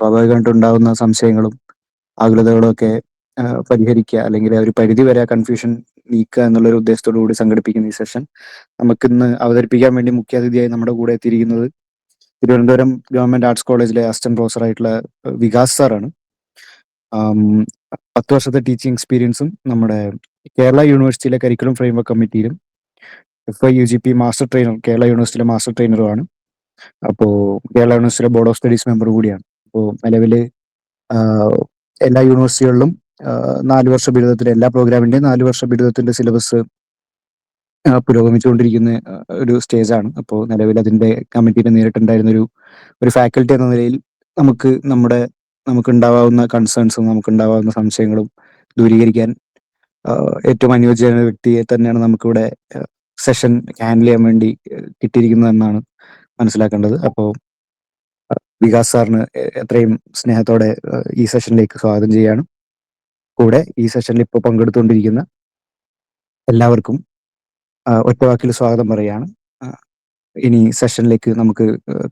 സ്വാഭാവികമായിട്ട് ഉണ്ടാകുന്ന സംശയങ്ങളും ആകുലതകളും ഒക്കെ പരിഹരിക്കുക, അല്ലെങ്കിൽ ഒരു പരിധി വരെ കൺഫ്യൂഷൻ നീക്കുക എന്നുള്ളൊരു ഉദ്ദേശത്തോടു കൂടി സംഘടിപ്പിക്കുന്ന ഈ സെഷൻ നമുക്കിന്ന് അവതരിപ്പിക്കാൻ വേണ്ടി മുഖ്യാതിഥിയായി നമ്മുടെ കൂടെ എത്തിയിരിക്കുന്നത് തിരുവനന്തപുരം ഗവൺമെന്റ് ആർട്സ് കോളേജിലെ അസിസ്റ്റന്റ് പ്രൊഫസർ ആയിട്ടുള്ള വികാസ് സാറാണ്. 10 വർഷത്തെ ടീച്ചിങ് എക്സ്പീരിയൻസും നമ്മുടെ കേരള യൂണിവേഴ്സിറ്റിയിലെ കരിക്കുലം ഫ്രെയിംവർക്ക് കമ്മിറ്റിയിലും FIUGP മാസ്റ്റർ ട്രെയിനർ, കേരള യൂണിവേഴ്സിറ്റിയിലെ മാസ്റ്റർ ട്രെയിനറുമാണ്. അപ്പോൾ കേരള യൂണിവേഴ്സിറ്റിയിലെ ബോർഡ് ഓഫ് സ്റ്റഡീസ് മെമ്പർ കൂടിയാണ്. അപ്പോൾ നിലവിൽ എല്ലാ യൂണിവേഴ്സിറ്റികളിലും 4 വർഷ ബിരുദത്തിലെ എല്ലാ പ്രോഗ്രാമിൻ്റെയും 4 വർഷ ബിരുദത്തിൻ്റെ സിലബസ് പുരോഗമിച്ചുകൊണ്ടിരിക്കുന്ന ഒരു സ്റ്റേജാണ്. അപ്പോൾ നിലവിൽ അതിൻ്റെ കമ്മിറ്റിയിൽ നേരിട്ടുണ്ടായിരുന്ന ഒരു ഫാക്കൽറ്റി എന്ന നിലയിൽ നമുക്കുണ്ടാവാവുന്ന കൺസേൺസും നമുക്കുണ്ടാവാവുന്ന സംശയങ്ങളും ദൂരീകരിക്കാൻ ഏറ്റവും അനുയോജ്യമായ വ്യക്തിയെ തന്നെയാണ് നമുക്കിവിടെ സെഷൻ ഹാൻഡിൽ ചെയ്യാൻ വേണ്ടി കിട്ടിയിരിക്കുന്നതെന്നാണ് മനസ്സിലാക്കേണ്ടത്. അപ്പോൾ വികാസ് സാറിന് എത്രയും സ്നേഹത്തോടെ ഈ സെഷനിലേക്ക് സ്വാഗതം ചെയ്യാണ്. കൂടെ ഈ സെഷനിൽ ഇപ്പോൾ പങ്കെടുത്തുകൊണ്ടിരിക്കുന്ന എല്ലാവർക്കും ഒറ്റവാക്കിൽ സ്വാഗതം പറയുകയാണ്. ഇനി സെഷനിലേക്ക് നമുക്ക്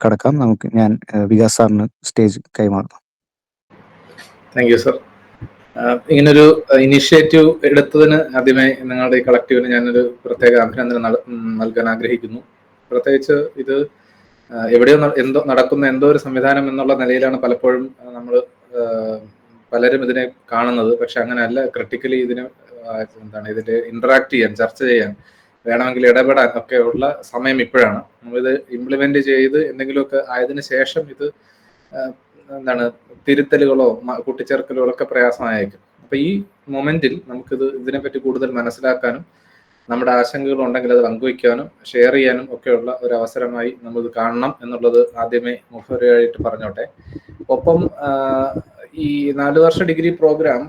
കടക്കാം. ഞാൻ വികാസ് സാറിന് സ്റ്റേജ് കൈമാറുന്നു. Thank you sir. ഇങ്ങനൊരു ഇനിഷ്യേറ്റീവ് എടുത്തതിന് ആദ്യമായി നിങ്ങളുടെ ഈ കളക്റ്റീവിന് ഞാനൊരു പ്രത്യേക അഭിനന്ദനം നൽകാൻ ആഗ്രഹിക്കുന്നു. പ്രത്യേകിച്ച് ഇത് എവിടെയോ നടക്കുന്ന ഒരു സംവിധാനം എന്നുള്ള നിലയിലാണ് പലപ്പോഴും നമ്മൾ പലരും ഇതിനെ കാണുന്നത്. പക്ഷെ അങ്ങനെയല്ല. ക്രിട്ടിക്കലി ഇതിന് ഇതിന്റെ ഇന്ററാക്ട് ചെയ്യാൻ, ചർച്ച ചെയ്യാൻ, വേണമെങ്കിൽ ഇടപെടാൻ ഒക്കെ ഉള്ള സമയം ഇപ്പോഴാണ്. നമ്മളിത് ഇംപ്ലിമെന്റ് ചെയ്ത് എന്തെങ്കിലുമൊക്കെ ആയതിനു ശേഷം ഇത് തിരുത്തലുകളോ കൂട്ടിച്ചേർക്കലുകളോ ഒക്കെ പ്രയാസമായേക്കും. അപ്പൊ ഈ മൊമെന്റിൽ ഇതിനെപ്പറ്റി കൂടുതൽ മനസ്സിലാക്കാനും നമ്മുടെ ആശങ്കകൾ ഉണ്ടെങ്കിൽ അത് പങ്കുവയ്ക്കാനും ഷെയർ ചെയ്യാനും ഒക്കെയുള്ള ഒരു അവസരമായി നമ്മളിത് കാണണം എന്നുള്ളത് ആദ്യമേ മുഖവരയായിട്ട് പറഞ്ഞോട്ടെ. ഒപ്പം ഈ 4 വർഷ ഡിഗ്രി പ്രോഗ്രാം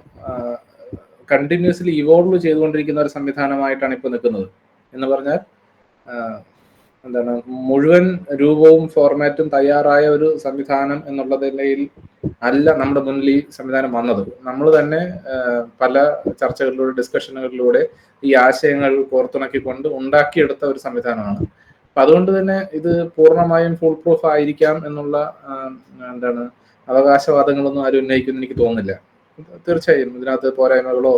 കണ്ടിന്യൂസ്ലി ഇവോൾവ് ചെയ്തുകൊണ്ടിരിക്കുന്ന ഒരു സംവിധാനമായിട്ടാണ് ഇപ്പോൾ നിൽക്കുന്നത്. എന്ന് പറഞ്ഞാൽ മുഴുവൻ രൂപവും ഫോർമാറ്റും തയ്യാറായ ഒരു സംവിധാനം എന്നുള്ള നിലയിൽ അല്ല നമ്മുടെ മുന്നിൽ ഈ സംവിധാനം വന്നത്. നമ്മൾ തന്നെ പല ചർച്ചകളിലൂടെ, ഡിസ്കഷനുകളിലൂടെ ഈ ആശയങ്ങൾ കോർത്തിണക്കിക്കൊണ്ട് ഉണ്ടാക്കിയെടുത്ത ഒരു സംവിധാനമാണ്. അപ്പൊ അതുകൊണ്ട് തന്നെ ഇത് പൂർണ്ണമായും ഫുൾ പ്രൂഫ് ആയിരിക്കാം എന്നുള്ള അവകാശവാദങ്ങളൊന്നും ആരും ഉന്നയിക്കുമെന്ന് എനിക്ക് തോന്നുന്നില്ല. തീർച്ചയായും ഇതിനകത്ത് പോരായ്മകളോ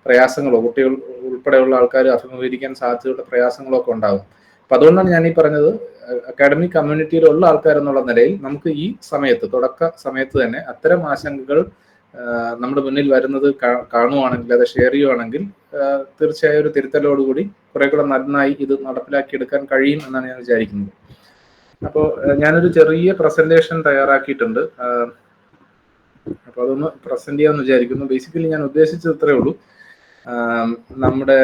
പ്രയാസങ്ങളോ കുട്ടികൾ ഉൾപ്പെടെയുള്ള ആൾക്കാർ അഭിമുഖീകരിക്കാൻ സാധ്യതയുള്ള പ്രയാസങ്ങളോ ഒക്കെ ഉണ്ടാകും. അപ്പൊ അതുകൊണ്ടാണ് ഞാൻ ഈ പറഞ്ഞത്, അക്കാഡമിക് കമ്മ്യൂണിറ്റിയിലുള്ള ആൾക്കാരെന്നുള്ള നിലയിൽ നമുക്ക് ഈ തുടക്ക സമയത്ത് തന്നെ അത്തരം ആശങ്കകൾ നമ്മുടെ മുന്നിൽ വരുന്നത് കാണുവാണെങ്കിൽ, അത് ഷെയർ ചെയ്യുവാണെങ്കിൽ തീർച്ചയായും ഒരു തിരുത്തലോടുകൂടി കുറെ കൂടെ നന്നായി ഇത് നടപ്പിലാക്കിയെടുക്കാൻ കഴിയും എന്നാണ് ഞാൻ വിചാരിക്കുന്നത്. അപ്പോൾ ഞാനൊരു ചെറിയ പ്രസന്റേഷൻ തയ്യാറാക്കിയിട്ടുണ്ട്. അപ്പൊ അതൊന്ന് പ്രസന്റ് ചെയ്യാമെന്ന് വിചാരിക്കുന്നു. ബേസിക്കലി ഞാൻ ഉദ്ദേശിച്ചത് ഇത്രയേ ഉള്ളൂ. നമ്മുടെ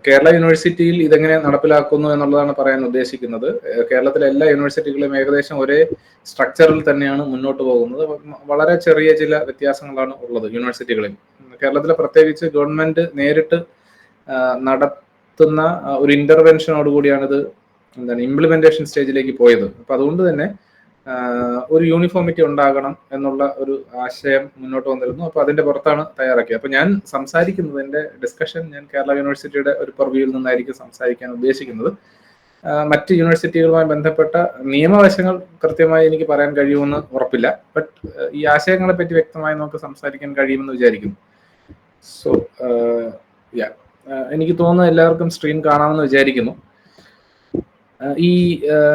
കേരള യൂണിവേഴ്സിറ്റിയിൽ ഇതെങ്ങനെ നടപ്പിലാക്കുന്നു എന്നുള്ളതാണ് പറയാൻ ഉദ്ദേശിക്കുന്നത്. കേരളത്തിലെ എല്ലാ യൂണിവേഴ്സിറ്റികളും ഏകദേശം ഒരേ സ്ട്രക്ചറിൽ തന്നെയാണ് മുന്നോട്ട് പോകുന്നത്. വളരെ ചെറിയ ചില വ്യത്യാസങ്ങളാണ് ഉള്ളത് യൂണിവേഴ്സിറ്റികളിൽ. കേരളത്തിലെ പ്രത്യേകിച്ച് ഗവൺമെന്റ് നേരിട്ട് നടത്തുന്ന ഒരു ഇന്റർവെൻഷനോടുകൂടിയാണ് ഇത് ഇംപ്ലിമെന്റേഷൻ സ്റ്റേജിലേക്ക് പോയത്. അപ്പൊ അതുകൊണ്ട് തന്നെ ഒരു യൂണിഫോമിറ്റി ഉണ്ടാകണം എന്നുള്ള ഒരു ആശയം മുന്നോട്ട് വന്നിരുന്നു. അപ്പൊ അതിന്റെ പുറത്താണ് തയ്യാറാക്കിയത്. അപ്പൊ ഞാൻ സംസാരിക്കുന്നത്, എന്റെ ഡിസ്കഷൻ ഞാൻ കേരള യൂണിവേഴ്സിറ്റിയുടെ ഒരു പർവ്യൂവിൽ നിന്നായിരിക്കും സംസാരിക്കാൻ ഉദ്ദേശിക്കുന്നത്. മറ്റ് യൂണിവേഴ്സിറ്റികളുമായി ബന്ധപ്പെട്ട നിയമവശങ്ങൾ കൃത്യമായി എനിക്ക് പറയാൻ കഴിയുമെന്ന് ഉറപ്പില്ല. ബട്ട് ഈ ആശയങ്ങളെ പറ്റി വ്യക്തമായി നമുക്ക് സംസാരിക്കാൻ കഴിയുമെന്ന് വിചാരിക്കുന്നു. സോ എനിക്ക് തോന്നുന്നു എല്ലാവർക്കും സ്ക്രീൻ കാണാമെന്ന് വിചാരിക്കുന്നു. ഈ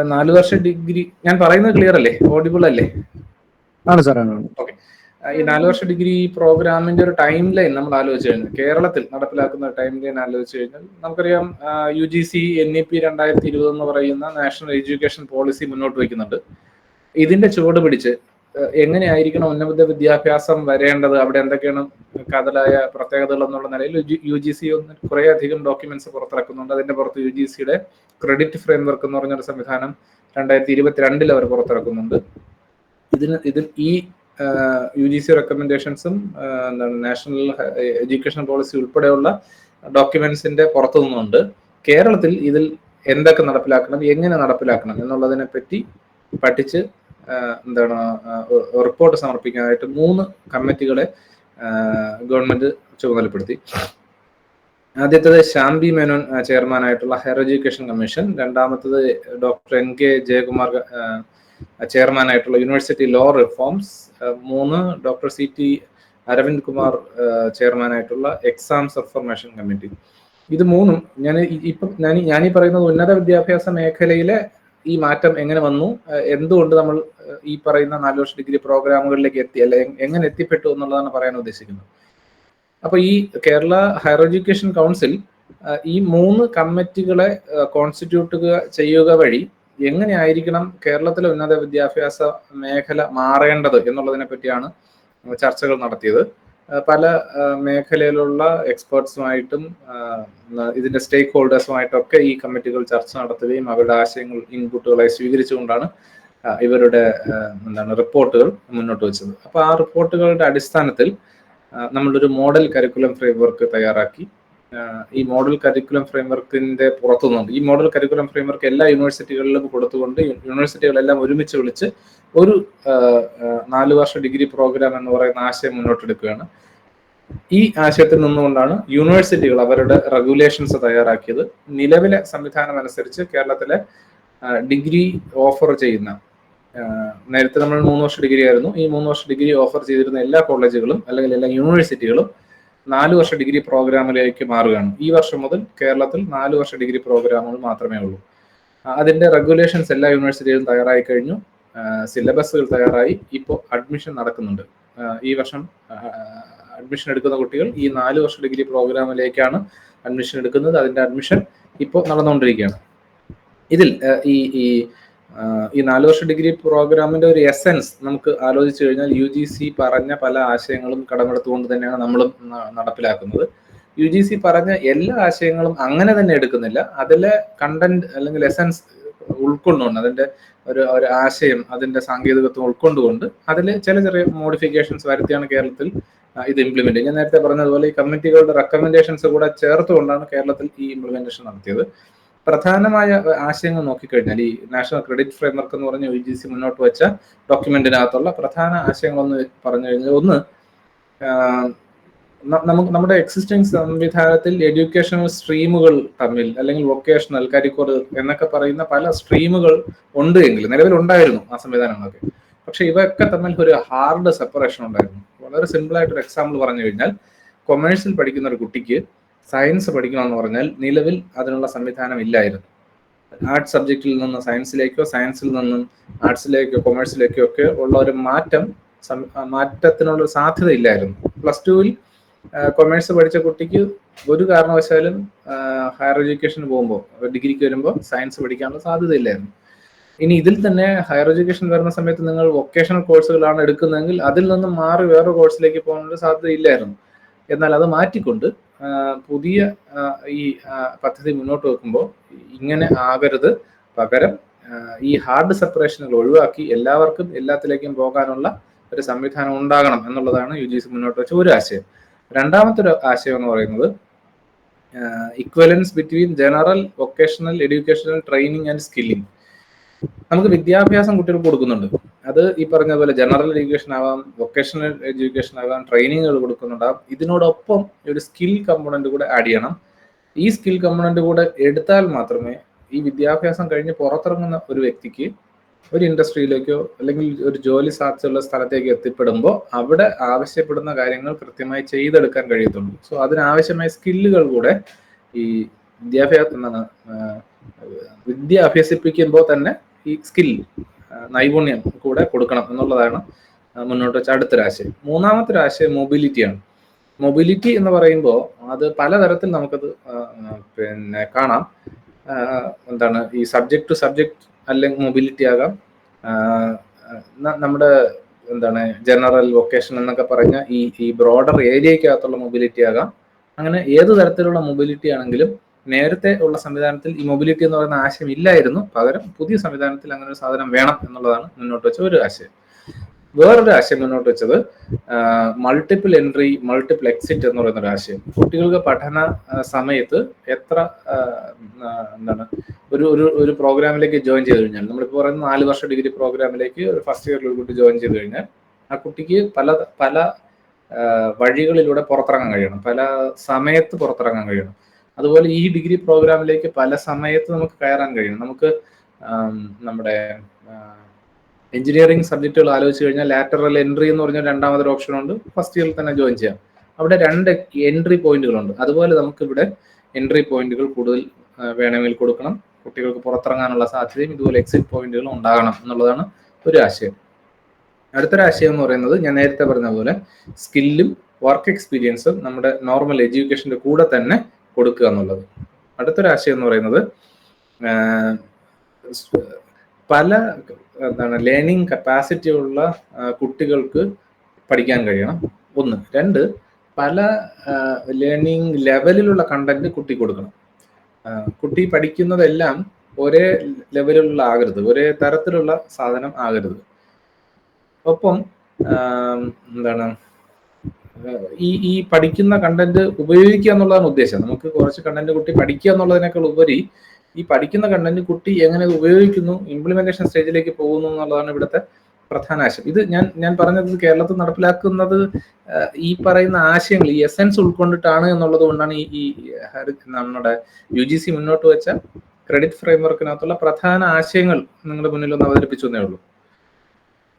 4 വർഷ ഡിഗ്രി ഞാൻ പറയുന്നത് ക്ലിയർ അല്ലേ? ഓഡിബിൾ അല്ലേ? ആണ് സാർ. ഓക്കെ. ഈ 4 വർഷ ഡിഗ്രി പ്രോഗ്രാമിന്റെ ഒരു ടൈം ലൈൻ നമ്മൾ ആലോചിച്ച് കഴിഞ്ഞാൽ, കേരളത്തിൽ നടപ്പിലാക്കുന്ന ടൈം ലൈൻ ആലോചിച്ച് കഴിഞ്ഞാൽ നമുക്കറിയാം, UGC NEP 2020 എന്ന് പറയുന്ന നാഷണൽ എഡ്യൂക്കേഷൻ പോളിസി മുന്നോട്ട് വയ്ക്കുന്നുണ്ട്. ഇതിന്റെ ചുവട് പിടിച്ച് എങ്ങനെയായിരിക്കണം ഉന്നത വിദ്യാഭ്യാസം വരേണ്ടത്, അവിടെ എന്തൊക്കെയാണ് കാതലായ പ്രത്യേകതകൾ എന്നുള്ള നിലയിൽ UGC കുറെ അധികം ഡോക്യുമെന്റ്സ് പുറത്തിറക്കുന്നുണ്ട്. അതിന്റെ പുറത്ത് UGCയുടെ ക്രെഡിറ്റ് ഫ്രെയിംവർക്ക് എന്ന് പറഞ്ഞൊരു സംവിധാനം 2022 അവർ പുറത്തിറക്കുന്നുണ്ട്. ഈ UGC റെക്കമെൻഡേഷൻസും നാഷണൽ എഡ്യൂക്കേഷൻ പോളിസി ഉൾപ്പെടെയുള്ള ഡോക്യുമെന്റ്സിന്റെ പുറത്തു നിന്നുണ്ട്. കേരളത്തിൽ ഇതിൽ എന്തൊക്കെ നടപ്പിലാക്കണം, എങ്ങനെ നടപ്പിലാക്കണം എന്നുള്ളതിനെ പറ്റി പഠിച്ച് റിപ്പോർട്ട് സമർപ്പിക്കാനായിട്ട് 3 കമ്മിറ്റികളെ ഗവൺമെന്റ് ചുമതലപ്പെടുത്തി. ആദ്യത്തേത് ശ്യാംബി മേനോൻ ചെയർമാനായിട്ടുള്ള ഹയർ എഡ്യൂക്കേഷൻ കമ്മീഷൻ, രണ്ടാമത്തത് ഡോക്ടർ NK ജയകുമാർ ചെയർമാനായിട്ടുള്ള university law reforms, 3 doctor CT Aravind Kumar ചെയർമാനായിട്ടുള്ള എക്സാംസ് റിഫർമേഷൻ കമ്മിറ്റി. ഇത് മൂന്നും ഞാൻ ഈ പറയുന്നത് ഉന്നത വിദ്യാഭ്യാസ മേഖലയിലെ ഈ മാറ്റം എങ്ങനെ വന്നു, എന്തുകൊണ്ട് നമ്മൾ ഈ പറയുന്ന 4 വർഷ ഡിഗ്രി പ്രോഗ്രാമുകളിലേക്ക് എത്തി, അല്ലെ എങ്ങനെ എത്തിപ്പെട്ടു എന്നുള്ളതാണ് പറയാൻ ഉദ്ദേശിക്കുന്നത്. അപ്പൊ ഈ കേരള ഹയർ എഡ്യൂക്കേഷൻ കൗൺസിൽ ഈ 3 കമ്മിറ്റികളെ കോൺസ്റ്റിറ്റ്യൂട്ട് ചെയ്യുക വഴി എങ്ങനെയായിരിക്കണം കേരളത്തിലെ ഉന്നത വിദ്യാഭ്യാസ മേഖല മാറേണ്ടത് എന്നുള്ളതിനെ പറ്റിയാണ് ചർച്ചകൾ നടത്തിയത്. പല മേഖലയിലുള്ള എക്സ്പേർട്സുമായിട്ടും ഇതിന്റെ സ്റ്റേക്ക് ഹോൾഡേഴ്സുമായിട്ടൊക്കെ ഈ കമ്മിറ്റികൾ ചർച്ച നടത്തുകയും അവരുടെ ആശയങ്ങൾ ഇൻപുട്ടുകളായി സ്വീകരിച്ചുകൊണ്ടാണ് ഇവരുടെ റിപ്പോർട്ടുകൾ മുന്നോട്ട് വെച്ചത്. അപ്പൊ ആ റിപ്പോർട്ടുകളുടെ അടിസ്ഥാനത്തിൽ നമ്മളൊരു മോഡൽ കരിക്കുലം ഫ്രെയിംവർക്ക് തയ്യാറാക്കി. ഈ മോഡൽ കരിക്കുലം ഫ്രെയിംവർക്കിന്റെ പുറത്തുനിന്നുണ്ട് ഈ മോഡൽ കരിക്കുലം ഫ്രെയിംവർക്ക് എല്ലാ യൂണിവേഴ്സിറ്റികളിലും കൊടുത്തുകൊണ്ട് യൂണിവേഴ്സിറ്റികളെല്ലാം ഒരുമിച്ച് വിളിച്ച് ഒരു 4 വർഷ ഡിഗ്രി പ്രോഗ്രാം എന്ന് പറയുന്ന ആശയം മുന്നോട്ടെടുക്കുകയാണ്. ഈ ആശയത്തിൽ നിന്നുകൊണ്ടാണ് യൂണിവേഴ്സിറ്റികൾ അവരുടെ റെഗുലേഷൻസ് തയ്യാറാക്കിയത്. നിലവിലെ സംവിധാനം അനുസരിച്ച് കേരളത്തിലെ ഡിഗ്രി ഓഫർ ചെയ്യുന്ന, നേരത്തെ നമ്മൾ 3 വർഷ ഡിഗ്രി ആയിരുന്നു, ഈ 3 വർഷ ഡിഗ്രി ഓഫർ ചെയ്തിരുന്ന എല്ലാ കോളേജുകളും അല്ലെങ്കിൽ എല്ലാ യൂണിവേഴ്സിറ്റികളും 4 വർഷ ഡിഗ്രി പ്രോഗ്രാമിലേക്ക് മാറുകയാണ്. ഈ വർഷം മുതൽ കേരളത്തിൽ 4 വർഷ ഡിഗ്രി പ്രോഗ്രാമുകൾ മാത്രമേ ഉള്ളൂ. അതിന്റെ റെഗുലേഷൻസ് എല്ലാ യൂണിവേഴ്സിറ്റിയിലും തയ്യാറായി കഴിഞ്ഞു, സിലബസുകൾ തയ്യാറായി, ഇപ്പോൾ അഡ്മിഷൻ നടക്കുന്നുണ്ട്. ഈ വർഷം അഡ്മിഷൻ എടുക്കുന്ന കുട്ടികൾ ഈ 4 വർഷ ഡിഗ്രി പ്രോഗ്രാമിലേക്കാണ് അഡ്മിഷൻ എടുക്കുന്നത്. അതിന്റെ അഡ്മിഷൻ ഇപ്പോൾ നടന്നുകൊണ്ടിരിക്കുകയാണ്. ഇതിൽ ഈ 4 വർഷ ഡിഗ്രി പ്രോഗ്രാമിന്റെ ഒരു എസെൻസ് നമുക്ക് ആലോചിച്ചു കഴിഞ്ഞാൽ UGC പറഞ്ഞ പല ആശയങ്ങളും കടമെടുത്തുകൊണ്ട് തന്നെയാണ് നമ്മളും നടപ്പിലാക്കുന്നത്. UGC പറഞ്ഞ എല്ലാ ആശയങ്ങളും അങ്ങനെ തന്നെ എടുക്കുന്നില്ല, അതിലെ കണ്ടന്റ് അല്ലെങ്കിൽ എസെൻസ് ഉൾക്കൊണ്ടുകൊണ്ട്, അതിന്റെ ഒരു ആശയം, അതിന്റെ സാങ്കേതികത്വം ഉൾക്കൊണ്ടുകൊണ്ട് അതിൽ ചെറിയ മോഡിഫിക്കേഷൻസ് വരുത്തിയാണ് കേരളത്തിൽ ഇത് ഇംപ്ലിമെന്റ്. ഞാൻ നേരത്തെ പറഞ്ഞതുപോലെ ഈ കമ്മിറ്റികളുടെ റെക്കമെൻഡേഷൻസ് കൂടെ ചേർത്തുകൊണ്ടാണ് കേരളത്തിൽ ഈ ഇംപ്ലിമെന്റേഷൻ നടത്തിയത്. പ്രധാനമായ ആശയങ്ങൾ നോക്കിക്കഴിഞ്ഞാൽ ഈ നാഷണൽ ക്രെഡിറ്റ് ഫ്രെയിംവർക്ക് എന്ന് പറഞ്ഞ UGC മുന്നോട്ട് വെച്ച ഡോക്യുമെന്റിനകത്തുള്ള പ്രധാന ആശയങ്ങളൊന്ന് പറഞ്ഞു കഴിഞ്ഞാൽ, ഒന്ന്, നമ്മുടെ എക്സിസ്റ്റിംഗ് സംവിധാനത്തിൽ എഡ്യൂക്കേഷണൽ സ്ട്രീമുകൾ തമ്മിൽ, അല്ലെങ്കിൽ വൊക്കേഷണൽ, കരിക്കുലർ എന്നൊക്കെ പറയുന്ന പല സ്ട്രീമുകൾ ഉണ്ട് എങ്കിൽ, നിലവിലുണ്ടായിരുന്നു ആ സംവിധാനങ്ങളൊക്കെ, പക്ഷെ ഇവയൊക്കെ തമ്മിൽ ഒരു ഹാർഡ് സെപ്പറേഷൻ ഉണ്ടായിരുന്നു. വളരെ സിമ്പിൾ ആയിട്ടൊരു എക്സാമ്പിൾ പറഞ്ഞു കഴിഞ്ഞാൽ, കൊമേഴ്സിൽ പഠിക്കുന്ന ഒരു കുട്ടിക്ക് സയൻസ് പഠിക്കണമെന്ന് പറഞ്ഞാൽ നിലവിൽ അതിനുള്ള സംവിധാനം ഇല്ലായിരുന്നു. ആർട്സ് സബ്ജക്റ്റിൽ നിന്ന് സയൻസിലേക്കോ, സയൻസിൽ നിന്നും ആർട്സിലേക്കോ, കൊമേഴ്സിലേക്കോ ഒക്കെ ഉള്ള ഒരു മാറ്റത്തിനുള്ള സാധ്യത ഇല്ലായിരുന്നു. +2-ൽ കൊമേഴ്സ് പഠിച്ച കുട്ടിക്ക് ഒരു കാരണവശാലും ഹയർ എഡ്യൂക്കേഷന് പോകുമ്പോൾ, ഡിഗ്രിക്ക് വരുമ്പോൾ സയൻസ് പഠിക്കാനുള്ള സാധ്യതയില്ലായിരുന്നു. ഇനി ഇതിൽ തന്നെ ഹയർ എഡ്യൂക്കേഷൻ വരുന്ന സമയത്ത് നിങ്ങൾ വൊക്കേഷണൽ കോഴ്സുകളാണ് എടുക്കുന്നതെങ്കിൽ അതിൽ നിന്നും മാറി വേറെ കോഴ്സിലേക്ക് പോകാനുള്ള സാധ്യത ഇല്ലായിരുന്നു. എന്നാൽ അത് മാറ്റിക്കൊണ്ട് പുതിയ ഈ പദ്ധതി മുന്നോട്ട് വെക്കുമ്പോൾ ഇങ്ങനെ ആകരുത്, പകരം ഈ ഹാർഡ് സെപ്പറേഷനുകൾ ഒഴിവാക്കി എല്ലാവർക്കും എല്ലാത്തിലേക്കും പോകാനുള്ള ഒരു സംവിധാനം ഉണ്ടാകണം എന്നുള്ളതാണ് UGC മുന്നോട്ട് വെച്ച ഒരു ആശയം. രണ്ടാമത്തെ ഒരു ആശയം എന്ന് പറയുന്നത് ഇക്വലൻസ് between general, vocational, educational training and skilling. നമുക്ക് വിദ്യാഭ്യാസം കുട്ടികൾക്ക് കൊടുക്കുന്നുണ്ട്, അത് ഈ പറഞ്ഞ പോലെ ജനറൽ എഡ്യൂക്കേഷൻ ആവാം, വൊക്കേഷണൽ എഡ്യൂക്കേഷൻ ആവാം, ട്രെയിനിങ്ങുകൾ കൊടുക്കുന്നുണ്ടാവും. ഇതിനോടൊപ്പം ഒരു സ്കിൽ കമ്പോണന്റ് കൂടെ ആഡ് ചെയ്യണം. ഈ സ്കിൽ കമ്പോണന്റ് കൂടെ എടുത്താൽ മാത്രമേ ഈ വിദ്യാഭ്യാസം കഴിഞ്ഞ് പുറത്തിറങ്ങുന്ന ഒരു വ്യക്തിക്ക് ഒരു ഇൻഡസ്ട്രിയിലേക്കോ അല്ലെങ്കിൽ ഒരു ജോലി സാധ്യതയുള്ള സ്ഥലത്തേക്ക് എത്തിപ്പെടുമ്പോൾ അവിടെ ആവശ്യപ്പെടുന്ന കാര്യങ്ങൾ കൃത്യമായി ചെയ്തെടുക്കാൻ കഴിയത്തുള്ളൂ. സോ അതിനാവശ്യമായ സ്കില്ലുകൾ കൂടെ ഈ വിദ്യ അഭ്യസിപ്പിക്കുമ്പോൾ തന്നെ ഈ സ്കിൽ, നൈപുണ്യം കൂടെ കൊടുക്കണം എന്നുള്ളതാണ് മുന്നോട്ട് വെച്ച അടുത്തൊരാശയം. മൂന്നാമത്തെ ഒരു ആശയം മൊബിലിറ്റിയാണ്. മൊബിലിറ്റി എന്ന് പറയുമ്പോൾ അത് പലതരത്തിൽ നമുക്കത് കാണാം. ഈ സബ്ജക്ട് ടു സബ്ജക്ട് അല്ലെങ്കിൽ മൊബിലിറ്റി ആകാം, നമ്മുടെ ജനറൽ, വൊക്കേഷൻ എന്നൊക്കെ പറഞ്ഞ ഈ ബ്രോഡർ ഏരിയക്കകത്തുള്ള മൊബിലിറ്റി ആകാം. അങ്ങനെ ഏത് തരത്തിലുള്ള മൊബിലിറ്റി ആണെങ്കിലും നേരത്തെ ഉള്ള സംവിധാനത്തിൽ ഈ മൊബിലിറ്റി എന്ന് പറയുന്ന ആശയം ഇല്ലായിരുന്നു, പകരം പുതിയ സംവിധാനത്തിൽ അങ്ങനെ ഒരു സാധനം വേണം എന്നുള്ളതാണ് മുന്നോട്ട് വെച്ച ഒരു ആശയം. വേറൊരു ആശയം മുന്നോട്ട് വെച്ചത് മൾട്ടിപ്പിൾ എൻട്രി, മൾട്ടിപ്പിൾ എക്സിറ്റ് എന്ന് പറയുന്ന ഒരു ആശയം. കുട്ടികൾക്ക് പഠന സമയത്ത് എത്ര ഒരു പ്രോഗ്രാമിലേക്ക് ജോയിൻ ചെയ്ത് കഴിഞ്ഞാൽ, നമ്മളിപ്പോൾ പറയുന്ന 4 വർഷ ഡിഗ്രി പ്രോഗ്രാമിലേക്ക് ഒരു ഫസ്റ്റ് ഇയറിൽ ഒരു കുട്ടി ജോയിൻ ചെയ്ത് കഴിഞ്ഞാൽ ആ കുട്ടിക്ക് പല വഴികളിലൂടെ പുറത്തിറങ്ങാൻ കഴിയണം, പല സമയത്ത് പുറത്തിറങ്ങാൻ കഴിയണം. അതുപോലെ ഈ ഡിഗ്രി പ്രോഗ്രാമിലേക്ക് പല സമയത്ത് നമുക്ക് കയറാൻ കഴിയും. നമുക്ക് നമ്മുടെ എഞ്ചിനീയറിംഗ് സബ്ജക്റ്റുകൾ ആലോചിച്ച് കഴിഞ്ഞാൽ ലാറ്ററൽ എൻട്രി എന്ന് പറഞ്ഞ രണ്ടാമതൊരു ഓപ്ഷൻ ഉണ്ട്. ഫസ്റ്റ് ഇയറിൽ തന്നെ ജോയിൻ ചെയ്യാം. അവിടെ 2 എൻട്രി പോയിന്റുകളുണ്ട്. അതുപോലെ നമുക്ക് ഇവിടെ എൻട്രി പോയിന്റുകൾ കൂടുതൽ വേണമെങ്കിൽ കൊടുക്കണം. കുട്ടികൾക്ക് പുറത്തിറങ്ങാനുള്ള സാധ്യതയും ഇതുപോലെ എക്സിറ്റ് പോയിന്റുകളും ഉണ്ടാകണം എന്നുള്ളതാണ് ഒരു ആശയം. അടുത്തൊരു ആശയം എന്ന് പറയുന്നത് ഞാൻ നേരത്തെ പറഞ്ഞ പോലെ സ്കില്ലും വർക്ക് എക്സ്പീരിയൻസും നമ്മുടെ നോർമൽ എഡ്യൂക്കേഷന്റെ കൂടെ തന്നെ കൊടുക്കുക എന്നുള്ളത്. അടുത്തൊരു ആശയം എന്ന് പറയുന്നത് പല ലേണിംഗ് കപ്പാസിറ്റി ഉള്ള കുട്ടികൾക്ക് പഠിക്കാൻ കഴിയണം. 1. 2, പല ലേണിംഗ് ലെവലിലുള്ള കണ്ടന്റ് കുട്ടി കൊടുക്കണം. കുട്ടി പഠിക്കുന്നതെല്ലാം ഒരേ ലെവലിലുള്ള ആകരുത്, ഒരേ തരത്തിലുള്ള സാധനം ആകരുത്. ഒപ്പം ഈ പഠിക്കുന്ന കണ്ടന്റ് ഉപയോഗിക്കുക എന്നുള്ളതാണ് ഉദ്ദേശം. നമുക്ക് കുറച്ച് കണ്ടന്റ് കുട്ടി പഠിക്കുക എന്നുള്ളതിനേക്കാൾ ഉപരി ഈ പഠിക്കുന്ന കണ്ടന്റ് കുട്ടി എങ്ങനെ ഉപയോഗിക്കുന്നു, ഇംപ്ലിമെന്റേഷൻ സ്റ്റേജിലേക്ക് പോകുന്നു എന്നുള്ളതാണ് ഇവിടുത്തെ പ്രധാന ആശയം. ഇത് ഞാൻ പറഞ്ഞത് കേരളത്തിൽ നടപ്പിലാക്കുന്നത് ഈ പറയുന്ന ആശയങ്ങൾ, ഈ എസെൻസ് ഉൾക്കൊണ്ടിട്ടാണ് എന്നുള്ളത് കൊണ്ടാണ് ഈ നമ്മുടെ UGC മുന്നോട്ട് വെച്ച ക്രെഡിറ്റ് ഫ്രെയിംവർക്കിനകത്തുള്ള പ്രധാന ആശയങ്ങൾ നിങ്ങളുടെ മുന്നിൽ ഒന്ന് അവതരിപ്പിച്ചു എന്നേ ഉള്ളൂ.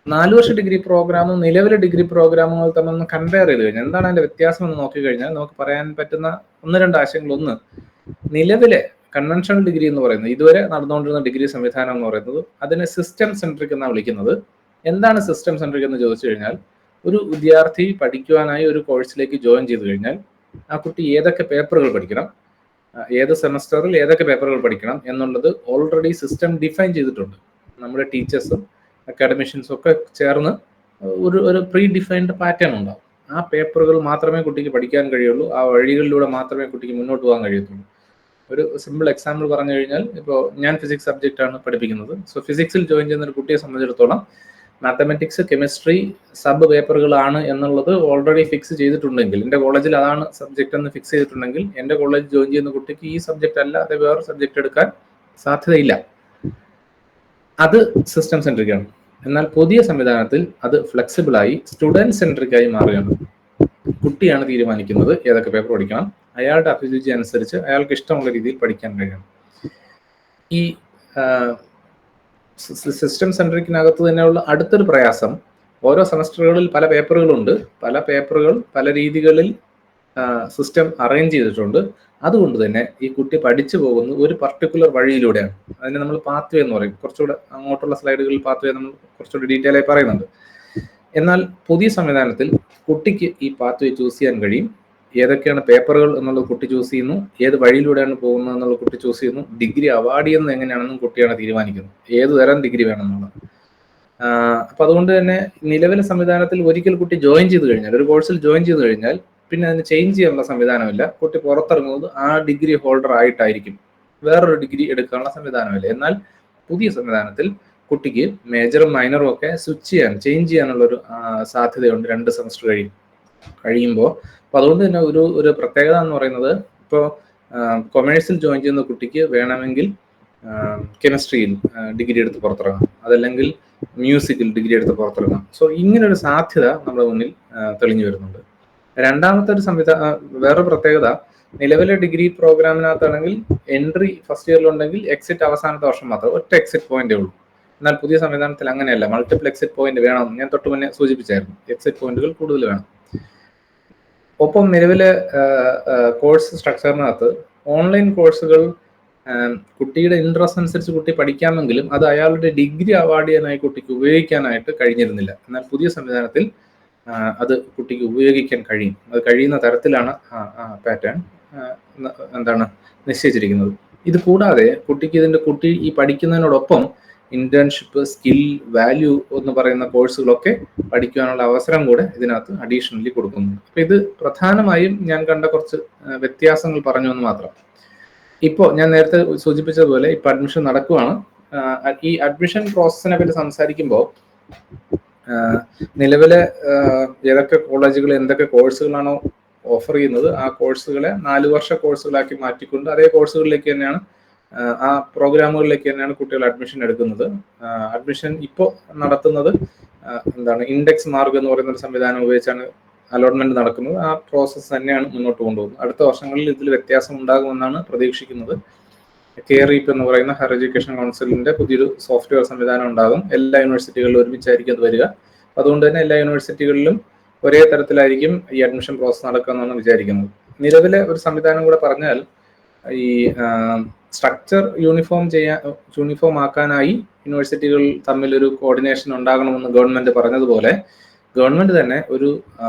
4 വർഷ ഡിഗ്രി പ്രോഗ്രാമും നിലവിലെ ഡിഗ്രി പ്രോഗ്രാമുകൾ തമ്മിൽ കമ്പയർ ചെയ്ത് കഴിഞ്ഞാൽ എന്താണ് അതിന്റെ വ്യത്യാസം എന്ന് നോക്കിക്കഴിഞ്ഞാൽ നമുക്ക് പറയാൻ പറ്റുന്ന 1-2 ആശയങ്ങൾ. ഒന്ന്, നിലവിലെ കൺവെൻഷണൽ ഡിഗ്രി എന്ന് പറയുന്നത്, ഇതുവരെ നടന്നുകൊണ്ടിരുന്ന ഡിഗ്രി സംവിധാനം എന്ന് പറയുന്നത്, അതിനെ സിസ്റ്റം സെൻട്രിക് എന്നാണ് വിളിക്കുന്നത്. എന്താണ് സിസ്റ്റം സെൻട്രിക് എന്ന് ചോദിച്ചു കഴിഞ്ഞാൽ, ഒരു വിദ്യാർത്ഥി പഠിക്കുവാനായി ഒരു കോഴ്സിലേക്ക് ജോയിൻ ചെയ്തു കഴിഞ്ഞാൽ ആ കുട്ടി ഏതൊക്കെ പേപ്പറുകൾ പഠിക്കണം, ഏത് സെമസ്റ്ററിൽ ഏതൊക്കെ പേപ്പറുകൾ പഠിക്കണം എന്നുള്ളത് ഓൾറെഡി സിസ്റ്റം ഡിഫൈൻ ചെയ്തിട്ടുണ്ട്. നമ്മുടെ ടീച്ചേഴ്സും അക്കാഡമിഷ്യൻസും ഒക്കെ ചേർന്ന് ഒരു പ്രീ ഡിഫൈൻഡ് പാറ്റേൺ ഉണ്ടാവും. ആ പേപ്പറുകൾ മാത്രമേ കുട്ടിക്ക് പഠിക്കാൻ കഴിയുള്ളൂ, ആ വഴികളിലൂടെ മാത്രമേ കുട്ടിക്ക് മുന്നോട്ട് പോകാൻ കഴിയത്തുള്ളൂ. ഒരു സിമ്പിൾ എക്സാമ്പിൾ പറഞ്ഞു കഴിഞ്ഞാൽ, ഇപ്പോൾ ഞാൻ ഫിസിക്സ് സബ്ജക്റ്റ് ആണ് പഠിപ്പിക്കുന്നത്. സോ ഫിസിക്സിൽ ജോയിൻ ചെയ്യുന്ന ഒരു കുട്ടിയെ സംബന്ധിച്ചിടത്തോളം മാത്തമെറ്റിക്സ്, കെമിസ്ട്രി സബ് പേപ്പറുകളാണ് എന്നുള്ളത് ഓൾറെഡി ഫിക്സ് ചെയ്തിട്ടുണ്ടെങ്കിൽ, എൻ്റെ കോളേജിൽ അതാണ് സബ്ജക്റ്റ് എന്ന് ഫിക്സ് ചെയ്തിട്ടുണ്ടെങ്കിൽ, എൻ്റെ കോളേജിൽ ജോയിൻ ചെയ്യുന്ന കുട്ടിക്ക് ഈ സബ്ജക്റ്റ് അല്ലാതെ വേറെ സബ്ജക്റ്റ് എടുക്കാൻ സാധ്യതയില്ല. അത് സിസ്റ്റം സെൻട്രിക് ആണ്. എന്നാൽ പുതിയ സംവിധാനത്തിൽ അത് ഫ്ലെക്സിബിളായി സ്റ്റുഡൻറ് സെൻട്രിക് ആയി മാറുകയാണ്. കുട്ടിയാണ് തീരുമാനിക്കുന്നത് ഏതൊക്കെ പേപ്പർ പഠിക്കണം, അയാളുടെ അഭിരുചി അനുസരിച്ച് അയാൾക്ക് ഇഷ്ടമുള്ള രീതിയിൽ പഠിക്കാൻ കഴിയണം. ഈ സിസ്റ്റം സെൻട്രിക്കിനകത്ത് തന്നെയുള്ള അടുത്തൊരു പ്രയാസം, ഓരോ സെമസ്റ്ററുകളിൽ പല പേപ്പറുകളുണ്ട്, പല പേപ്പറുകൾ പല രീതികളിൽ സിസ്റ്റം അറേഞ്ച് ചെയ്തിട്ടുണ്ട്. അതുകൊണ്ട് തന്നെ ഈ കുട്ടി പഠിച്ചു പോകുന്നത് ഒരു പർട്ടിക്കുലർ വഴിയിലൂടെയാണ്. അതിനെ നമ്മൾ പാത്വേ എന്ന് പറയും. കുറച്ചുകൂടെ അങ്ങോട്ടുള്ള സ്ലൈഡുകളിൽ പാത്വേ നമ്മൾ കുറച്ചുകൂടി ഡീറ്റെയിൽ ആയി പറയുന്നുണ്ട്. എന്നാൽ പുതിയ സംവിധാനത്തിൽ കുട്ടിക്ക് ഈ പാത്വേ ചൂസ് ചെയ്യാൻ കഴിയും. ഏതൊക്കെയാണ് പേപ്പറുകൾ എന്നുള്ളത് കുട്ടി ചൂസ് ചെയ്യുന്നു, ഏത് വഴിയിലൂടെയാണ് പോകുന്നത് എന്നുള്ളത് കുട്ടി ചൂസ് ചെയ്യുന്നു, ഡിഗ്രി അവാർഡ് ചെയ്യുന്നത് എങ്ങനെയാണെന്നും കുട്ടിയാണ് തീരുമാനിക്കുന്നത്, ഏത് തരം ഡിഗ്രി വേണമെന്നുള്ളത്. അപ്പൊ അതുകൊണ്ട് തന്നെ നിലവിലെ സംവിധാനത്തിൽ ഒരിക്കൽ കുട്ടി ജോയിൻ ചെയ്ത് കഴിഞ്ഞാൽ, ഒരു കോഴ്സിൽ ജോയിൻ ചെയ്ത് കഴിഞ്ഞാൽ പിന്നെ അതിന് ചേഞ്ച് ചെയ്യാനുള്ള സംവിധാനമില്ല. കുട്ടി പുറത്തിറങ്ങുന്നത് ആ ഡിഗ്രി ഹോൾഡർ ആയിട്ടായിരിക്കും, വേറൊരു ഡിഗ്രി എടുക്കാനുള്ള സംവിധാനമില്ല. എന്നാൽ പുതിയ സംവിധാനത്തിൽ കുട്ടിക്ക് മേജറും മൈനറും ഒക്കെ സ്വിച്ച് ചെയ്യാൻ, ചേഞ്ച് ചെയ്യാനുള്ളൊരു സാധ്യതയുണ്ട് 2 സെമസ്റ്റർ കഴിയുമ്പോൾ. അപ്പൊ അതുകൊണ്ട് തന്നെ ഒരു പ്രത്യേകത എന്ന് പറയുന്നത്, ഇപ്പോൾ കൊമേഴ്സിൽ ജോയിൻ ചെയ്യുന്ന കുട്ടിക്ക് വേണമെങ്കിൽ കെമിസ്ട്രിയിൽ ഡിഗ്രി എടുത്ത് പുറത്തിറങ്ങാം, അതല്ലെങ്കിൽ മ്യൂസിക്കിൽ ഡിഗ്രി എടുത്ത് പുറത്തിറങ്ങാം. സോ ഇങ്ങനൊരു സാധ്യത നമ്മുടെ മുന്നിൽ തെളിഞ്ഞു വരുന്നുണ്ട്. രണ്ടാമത്തെ ഒരു വേറൊരു പ്രത്യേകത, നിലവിലെ ഡിഗ്രി പ്രോഗ്രാമിനകത്താണെങ്കിൽ എൻട്രി ഫസ്റ്റ് ഇയറിലുണ്ടെങ്കിൽ എക്സിറ്റ് അവസാനത്തെ വർഷം മാത്രം, ഒറ്റ എക്സിറ്റ് പോയിന്റേ ഉള്ളൂ. എന്നാൽ പുതിയ സംവിധാനത്തിൽ അങ്ങനെയല്ല, മൾട്ടിപ്പിൾ എക്സിറ്റ് പോയിന്റ് വേണം. ഞാൻ തൊട്ട് മുന്നേ സൂചിപ്പിച്ചായിരുന്നു, എക്സിറ്റ് പോയിന്റുകൾ കൂടുതൽ വേണം. ഒപ്പം നിലവിലെ കോഴ്സ് സ്ട്രക്ചറിനകത്ത് ഓൺലൈൻ കോഴ്സുകൾ കുട്ടിയുടെ ഇൻട്രസ്റ്റ് അനുസരിച്ച് കുട്ടി പഠിക്കാമെങ്കിലും അത് അയാളുടെ ഡിഗ്രി അവാർഡ് ചെയ്യാനായി കുട്ടിക്ക് ഉപയോഗിക്കാനായിട്ട് കഴിഞ്ഞിരുന്നില്ല. എന്നാൽ പുതിയ സംവിധാനത്തിൽ അത് കുട്ടിക്ക് ഉപയോഗിക്കാൻ കഴിയും. അത് കഴിയുന്ന തരത്തിലാണ് പാറ്റേൺ നിശ്ചയിച്ചിരിക്കുന്നത്. ഇത് കൂടാതെ കുട്ടി ഈ പഠിക്കുന്നതിനോടൊപ്പം ഇന്റേൺഷിപ്പ്, സ്കിൽ, വാല്യൂ എന്ന് പറയുന്ന കോഴ്സുകളൊക്കെ പഠിക്കാനുള്ള അവസരം കൂടെ ഇതിനകത്ത് അഡീഷണലി കൊടുക്കുന്നുണ്ട്. അപ്പൊ ഇത് പ്രധാനമായും ഞാൻ കണ്ട കുറച്ച് വ്യത്യാസങ്ങൾ പറഞ്ഞു എന്ന് മാത്രം. ഇപ്പോൾ ഞാൻ നേരത്തെ സൂചിപ്പിച്ചതുപോലെ ഇപ്പൊ അഡ്മിഷൻ നടക്കുവാണ്. ഈ അഡ്മിഷൻ പ്രോസസ്സിനെ പറ്റി സംസാരിക്കുമ്പോൾ നിലവിലെ ഏതൊക്കെ കോളേജുകൾ എന്തൊക്കെ കോഴ്സുകളാണോ ഓഫർ ചെയ്യുന്നത് ആ കോഴ്സുകളെ 4 വർഷ കോഴ്സുകളാക്കി മാറ്റിക്കൊണ്ട് അതേ കോഴ്സുകളിലേക്ക് തന്നെയാണ്, ആ പ്രോഗ്രാമുകളിലേക്ക് തന്നെയാണ് കുട്ടികൾ അഡ്മിഷൻ എടുക്കുന്നത്. അഡ്മിഷൻ ഇപ്പോൾ നടത്തുന്നത് ഇൻഡെക്സ് മാർക്ക് എന്ന് പറയുന്ന ഒരു സംവിധാനം ഉപയോഗിച്ചാണ് അലോട്ട്മെന്റ് നടക്കുന്നത്. ആ പ്രോസസ്സ് തന്നെയാണ് മുന്നോട്ട് കൊണ്ടുപോകുന്നത്. അടുത്ത വർഷങ്ങളിൽ ഇതിൽ വ്യത്യാസം ഉണ്ടാകുമെന്നാണ് പ്രതീക്ഷിക്കുന്നത്. കെയർഇപ് എന്ന് പറയുന്ന ഹയർ എഡ്യൂക്കേഷൻ കൗൺസിലിന്റെ പുതിയൊരു സോഫ്റ്റ്വെയർ സംവിധാനം ഉണ്ടാകും. എല്ലാ യൂണിവേഴ്സിറ്റികളിലും ഒരുമിച്ചായിരിക്കും അത് വരിക. അതുകൊണ്ട് തന്നെ എല്ലാ യൂണിവേഴ്സിറ്റികളിലും ഒരേ തരത്തിലായിരിക്കും ഈ അഡ്മിഷൻ പ്രോസസ്സ് നടക്കുക എന്നാണ് വിചാരിക്കുന്നത്. നിലവിലെ ഒരു സംവിധാനം കൂടെ പറഞ്ഞാൽ, ഈ സ്ട്രക്ചർ യൂണിഫോം ആക്കാനായി യൂണിവേഴ്സിറ്റികൾ തമ്മിൽ ഒരു കോർഡിനേഷൻ ഉണ്ടാകണമെന്ന് ഗവൺമെന്റ് പറഞ്ഞതുപോലെ ഗവൺമെന്റ് തന്നെ ഒരു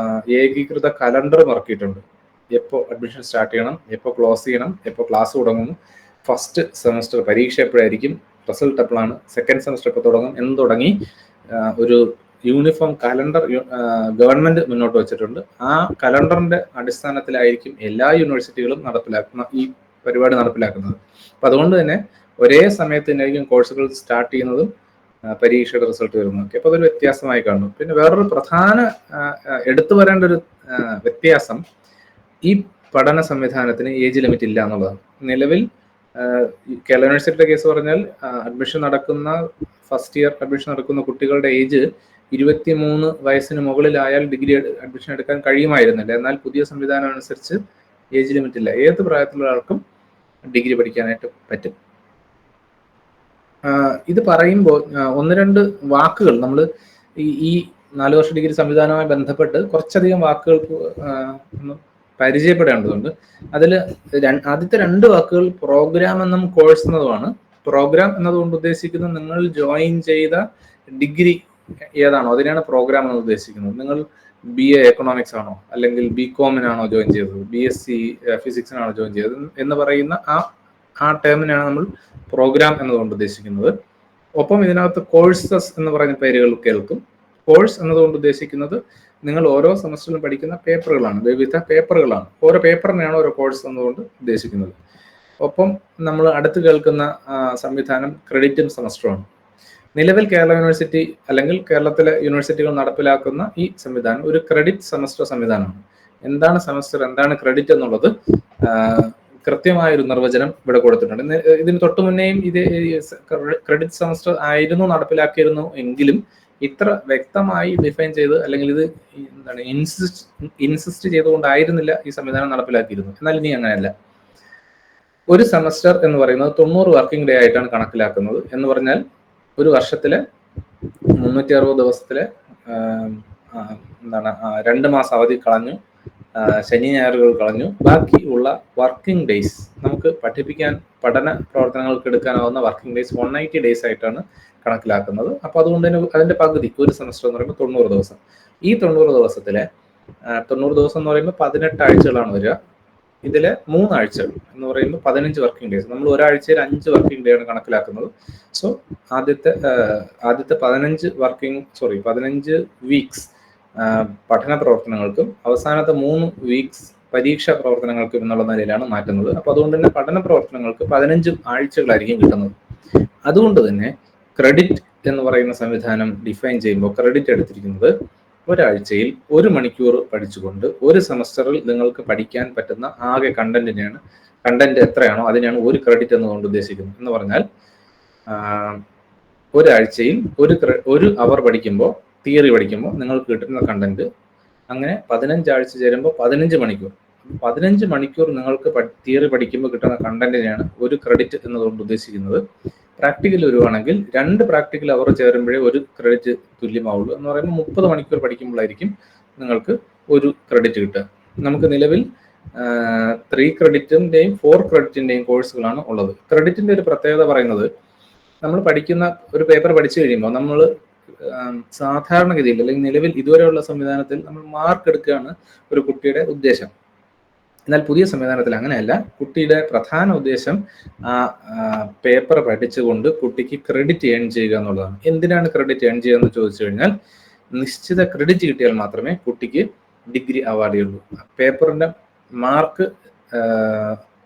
ഏകീകൃത കലണ്ടർ ഇറക്കിയിട്ടുണ്ട്. എപ്പോൾ അഡ്മിഷൻ സ്റ്റാർട്ട് ചെയ്യണം, എപ്പോൾ ക്ലോസ് ചെയ്യണം, എപ്പോൾ ക്ലാസ് തുടങ്ങുന്നു, ഫസ്റ്റ് സെമസ്റ്റർ പരീക്ഷ എപ്പോഴായിരിക്കും, റിസൾട്ട് എപ്പോഴാണ്, സെക്കൻഡ് സെമസ്റ്റർ എപ്പോൾ തുടങ്ങും എന്ന് തുടങ്ങി ഒരു യൂണിഫോം കലണ്ടർ ഗവൺമെന്റ് മുന്നോട്ട് വെച്ചിട്ടുണ്ട്. ആ കലണ്ടറിന്റെ അടിസ്ഥാനത്തിലായിരിക്കും എല്ലാ യൂണിവേഴ്സിറ്റികളും ഈ പരിപാടി നടപ്പിലാക്കുന്നത്. അപ്പൊ അതുകൊണ്ട് തന്നെ ഒരേ സമയത്ത് തന്നെയായിരിക്കും കോഴ്സുകൾ സ്റ്റാർട്ട് ചെയ്യുന്നതും പരീക്ഷയുടെ റിസൾട്ട് വരുന്നതൊക്കെ. അപ്പൊ അതൊരു വ്യത്യാസമായി കാണുന്നു. പിന്നെ വേറൊരു പ്രധാന എടുത്തു വരേണ്ട ഒരു വ്യത്യാസം, ഈ പഠന സംവിധാനത്തിന് ഏജ് ലിമിറ്റ് ഇല്ല എന്നുള്ളതാണ്. നിലവിൽ കേരള യൂണിവേഴ്സിറ്റിയുടെ കേസ് പറഞ്ഞാൽ ഫസ്റ്റ് ഇയർ അഡ്മിഷൻ നടക്കുന്ന കുട്ടികളുടെ ഏജ് 23 വയസ്സിന് മുകളിലായാൽ ഡിഗ്രി അഡ്മിഷൻ എടുക്കാൻ കഴിയുമായിരുന്നില്ല. എന്നാൽ പുതിയ സംവിധാനം അനുസരിച്ച് ഏജ് ലിമിറ്റ് ഇല്ല, ഏത് പ്രായത്തിലുള്ള ആൾക്കും ഡിഗ്രി പഠിക്കാനായിട്ട് പറ്റും. ഇത് പറയുമ്പോൾ ഒന്ന് രണ്ട് വാക്കുകൾ നമ്മൾ ഈ 4 വർഷ ഡിഗ്രി സംവിധാനവുമായി ബന്ധപ്പെട്ട് കുറച്ചധികം വാക്കുകൾക്ക് ഒന്ന് പരിചയപ്പെടേണ്ടതുണ്ട്. അതിൽ ആദ്യത്തെ 2 വാക്കുകൾ പ്രോഗ്രാം എന്നും കോഴ്സ് എന്നതുമാണ്. പ്രോഗ്രാം എന്നതുകൊണ്ട് ഉദ്ദേശിക്കുന്നത് നിങ്ങൾ ജോയിൻ ചെയ്ത ഡിഗ്രി ഏതാണോ അതിനാണ് പ്രോഗ്രാം എന്ന് ഉദ്ദേശിക്കുന്നത്. നിങ്ങൾ BA എക്കണോമിക്സ് ആണോ, അല്ലെങ്കിൽ BCOമിനാണോ ജോയിൻ ചെയ്തത്, BSc ഫിസിക്സിനാണോ ജോയിൻ ചെയ്തത് എന്ന് പറയുന്ന ആ ടേമിനാണ് നമ്മൾ പ്രോഗ്രാം എന്നതുകൊണ്ട് ഉദ്ദേശിക്കുന്നത്. ഒപ്പം ഇതിനകത്ത് കോഴ്സസ് എന്ന് പറയുന്ന പേരുകൾ കേൾക്കും. കോഴ്സ് എന്നതുകൊണ്ട് ഉദ്ദേശിക്കുന്നത് നിങ്ങൾ ഓരോ സെമസ്റ്ററിലും പഠിക്കുന്ന പേപ്പറുകളാണ്, വിവിധ പേപ്പറുകളാണ്. ഓരോ പേപ്പറിനെയാണ് ഓരോ കോഴ്സ് എന്നതുകൊണ്ട് ഉദ്ദേശിക്കുന്നത്. ഒപ്പം നമ്മൾ അടുത്ത് കേൾക്കുന്ന സംവിധാനം ക്രെഡിറ്റും സെമസ്റ്ററുമാണ്. നിലവിൽ കേരള യൂണിവേഴ്സിറ്റി അല്ലെങ്കിൽ കേരളത്തിലെ യൂണിവേഴ്സിറ്റികൾ നടപ്പിലാക്കുന്ന ഈ സംവിധാനം ഒരു ക്രെഡിറ്റ് സെമസ്റ്റർ സംവിധാനമാണ്. എന്താണ് സെമസ്റ്റർ, എന്താണ് ക്രെഡിറ്റ് എന്നുള്ളത് കൃത്യമായൊരു നിർവചനം ഇവിടെ കൊടുത്തിട്ടുണ്ട്. ഇതിന് തൊട്ടു മുന്നേയും ഇത് ക്രെഡിറ്റ് സെമസ്റ്റർ ആയിരുന്നു നടപ്പിലാക്കിയിരുന്നു എങ്കിലും ഇത്ര വ്യക്തമായി ഡിഫൈൻ ചെയ്ത് അല്ലെങ്കിൽ ഇത് എന്താണ് ഇൻസിസ്റ്റ് ചെയ്തുകൊണ്ടായിരുന്നില്ല ഈ സംവിധാനം നടപ്പിലാക്കിയിരുന്നത്. എന്നാൽ ഇനി അങ്ങനെയല്ല. ഒരു സെമസ്റ്റർ എന്ന് പറയുന്നത് 90 വർക്കിംഗ് ഡേ ആയിട്ടാണ് കണക്കിലാക്കുന്നത്. എന്ന് പറഞ്ഞാൽ ഒരു വർഷത്തിലെ 360 ദിവസത്തിലെ 2 മാസം അവധി കളഞ്ഞു, ശനി ഞായറുകൾ കളഞ്ഞു, ബാക്കി ഉള്ള വർക്കിംഗ് ഡേയ്സ് നമുക്ക് പഠന പ്രവർത്തനങ്ങൾക്ക് എടുക്കാനാവുന്ന വർക്കിംഗ് ഡേയ്സ് 180 ഡേയ്സ് ആയിട്ടാണ് കണക്കിലാക്കുന്നത്. അപ്പൊ അതുകൊണ്ട് തന്നെ അതിന്റെ പകുതി, ഒരു സെമസ്റ്റർ എന്ന് പറയുമ്പോൾ 90 ദിവസം. ഈ 90 ദിവസത്തിലെ 90 ദിവസം എന്ന് പറയുമ്പോൾ 18 ആഴ്ചകളാണ് വരിക. ഇതിലെ 3 ആഴ്ചകൾ എന്ന് പറയുമ്പോൾ 15 വർക്കിംഗ് ഡേയ്സ്. നമ്മൾ ഒരാഴ്ചയിൽ 5 വർക്കിംഗ് ഡേ ആണ് കണക്കിലാക്കുന്നത്. സോ ആദ്യത്തെ 15 വീക്സ് പഠന പ്രവർത്തനങ്ങൾക്കും അവസാനത്തെ 3 വീക്സ് പരീക്ഷാ പ്രവർത്തനങ്ങൾക്കും എന്നുള്ള നിലയിലാണ് മാറ്റുന്നത്. അപ്പൊ അതുകൊണ്ട് തന്നെ പഠന പ്രവർത്തനങ്ങൾക്ക് 15 ആഴ്ചകളായിരിക്കും കിട്ടുന്നത്. അതുകൊണ്ട് തന്നെ ക്രെഡിറ്റ് എന്ന് പറയുന്ന സംവിധാനം ഡിഫൈൻ ചെയ്യുമ്പോൾ ക്രെഡിറ്റ് എടുത്തിരിക്കുന്നത് ഒരാഴ്ചയിൽ 1 മണിക്കൂർ പഠിച്ചുകൊണ്ട് ഒരു സെമസ്റ്ററിൽ നിങ്ങൾക്ക് പഠിക്കാൻ പറ്റുന്ന ആകെ കണ്ടന്റ് എത്രയാണോ അതിനാണ് 1 ക്രെഡിറ്റ് എന്നുകൊണ്ട് ഉദ്ദേശിക്കുന്നത്. എന്ന് പറഞ്ഞാൽ ഒരാഴ്ചയിൽ 1 അവർ പഠിക്കുമ്പോൾ, തിയറി പഠിക്കുമ്പോൾ നിങ്ങൾക്ക് കിട്ടുന്ന കണ്ടന്റ് അങ്ങനെ 15 ആഴ്ച ചേരുമ്പോൾ 15 മണിക്കൂർ. 15 മണിക്കൂർ നിങ്ങൾക്ക് തിയറി പഠിക്കുമ്പോൾ കിട്ടുന്ന കണ്ടന്റിനെയാണ് 1 ക്രെഡിറ്റ് എന്നതുകൊണ്ട് ഉദ്ദേശിക്കുന്നത്. പ്രാക്ടിക്കൽ വരുവാണെങ്കിൽ 2 പ്രാക്ടിക്കൽ അവർ ചേരുമ്പോഴേ 1 ക്രെഡിറ്റ് തുല്യമാവുള്ളൂ. എന്ന് പറയുമ്പോൾ 30 മണിക്കൂർ പഠിക്കുമ്പോഴായിരിക്കും നിങ്ങൾക്ക് 1 ക്രെഡിറ്റ് കിട്ടുക. നമുക്ക് നിലവിൽ 3 ക്രെഡിറ്റിന്റെയും 4 ക്രെഡിറ്റിന്റെയും കോഴ്സുകളാണ് ഉള്ളത്. ക്രെഡിറ്റിന്റെ ഒരു പ്രത്യേകത പറയുന്നത്, നമ്മൾ പഠിക്കുന്ന ഒരു പേപ്പർ പഠിച്ചു കഴിയുമ്പോൾ നമ്മൾ സാധാരണഗതിയിൽ അല്ലെങ്കിൽ നിലവിൽ ഇതുവരെയുള്ള സംവിധാനത്തിൽ നമ്മൾ മാർക്ക് എടുക്കുകയാണ് ഒരു കുട്ടിയുടെ ഉദ്ദേശം. എന്നാൽ പുതിയ സംവിധാനത്തിൽ അങ്ങനെയല്ല. കുട്ടിയുടെ പ്രധാന ഉദ്ദേശം ആ പേപ്പർ പഠിച്ചുകൊണ്ട് കുട്ടിക്ക് ക്രെഡിറ്റ് ഏൺ ചെയ്യുക എന്നുള്ളതാണ്. എന്തിനാണ് ക്രെഡിറ്റ് ഏൺ ചെയ്യുക എന്ന് ചോദിച്ചു കഴിഞ്ഞാൽ, നിശ്ചിത ക്രെഡിറ്റ് കിട്ടിയാൽ മാത്രമേ കുട്ടിക്ക് ഡിഗ്രി അവാർഡ് ചെയ്യുള്ളൂ. പേപ്പറിന്റെ മാർക്ക്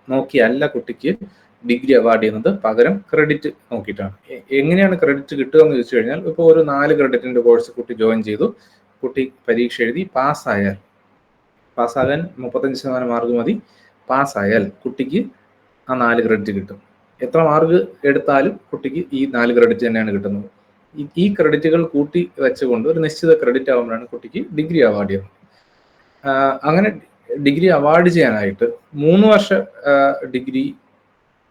നോക്കിയല്ല കുട്ടിക്ക് ഡിഗ്രി അവാർഡ് ചെയ്യുന്നത്, പകരം ക്രെഡിറ്റ് നോക്കിയിട്ടാണ്. എങ്ങനെയാണ് ക്രെഡിറ്റ് കിട്ടുക എന്ന് ചോദിച്ചു കഴിഞ്ഞാൽ, ഇപ്പോൾ ഒരു 4 ക്രെഡിറ്റിന്റെ കോഴ്സ് കുട്ടി ജോയിൻ ചെയ്തു, കുട്ടി പരീക്ഷ എഴുതി പാസ്സാകാൻ 35% മാർക്ക് മതി. പാസ്സായാൽ കുട്ടിക്ക് ആ 4 ക്രെഡിറ്റ് കിട്ടും. എത്ര മാർക്ക് എടുത്താലും കുട്ടിക്ക് ഈ 4 ക്രെഡിറ്റ് തന്നെയാണ് കിട്ടുന്നത്. ഈ ക്രെഡിറ്റുകൾ കൂട്ടി വെച്ചുകൊണ്ട് ഒരു നിശ്ചിത ക്രെഡിറ്റ് ആകുമ്പോഴാണ് കുട്ടിക്ക് ഡിഗ്രി അവാർഡ് ചെയ്യുന്നത്. അങ്ങനെ ഡിഗ്രി അവാർഡ് ചെയ്യാനായിട്ട് 3 വർഷ ഡിഗ്രി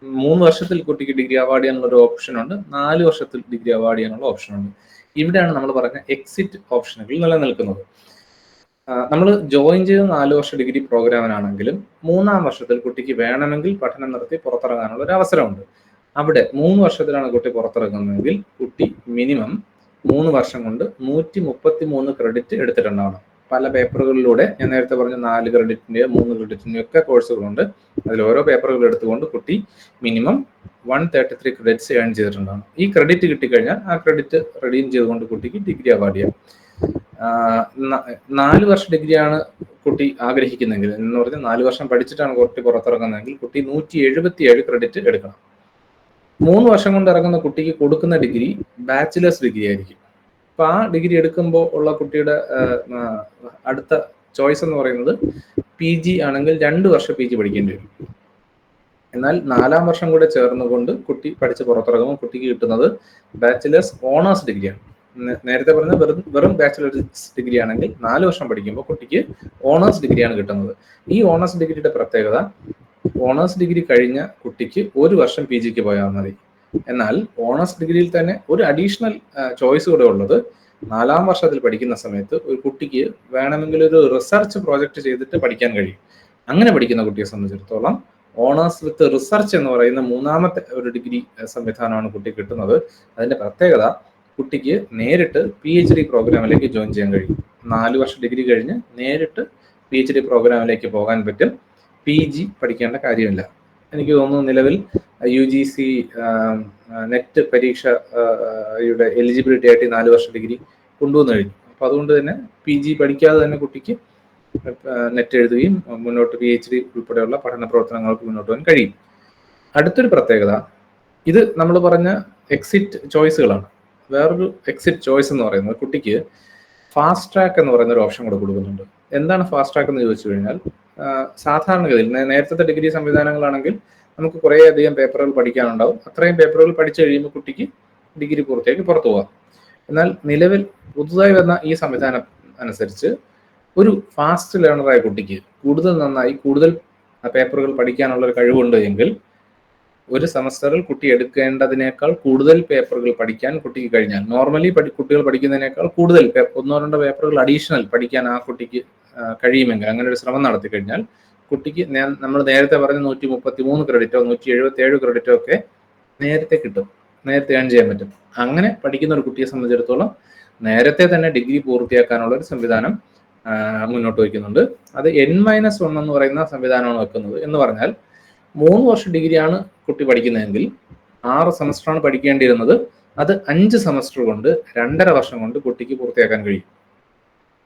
3 വർഷത്തിൽ കുട്ടിക്ക് ഡിഗ്രി അവാർഡ് ചെയ്യാനുള്ള ഒരു ഓപ്ഷൻ ഉണ്ട്, 4 വർഷത്തിൽ ഡിഗ്രി അവാർഡ് ചെയ്യാനുള്ള ഓപ്ഷൻ ഉണ്ട്. ഇവിടെയാണ് നമ്മൾ പറഞ്ഞ എക്സിറ്റ് ഓപ്ഷനുകൾ നിലനിൽക്കുന്നത്. നമ്മൾ ജോയിൻ ചെയ്ത 4 വർഷ ഡിഗ്രി പ്രോഗ്രാമിനാണെങ്കിലും 3-ാം വർഷത്തിൽ കുട്ടിക്ക് വേണമെങ്കിൽ പഠനം നടത്തി പുറത്തിറങ്ങാനുള്ള ഒരു അവസരമുണ്ട്. അവിടെ 3 വർഷത്തിലാണ് കുട്ടി പുറത്തിറങ്ങുന്നതെങ്കിൽ കുട്ടി മിനിമം 3 വർഷം കൊണ്ട് 133 ക്രെഡിറ്റ് എടുത്തിട്ടുണ്ടാവണം. പല പേപ്പറുകളിലൂടെ, ഞാൻ നേരത്തെ പറഞ്ഞ 4 ക്രെഡിറ്റിന്റെയോ 3 ക്രെഡിറ്റിന്റെയോ ഒക്കെ കോഴ്സുകളുണ്ട്. അതിൽ ഓരോ പേപ്പറുകൾ എടുത്തുകൊണ്ട് കുട്ടി മിനിമം 133 ക്രെഡിറ്റ്സ് ഏൺ ചെയ്തിട്ടുണ്ടാവും. ഈ ക്രെഡിറ്റ് കിട്ടിക്കഴിഞ്ഞാൽ ആ ക്രെഡിറ്റ് റിഡീം ചെയ്തുകൊണ്ട് കുട്ടിക്ക് ഡിഗ്രി അവാർഡ് ചെയ്യാം. 4 വർഷ ഡിഗ്രിയാണ് കുട്ടി ആഗ്രഹിക്കുന്നെങ്കിൽ, എന്ന് പറഞ്ഞാൽ 4 വർഷം പഠിച്ചിട്ടാണ് കുട്ടി പുറത്തിറങ്ങുന്നതെങ്കിൽ കുട്ടി 177 ക്രെഡിറ്റ് എടുക്കണം. 3 വർഷം കൊണ്ട് ഇറങ്ങുന്ന കുട്ടിക്ക് കൊടുക്കുന്ന ഡിഗ്രി ബാച്ചിലേഴ്സ് ഡിഗ്രി ആയിരിക്കും. അപ്പൊ ആ ഡിഗ്രി എടുക്കുമ്പോൾ ഉള്ള കുട്ടിയുടെ അടുത്ത ചോയ്സ് എന്ന് പറയുന്നത് PG ആണെങ്കിൽ 2 വർഷം PG പഠിക്കേണ്ടി വരും. എന്നാൽ 4-ാം വർഷം കൂടെ ചേർന്നുകൊണ്ട് കുട്ടി പഠിച്ച് പുറത്തിറങ്ങുമ്പോൾ കുട്ടിക്ക് കിട്ടുന്നത് ബാച്ചിലേഴ്സ് ഓണേഴ്സ് ഡിഗ്രിയാണ്. നേരത്തെ പറഞ്ഞ വെറും ബാച്ചിലേഴ്സ് ഡിഗ്രി ആണെങ്കിൽ 4 വർഷം പഠിക്കുമ്പോൾ കുട്ടിക്ക് ഓണേഴ്സ് ഡിഗ്രിയാണ് കിട്ടുന്നത്. ഈ ഓണേഴ്സ് ഡിഗ്രിയുടെ പ്രത്യേകത, ഓണേഴ്സ് ഡിഗ്രി കഴിഞ്ഞ കുട്ടിക്ക് 1 വർഷം PGക്ക് പോയാൽ മതി. എന്നാൽ ഓണേഴ്സ് ഡിഗ്രിയിൽ തന്നെ ഒരു അഡീഷണൽ ചോയ്സ് കൂടെ ഉള്ളത്, 4-ാം വർഷത്തിൽ പഠിക്കുന്ന സമയത്ത് ഒരു കുട്ടിക്ക് വേണമെങ്കിൽ ഒരു റിസർച്ച് പ്രോജക്റ്റ് ചെയ്തിട്ട് പഠിക്കാൻ കഴിയും. അങ്ങനെ പഠിക്കുന്ന കുട്ടിയെ സംബന്ധിച്ചിടത്തോളം ഓണേഴ്സ് വിത്ത് റിസർച്ച് എന്ന് പറയുന്ന 3-ാമത്തെ ഒരു ഡിഗ്രി സംവിധാനമാണ് കുട്ടിക്ക് കിട്ടുന്നത്. അതിന്റെ പ്രത്യേകത, കുട്ടിക്ക് നേരിട്ട് PhD പ്രോഗ്രാമിലേക്ക് ജോയിൻ ചെയ്യാൻ കഴിയും. 4 വർഷ ഡിഗ്രി കഴിഞ്ഞ് നേരിട്ട് PhD പ്രോഗ്രാമിലേക്ക് പോകാൻ പറ്റും. PG പഠിക്കേണ്ട കാര്യമില്ല. എനിക്ക് തോന്നുന്നു നിലവിൽ UGC നെറ്റ് പരീക്ഷയുടെ എലിജിബിലിറ്റി ആയിട്ട് 4 വർഷ ഡിഗ്രി കൊണ്ടുവന്നു കഴിഞ്ഞു. അപ്പൊ അതുകൊണ്ട് തന്നെ PG പഠിക്കാതെ തന്നെ കുട്ടിക്ക് നെറ്റ് എഴുതുകയും മുന്നോട്ട് PhD ഉൾപ്പെടെയുള്ള പഠന പ്രവർത്തനങ്ങൾക്ക് മുന്നോട്ട് പോകാൻ കഴിയും. അടുത്തൊരു പ്രത്യേകത, ഇത് നമ്മൾ പറഞ്ഞ എക്സിറ്റ് ചോയ്സുകളാണ്. വേറൊരു എക്സിറ്റ് ചോയ്സ് എന്ന് പറയുന്നത്, കുട്ടിക്ക് ഫാസ്റ്റ് ട്രാക്ക് എന്ന് പറയുന്ന ഒരു ഓപ്ഷൻ കൂടെ കൊടുക്കുന്നുണ്ട്. എന്താണ് ഫാസ്റ്റ് ട്രാക്ക് എന്ന് ചോദിച്ചു കഴിഞ്ഞാൽ, സാധാരണഗതിയിൽ നേരത്തെ ഡിഗ്രി സംവിധാനങ്ങളാണെങ്കിൽ നമുക്ക് കുറേ അധികം പേപ്പറുകൾ പഠിക്കാനുണ്ടാവും. അത്രയും പേപ്പറുകൾ പഠിച്ചു കഴിയുമ്പോൾ കുട്ടിക്ക് ഡിഗ്രി പൂർത്തിയാക്കി പുറത്തു പോകാം. എന്നാൽ നിലവിൽ പുതുതായി വന്ന ഈ സംവിധാനം അനുസരിച്ച് ഒരു ഫാസ്റ്റ് ലേണറായ കുട്ടിക്ക് കൂടുതൽ നന്നായി കൂടുതൽ പേപ്പറുകൾ പഠിക്കാനുള്ള ഒരു കഴിവുണ്ട് എങ്കിൽ ഒരു സെമസ്റ്ററിൽ കുട്ടി എടുക്കേണ്ടതിനേക്കാൾ കൂടുതൽ പേപ്പറുകൾ പഠിക്കാൻ കുട്ടിക്ക് കഴിഞ്ഞാൽ, നോർമലി കുട്ടികൾ പഠിക്കുന്നതിനേക്കാൾ കൂടുതൽ 1-2 പേപ്പറുകൾ അഡീഷണൽ പഠിക്കാൻ ആ കുട്ടിക്ക് കഴിയുമെങ്കിൽ, അങ്ങനെ ഒരു ശ്രമം നടത്തി കഴിഞ്ഞാൽ കുട്ടിക്ക് നമ്മൾ നേരത്തെ പറഞ്ഞ 133 ക്രെഡിറ്റോ 177 ക്രെഡിറ്റോ ഒക്കെ നേരത്തെ കിട്ടും, നേരത്തെ ഏൺ ചെയ്യാൻ പറ്റും. അങ്ങനെ പഠിക്കുന്ന ഒരു കുട്ടിയെ സംബന്ധിച്ചിടത്തോളം നേരത്തെ തന്നെ ഡിഗ്രി പൂർത്തിയാക്കാനുള്ള ഒരു സംവിധാനം മുന്നോട്ട് വയ്ക്കുന്നുണ്ട്. അത് N-1 എന്ന് പറയുന്ന സംവിധാനമാണ് വെക്കുന്നത്. എന്ന് പറഞ്ഞാൽ 3 വർഷ ഡിഗ്രിയാണ് കുട്ടി പഠിക്കുന്നതെങ്കിൽ 6 സെമസ്റ്ററാണ് പഠിക്കേണ്ടിയിരുന്നത്. അത് 5 സെമസ്റ്റർ കൊണ്ട് 2.5 വർഷം കൊണ്ട് കുട്ടിക്ക് പൂർത്തിയാക്കാൻ കഴിയും.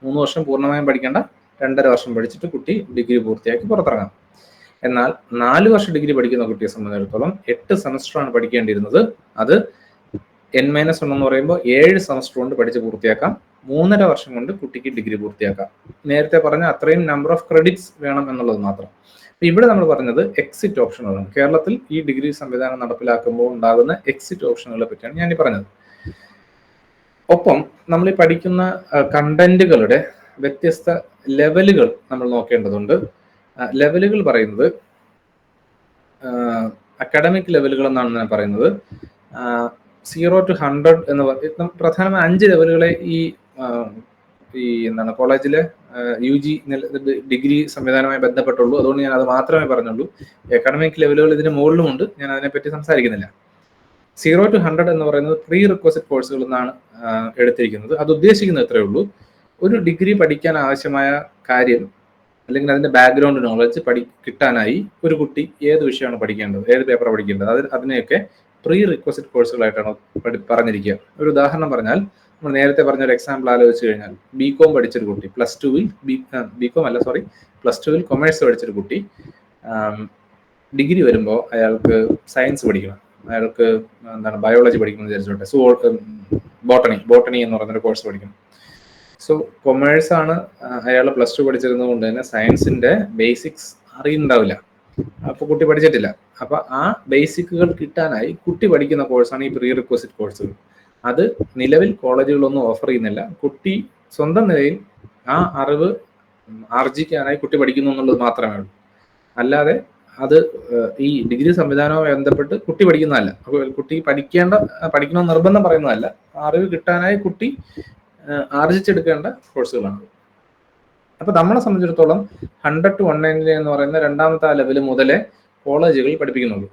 3 വർഷം പൂർണ്ണമായും പഠിക്കേണ്ട, 2.5 വർഷം പഠിച്ചിട്ട് കുട്ടി ഡിഗ്രി പൂർത്തിയാക്കി പുറത്തിറങ്ങാം. എന്നാൽ 4 വർഷ ഡിഗ്രി പഠിക്കുന്ന കുട്ടിയെ സംബന്ധിച്ചിടത്തോളം 8 സെമസ്റ്ററാണ് പഠിക്കേണ്ടിയിരുന്നത്. അത് N-1 എന്ന് പറയുമ്പോൾ 7 സെമസ്റ്റർ കൊണ്ട് പഠിച്ച് പൂർത്തിയാക്കാം. 3.5 വർഷം കൊണ്ട് കുട്ടിക്ക് ഡിഗ്രി പൂർത്തിയാക്കാം. നേരത്തെ പറഞ്ഞ അത്രയും നമ്പർ ഓഫ് ക്രെഡിറ്റ്സ് വേണം എന്നുള്ളത് മാത്രം. ഇവിടെ നമ്മൾ പറഞ്ഞത് എക്സിറ്റ് ഓപ്ഷനുകളാണ്. കേരളത്തിൽ ഈ ഡിഗ്രി സംവിധാനം നടപ്പിലാക്കുമ്പോൾ ഉണ്ടാകുന്ന എക്സിറ്റ് ഓപ്ഷനുകളെ പറ്റിയാണ് ഞാൻ ഈ പറഞ്ഞത്. ഒപ്പം നമ്മൾ ഈ പഠിക്കുന്ന കണ്ടന്റുകളുടെ വ്യത്യസ്ത ലെവലുകൾ നമ്മൾ നോക്കേണ്ടതുണ്ട്. ലെവലുകൾ പറയുന്നത് അക്കാഡമിക് ലെവലുകൾ എന്നാണ് ഞാൻ പറയുന്നത്. 0 to 100 എന്ന് പറയുന്ന പ്രധാനമായ 5 ലെവലുകളെ ഈ എന്താണ് കോളേജിലെ UG ഡിഗ്രി സംവിധാനവുമായി ബന്ധപ്പെട്ടുള്ളൂ. അതുകൊണ്ട് ഞാൻ അത് മാത്രമേ പറഞ്ഞുള്ളൂ. അക്കാഡമിക് ലെവലുകൾ ഇതിന് മുകളിലുമുണ്ട്, ഞാൻ അതിനെപ്പറ്റി സംസാരിക്കുന്നില്ല. 0 to 100 എന്ന് പറയുന്നത് പ്രീ റിക്വസിറ്റ് കോഴ്സുകൾ എന്നാണ് എടുത്തിരിക്കുന്നത്. അത് ഉദ്ദേശിക്കുന്നത് ഇത്രയേ ഉള്ളൂ, ഒരു ഡിഗ്രി പഠിക്കാൻ ആവശ്യമായ കാര്യം അല്ലെങ്കിൽ അതിന്റെ ബാക്ക്ഗ്രൗണ്ട് നോളജ് കിട്ടാനായി ഒരു കുട്ടി ഏത് വിഷയമാണ് പഠിക്കേണ്ടത്, ഏത് പേപ്പർ പഠിക്കേണ്ടത്, അതിനെയൊക്കെ പ്രീ റിക്വസിറ്റ് കോഴ്സുകളായിട്ടാണ് പറഞ്ഞിരിക്കുക. ഒരു ഉദാഹരണം പറഞ്ഞാൽ, നമ്മൾ നേരത്തെ പറഞ്ഞ ഒരു എക്സാമ്പിൾ ആലോചിച്ച് കഴിഞ്ഞാൽ, BCom പഠിച്ചൊരു കുട്ടി പ്ലസ് ടുവിൽ കൊമേഴ്സ് പഠിച്ചൊരു കുട്ടി ഡിഗ്രി വരുമ്പോൾ അയാൾക്ക് സയൻസ് പഠിക്കണം, അയാൾക്ക് ബയോളജി പഠിക്കണം എന്ന് വിചാരിച്ചോട്ടെ, ബോട്ടണി എന്ന് പറയുന്നൊരു കോഴ്സ് പഠിക്കണം. സോ കൊമേഴ്സ് ആണ് അയാൾ പ്ലസ് 2 പഠിച്ചിരുന്നത് കൊണ്ട് തന്നെ സയൻസിന്റെ ബേസിക്സ് അറിയുന്നുണ്ടാവില്ല. അപ്പൊ കുട്ടി പഠിച്ചിട്ടില്ല. അപ്പൊ ആ ബേസിക്കുകൾ കിട്ടാനായി കുട്ടി പഠിക്കുന്ന കോഴ്സാണ് ഈ പ്രീ റിക്വസിറ്റ് കോഴ്സുകൾ. അത് നിലവിൽ കോളേജുകളൊന്നും ഓഫർ ചെയ്യുന്നില്ല. കുട്ടി സ്വന്തം നിലയിൽ ആ അറിവ് ആർജിക്കാനായി കുട്ടി പഠിക്കുന്നു എന്നുള്ളത് മാത്രമേ ഉള്ളൂ. അല്ലാതെ അത് ഈ ഡിഗ്രി സംവിധാനവുമായി ബന്ധപ്പെട്ട് കുട്ടി പഠിക്കുന്നതല്ല. കുട്ടി പഠിക്കണമെന്ന് നിർബന്ധം പറയുന്നതല്ല. അറിവ് കിട്ടാനായി കുട്ടി ആർജിച്ചെടുക്കേണ്ട കോഴ്സുകളാണ്. അപ്പൊ നമ്മളെ സംബന്ധിച്ചിടത്തോളം 100 to 199 എന്ന് പറയുന്ന രണ്ടാമത്തെ ആ ലെവൽ മുതലേ കോളേജുകളിൽ പഠിപ്പിക്കുന്നുള്ളൂ.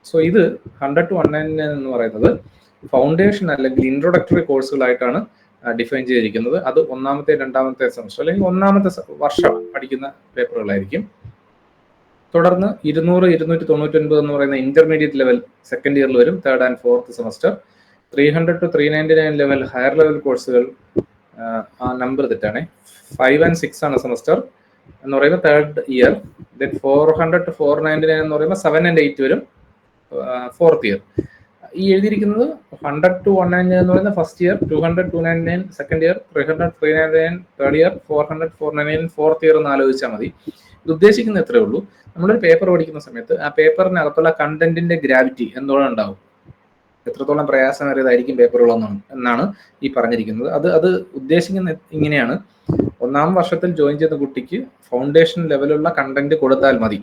സോ ഇത് 100 to 199 എന്ന് പറയുന്നത് ഫൗണ്ടേഷൻ അല്ലെങ്കിൽ ഇൻട്രൊഡക്ടറി കോഴ്സുകളായിട്ടാണ് ഡിഫൈൻ ചെയ്തിരിക്കുന്നത്. അത് ഒന്നാമത്തെ രണ്ടാമത്തെ സെമസ്റ്റർ അല്ലെങ്കിൽ ഒന്നാമത്തെ വർഷം പഠിക്കുന്ന പേപ്പറുകളായിരിക്കും. തുടർന്ന് 200, 299 എന്ന് പറയുന്ന ഇന്റർമീഡിയറ്റ് ലെവൽ സെക്കൻഡ് ഇയറിൽ വരും, third and fourth semester. 300 to 399 level higher level കോഴ്സുകൾ, ആ നമ്പർ തെറ്റാണ്, 5 and 6 ആണ് സെമസ്റ്റർ എന്ന് പറയുന്ന തേർഡ് ഇയർ. ദെൻ 400 to 499 എന്ന് പറയുമ്പോൾ 7 and 8 വരും, ഫോർത്ത് ഇയർ. ഈ എഴുതിയിരിക്കുന്നത് 100 to 199 എന്ന് പറയുന്ന first year, 200 299 second year, 300 399 third year, 400 499 fourth year എന്ന് ആലോചിച്ചാൽ മതി. ഇത് ഉദ്ദേശിക്കുന്നത് എത്രയേ ഉള്ളൂ, നമ്മളൊരു പേപ്പർ പഠിക്കുന്ന സമയത്ത് ആ പേപ്പറിനകത്തുള്ള കണ്ടന്റിന്റെ ഗ്രാവിറ്റി എന്തോളം ഉണ്ടാവും, എത്രത്തോളം പ്രയാസമേറിയതായിരിക്കും പേപ്പറുകൾ എന്നാണ് ഈ പറഞ്ഞിരിക്കുന്നത്. അത് ഉദ്ദേശിക്കുന്ന ഇങ്ങനെയാണ്: ഒന്നാം വർഷത്തിൽ ജോയിൻ ചെയ്യുന്ന കുട്ടിക്ക് ഫൗണ്ടേഷൻ ലെവലുള്ള കണ്ടന്റ് കൊടുത്താൽ മതി.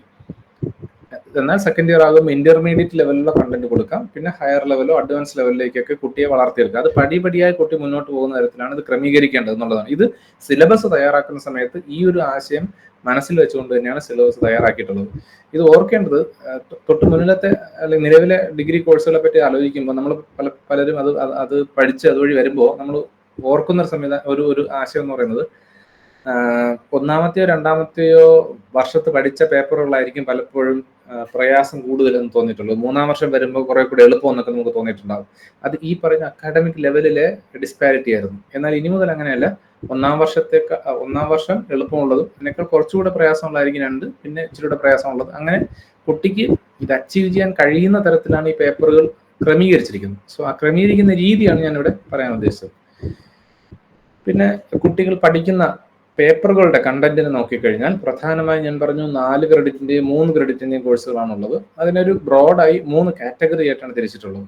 എന്നാൽ സെക്കൻഡ് ഇയർ ആകുമ്പോൾ ഇന്റർമീഡിയറ്റ് ലെവലിലുള്ള കണ്ടന്റ് കൊടുക്കാം. പിന്നെ ഹയർ ലെവലോ അഡ്വാൻസ് ലെവലിലേക്കൊക്കെ കുട്ടിയെ വളർത്തിയെടുക്കുക. അത് പടിപടിയായി കുട്ടി മുന്നോട്ട് പോകുന്ന തരത്തിലാണ് ഇത് ക്രമീകരിക്കേണ്ടത് എന്നുള്ളതാണ്. ഇത് സിലബസ് തയ്യാറാക്കുന്ന സമയത്ത് ഈ ഒരു ആശയം മനസ്സിൽ വെച്ചുകൊണ്ട് തന്നെയാണ് സിലബസ് തയ്യാറാക്കിയിട്ടുള്ളത്. ഇത് ഓർക്കേണ്ടത്, തൊട്ട് മുന്നിലത്തെ അല്ലെങ്കിൽ നിലവിലെ ഡിഗ്രി കോഴ്സുകളെ പറ്റി ആലോചിക്കുമ്പോൾ നമ്മൾ പലരും അത് പഠിച്ച് അതുവഴി വരുമ്പോൾ നമ്മൾ ഓർക്കുന്ന ഒരു ആശയം എന്ന് പറയുന്നത്, ഒന്നാമത്തെയോ രണ്ടാമത്തെയോ വർഷത്ത് പഠിച്ച പേപ്പറുകളായിരിക്കും പലപ്പോഴും പ്രയാസം കൂടുതലെന്ന് തോന്നിയിട്ടുള്ളത്. മൂന്നാം വർഷം വരുമ്പോൾ കുറെ കൂടി എളുപ്പം എന്നൊക്കെ നമുക്ക് തോന്നിയിട്ടുണ്ടാകും. അത് ഈ പറയുന്ന അക്കാഡമിക് ലെവലിലെ ഡിസ്പാരിറ്റി ആയിരുന്നു. എന്നാൽ ഇനി മുതൽ അങ്ങനെയല്ല. ഒന്നാം വർഷം എളുപ്പമുള്ളതും അതിനേക്കാൾ കുറച്ചുകൂടെ പ്രയാസമുള്ളതായിരിക്കും 2, പിന്നെ ഇച്ചിരി പ്രയാസമുള്ളത്. അങ്ങനെ കുട്ടിക്ക് ഇത് അച്ചീവ് ചെയ്യാൻ കഴിയുന്ന തരത്തിലാണ് ഈ പേപ്പറുകൾ ക്രമീകരിച്ചിരിക്കുന്നത്. സോ ആ ക്രമീകരിക്കുന്ന രീതിയാണ് ഞാനിവിടെ പറയാൻ ഉദ്ദേശിച്ചത്. പിന്നെ കുട്ടികൾ പഠിക്കുന്ന പേപ്പറുകളുടെ കണ്ടന്റിനെ നോക്കിക്കഴിഞ്ഞാൽ പ്രധാനമായും ഞാൻ പറഞ്ഞു 4 ക്രെഡിറ്റിന്റെയും 3 ക്രെഡിറ്റിന്റെയും കോഴ്സുകളാണുള്ളത്. അതിനൊരു ബ്രോഡായി 3 കാറ്റഗറി ആയിട്ടാണ് തിരിച്ചിട്ടുള്ളത്.